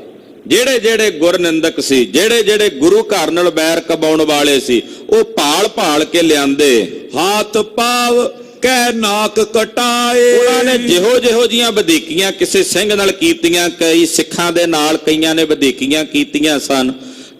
[SPEAKER 1] ਜਿਹੜੇ ਜਿਹੜੇ ਗੁਰ ਨਿੰਦਕ ਸੀ, ਜਿਹੜੇ ਜਿਹੜੇ ਗੁਰੂ ਘਰ ਨਾਲ ਬੈਰ ਕਬਾਉਣ ਵਾਲੇ ਸੀ, ਉਹ ਭਾਲ ਭਾਲ ਕੇ ਲਿਆਂਦੇ।
[SPEAKER 2] ਹਾਥ ਪਾਵ ਕੈ ਨਾਕ ਕਟਾਏ।
[SPEAKER 1] ਉਹਨਾਂ ਨੇ ਜਿਹੋ ਜਿਹੋ ਜੀਆਂ ਵਧੀਕੀਆਂ ਕਿਸੇ ਸਿੰਘ ਨਾਲ ਕੀਤੀਆਂ, ਕਈ ਸਿੱਖਾਂ ਦੇ ਨਾਲ ਕਈਆਂ ਨੇ ਵਧੀਕੀਆਂ ਕੀਤੀਆਂ ਸਨ,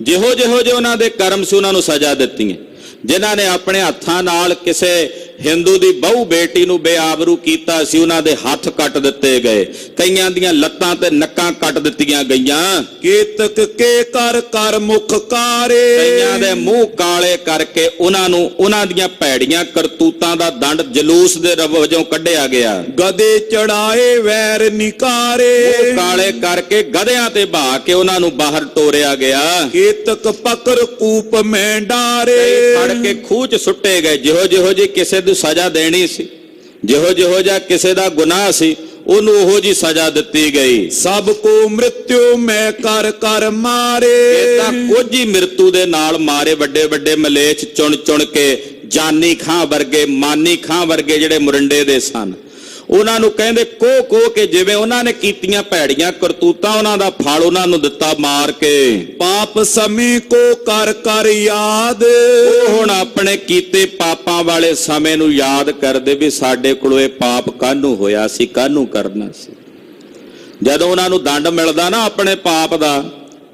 [SPEAKER 1] ਜਿਹੋ ਜਿਹੋ ਜਿਹੇ ਉਹਨਾਂ ਦੇ ਕਰਮ ਸੀ ਉਹਨਾਂ ਨੂੰ ਸਜ਼ਾ ਦਿੱਤੀਆਂ। ਜਿਨ੍ਹਾਂ ਨੇ ਆਪਣੇ ਹੱਥਾਂ ਨਾਲ ਕਿਸੇ ਹਿੰਦੂ ਦੀ ਬਹੂ ਬੇਟੀ ਨੂੰ ਬੇਆਬਰੂ ਕੀਤਾ ਸੀ, ਉਹਨਾਂ ਦੇ ਹੱਥ ਕੱਟ ਦਿੱਤੇ ਗਏ, ਕਈਆਂ ਦੀਆਂ ਲੱਤਾਂ ਤੇ ਨੱਕਾਂ ਕੱਟ ਦਿੱਤੀਆਂ ਗਈਆਂ।
[SPEAKER 2] ਕੇਤਕ ਕੇ ਕਰ ਕਰ ਮੁਖ ਕਾਰੇ।
[SPEAKER 1] ਕਈਆਂ ਦੇ ਮੂੰਹ ਕਾਲੇ ਕਰਕੇ ਉਹਨਾਂ ਨੂੰ ਉਹਨਾਂ ਦੀਆਂ ਭੈੜੀਆਂ ਕਰਤੂਤਾਂ ਦਾ ਦੰਡ ਜਲੂਸ ਦੇ ਵਜੋਂ ਕੱਢਿਆ ਗਿਆ।
[SPEAKER 2] ਗਦੇ ਚੜਾਏ ਵੈਰ ਨਿਕਾਰੇ।
[SPEAKER 1] ਮੂੰਹ ਕਾਲੇ ਕਰਕੇ ਗਧਿਆਂ ਤੇ ਬਹਾ ਕੇ ਉਹਨਾਂ ਨੂੰ ਬਾਹਰ ਤੋਰਿਆ ਗਿਆ।
[SPEAKER 2] ਕੇਤਕ ਪਕਰ ਕੂਪ ਮੈਂ ਡਾਰੇ।
[SPEAKER 1] ਫੜ ਕੇ ਖੂਹ 'ਚ ਸੁੱਟੇ ਗਏ। ਜਿਹੋ ਜਿਹੋ ਜੀ ਕਿਸੇ ਦੀ ਸਜ਼ਾ ਦੇਣੀ ਸੀ, ਜਿਹੋ ਜਿਹੋ ਜਿਹਾ ਕਿਸੇ ਦਾ ਗੁਨਾਹ ਸੀ, ਉਹਨੂੰ ਉਹੋ ਜੀ ਸਜ਼ਾ ਦਿੱਤੀ ਗਈ।
[SPEAKER 2] ਸਭ ਕੋ ਮ੍ਰਿਤਿਉ ਮੈਂ ਕਰ ਕਰ ਮਾਰੇ।
[SPEAKER 1] ਇਹ ਤਾਂ ਕੁਝ ਹੀ ਮ੍ਰਿਤੂ ਦੇ ਨਾਲ ਮਾਰੇ, ਵੱਡੇ ਵੱਡੇ ਮਲੇਛ ਚੁਣ ਚੁਣ ਕੇ। ਜਾਨੀ ਖਾਂ ਵਰਗੇ, ਮਾਨੀ ਖਾਂ ਵਰਗੇ ਜਿਹੜੇ ਮੁਰੰਡੇ ਦੇ ਸਨ, ਉਹਨਾਂ ਨੂੰ ਕਹਿੰਦੇ ਕੋਹ ਕੇ ਜਿਵੇਂ ਉਹਨਾਂ ਨੇ ਕੀਤੀਆਂ ਭੈੜੀਆਂ ਕਰਤੂਤਾਂ, ਉਹਨਾਂ ਦਾ ਫਲ ਉਹਨਾਂ ਨੂੰ ਦਿੱਤਾ ਮਾਰ ਕੇ।
[SPEAKER 2] ਪਾਪ ਸਮੇਂ ਕੋ ਕਰ ਕਰ ਯਾਦ।
[SPEAKER 1] ਉਹ ਹੁਣ ਆਪਣੇ ਕੀਤੇ ਪਾਪਾਂ ਵਾਲੇ ਸਮੇਂ ਨੂੰ ਯਾਦ ਕਰਦੇ ਵੀ ਸਾਡੇ ਕੋਲੋਂ ਇਹ ਪਾਪ ਕਾਹਨੂੰ ਹੋਇਆ ਸੀ, ਕਾਹਨੂੰ ਕਰਨਾ ਸੀ। ਜਦੋਂ ਉਹਨਾਂ ਨੂੰ ਦੰਡ ਮਿਲਦਾ ਨਾ ਆਪਣੇ ਪਾਪ ਦਾ,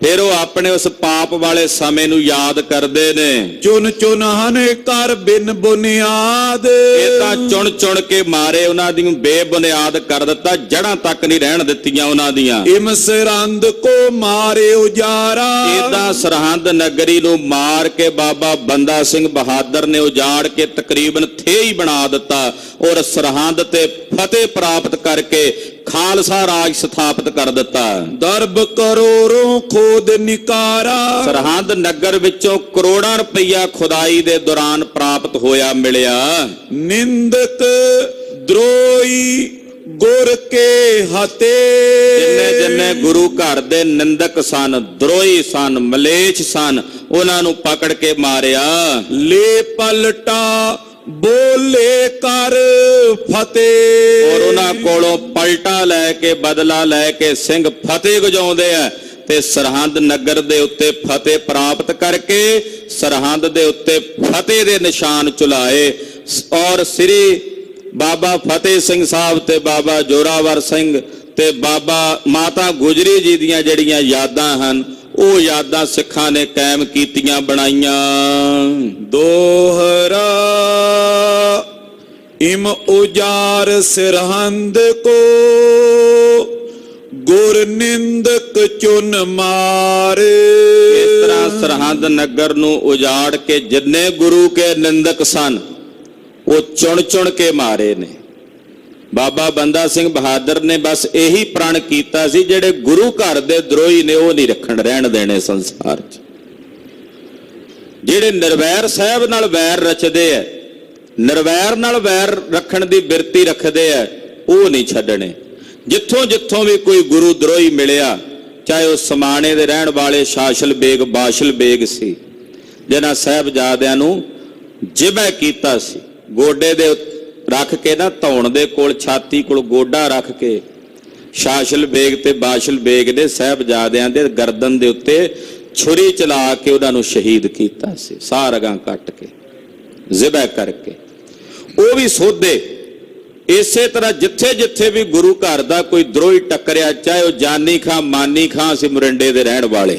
[SPEAKER 1] ਫਿਰ ਉਹ ਆਪਣੇ ਉਸ ਪਾਪ ਵਾਲੇ ਸਮੇਂ ਨੂੰ ਯਾਦ ਕਰਦੇ ਨੇ।
[SPEAKER 2] ਚੁਨ ਚੁਨ ਹਨੇ ਕਰ ਬਿਨ ਬੁਨਿਆਦ।
[SPEAKER 1] ਇਹ ਤਾਂ ਚੁਣ ਚੁਣ ਕੇ ਮਾਰੇ, ਉਹਨਾਂ ਦੀ ਬੇਬੁਨਿਆਦ ਕਰ ਦਿੱਤਾ, ਜੜਾਂ ਤੱਕ ਨਹੀਂ ਰਹਿਣ ਦਿੱਤੀਆਂ ਉਹਨਾਂ ਦੀਆਂ।
[SPEAKER 2] ਇਮ ਸਰਹੰਦ ਕੋ ਮਾਰੇ ਉਜਾਰਾ।
[SPEAKER 1] ਇਦਾਂ ਸਰਹੰਦ ਨਗਰੀ ਨੂੰ ਮਾਰ ਕੇ ਬਾਬਾ ਬੰਦਾ ਸਿੰਘ ਬਹਾਦਰ ਨੇ ਉਜਾੜ ਕੇ ਤਕਰੀਬਨ ਥੇ ਹੀ ਬਣਾ ਦਿੱਤਾ, ਔਰ ਸਰਹੰਦ ਤੇ ਫਤਿਹ ਪ੍ਰਾਪਤ ਕਰਕੇ ਖਾਲਸਾ ਰਾਜ ਸਥਾਪਿਤ ਕਰ ਦਿੱਤਾ।
[SPEAKER 2] ਦਰਬ ਕਰੋੜੋਂ ਖੋਦ ਨਿਕਾਰਾ।
[SPEAKER 1] ਸਰਹੰਦ ਨਗਰ ਵਿੱਚੋਂ ਕਰੋੜਾਂ ਰੁਪਈਆ ਖੁਦਾਈ ਦੇ ਦੌਰਾਨ ਪ੍ਰਾਪਤ ਹੋਇਆ ਮਿਲਿਆ।
[SPEAKER 2] ਨਿੰਦਕ ਦਰੋਈ ਗੁਰ ਕੇ ਹਤੇ।
[SPEAKER 1] ਜਿੰਨੇ ਜਿੰਨੇ ਗੁਰੂ ਘਰ ਦੇ ਨਿੰਦਕ ਸਨ, ਦਰੋਹੀ ਸਨ, ਮਲੇਛ ਸਨ, ਉਹਨਾਂ ਨੂੰ ਪਕੜ ਕੇ ਮਾਰਿਆ।
[SPEAKER 2] ਲੈ ਪਲਟਾ ਬੋਲੇ ਕਰ ਫਤਿਹ।
[SPEAKER 1] ਔਰ ਉਹਨਾਂ ਕੋਲੋਂ ਪਲਟਾ ਲੈ ਕੇ, ਬਦਲਾ ਲੈ ਕੇ ਸਿੰਘ ਫਤਿਹ ਗਜਾਉਂਦੇ ਆ ਤੇ ਸਰਹੰਦ ਨਗਰ ਦੇ ਉੱਤੇ ਫਤਿਹ ਪ੍ਰਾਪਤ ਕਰਕੇ ਸਰਹੰਦ ਦੇ ਉੱਤੇ ਫਤਿਹ ਦੇ ਨਿਸ਼ਾਨ ਚੁਲਾਏ। ਔਰ ਸ੍ਰੀ ਬਾਬਾ ਫਤਿਹ ਸਿੰਘ ਸਾਹਿਬ ਤੇ ਬਾਬਾ ਜੋਰਾਵਰ ਸਿੰਘ ਤੇ ਬਾਬਾ ਮਾਤਾ ਗੁਜਰੀ ਜੀ ਦੀਆਂ ਜਿਹੜੀਆਂ ਯਾਦਾਂ ਹਨ, ਉਹ ਯਾਦਾਂ ਸਿੱਖਾਂ ਨੇ ਕਾਇਮ ਕੀਤੀਆਂ, ਬਣਾਈਆਂ।
[SPEAKER 2] ਦੋਹਰਾ ਇਮ ਉਜਾਰ ਸਰਹੰਦ ਕੋ ਗੁਰ ਨਿੰਦਕ ਚੁਨ ਮਾਰੇ।
[SPEAKER 1] ਇਸ ਤਰ੍ਹਾਂ ਸਰਹੰਦ ਨਗਰ ਨੂੰ ਉਜਾੜ ਕੇ ਜਿੰਨੇ ਗੁਰੂ ਕੇ ਨਿੰਦਕ ਸਨ, ਉਹ ਚੁਣ ਚੁਣ ਕੇ ਮਾਰੇ ਨੇ। ਬਾਬਾ ਬੰਦਾ ਸਿੰਘ ਬਹਾਦਰ ਨੇ ਬਸ ਇਹੀ ਪ੍ਰਣ ਕੀਤਾ ਸੀ, ਜਿਹੜੇ ਗੁਰੂ ਘਰ ਦੇ ਦਰੋਹੀ ਨੇ ਉਹ ਨਹੀਂ ਰਹਿਣ ਦੇਣੇ ਸੰਸਾਰ 'ਚ। ਜਿਹੜੇ ਨਿਰਵੈਰ ਸਾਹਿਬ ਨਾਲ ਵੈਰ ਰਚਦੇ ਐ, ਨਿਰਵੈਰ ਨਾਲ ਵੈਰ ਰੱਖਣ ਦੀ ਬਿਰਤੀ ਰੱਖਦੇ ਐ, ਉਹ ਨਹੀਂ ਛੱਡਣੇ। ਜਿੱਥੋਂ ਜਿੱਥੋਂ ਵੀ ਕੋਈ ਗੁਰੂ ਦਰੋਹੀ ਮਿਲਿਆ, ਚਾਹੇ ਉਹ ਸਮਾਣੇ ਦੇ ਰਹਿਣ ਵਾਲੇ ਸ਼ਾਸਲ ਬੇਗ, ਬਾਸ਼ਲ ਬੇਗ ਸੀ, ਜਿਨ੍ਹਾਂ ਸਾਹਿਬਜ਼ਾਦਿਆਂ ਨੂੰ ਜਿਬਾ ਕੀਤਾ ਸੀ, ਗੋਡੇ ਦੇ ਰੱਖ ਕੇ ਨਾ ਧੌਣ ਦੇ ਕੋਲ, ਛਾਤੀ ਕੋਲ ਗੋਡਾ ਰੱਖ ਕੇ ਸ਼ਾਸਲ ਬੇਗ ਤੇ ਬਾਸ਼ਲ ਬੇਗ ਦੇ ਸਾਹਿਬਜ਼ਾਦਿਆਂ ਦੇ ਗਰਦਨ ਦੇ ਉੱਤੇ ਛੁਰੀ ਚਲਾ ਕੇ ਉਹਨਾਂ ਨੂੰ ਸ਼ਹੀਦ ਕੀਤਾ ਸੀ, ਸਾਹ ਰਗਾਂ ਕੱਟ ਕੇ, ਜ਼ਿਬਾ ਕਰਕੇ। ਉਹ ਵੀ ਸੋਧੇ। ਇਸੇ ਤਰ੍ਹਾਂ ਜਿੱਥੇ ਜਿੱਥੇ ਵੀ ਗੁਰੂ ਘਰ ਦਾ ਕੋਈ ਦਰੋਹੀ ਟੱਕਰਿਆ, ਚਾਹੇ ਉਹ ਜਾਨੀ ਖਾਂ, ਮਾਨੀ ਖਾਂ ਸੀ, ਮੁਰੰਡੇ ਦੇ ਰਹਿਣ ਵਾਲੇ,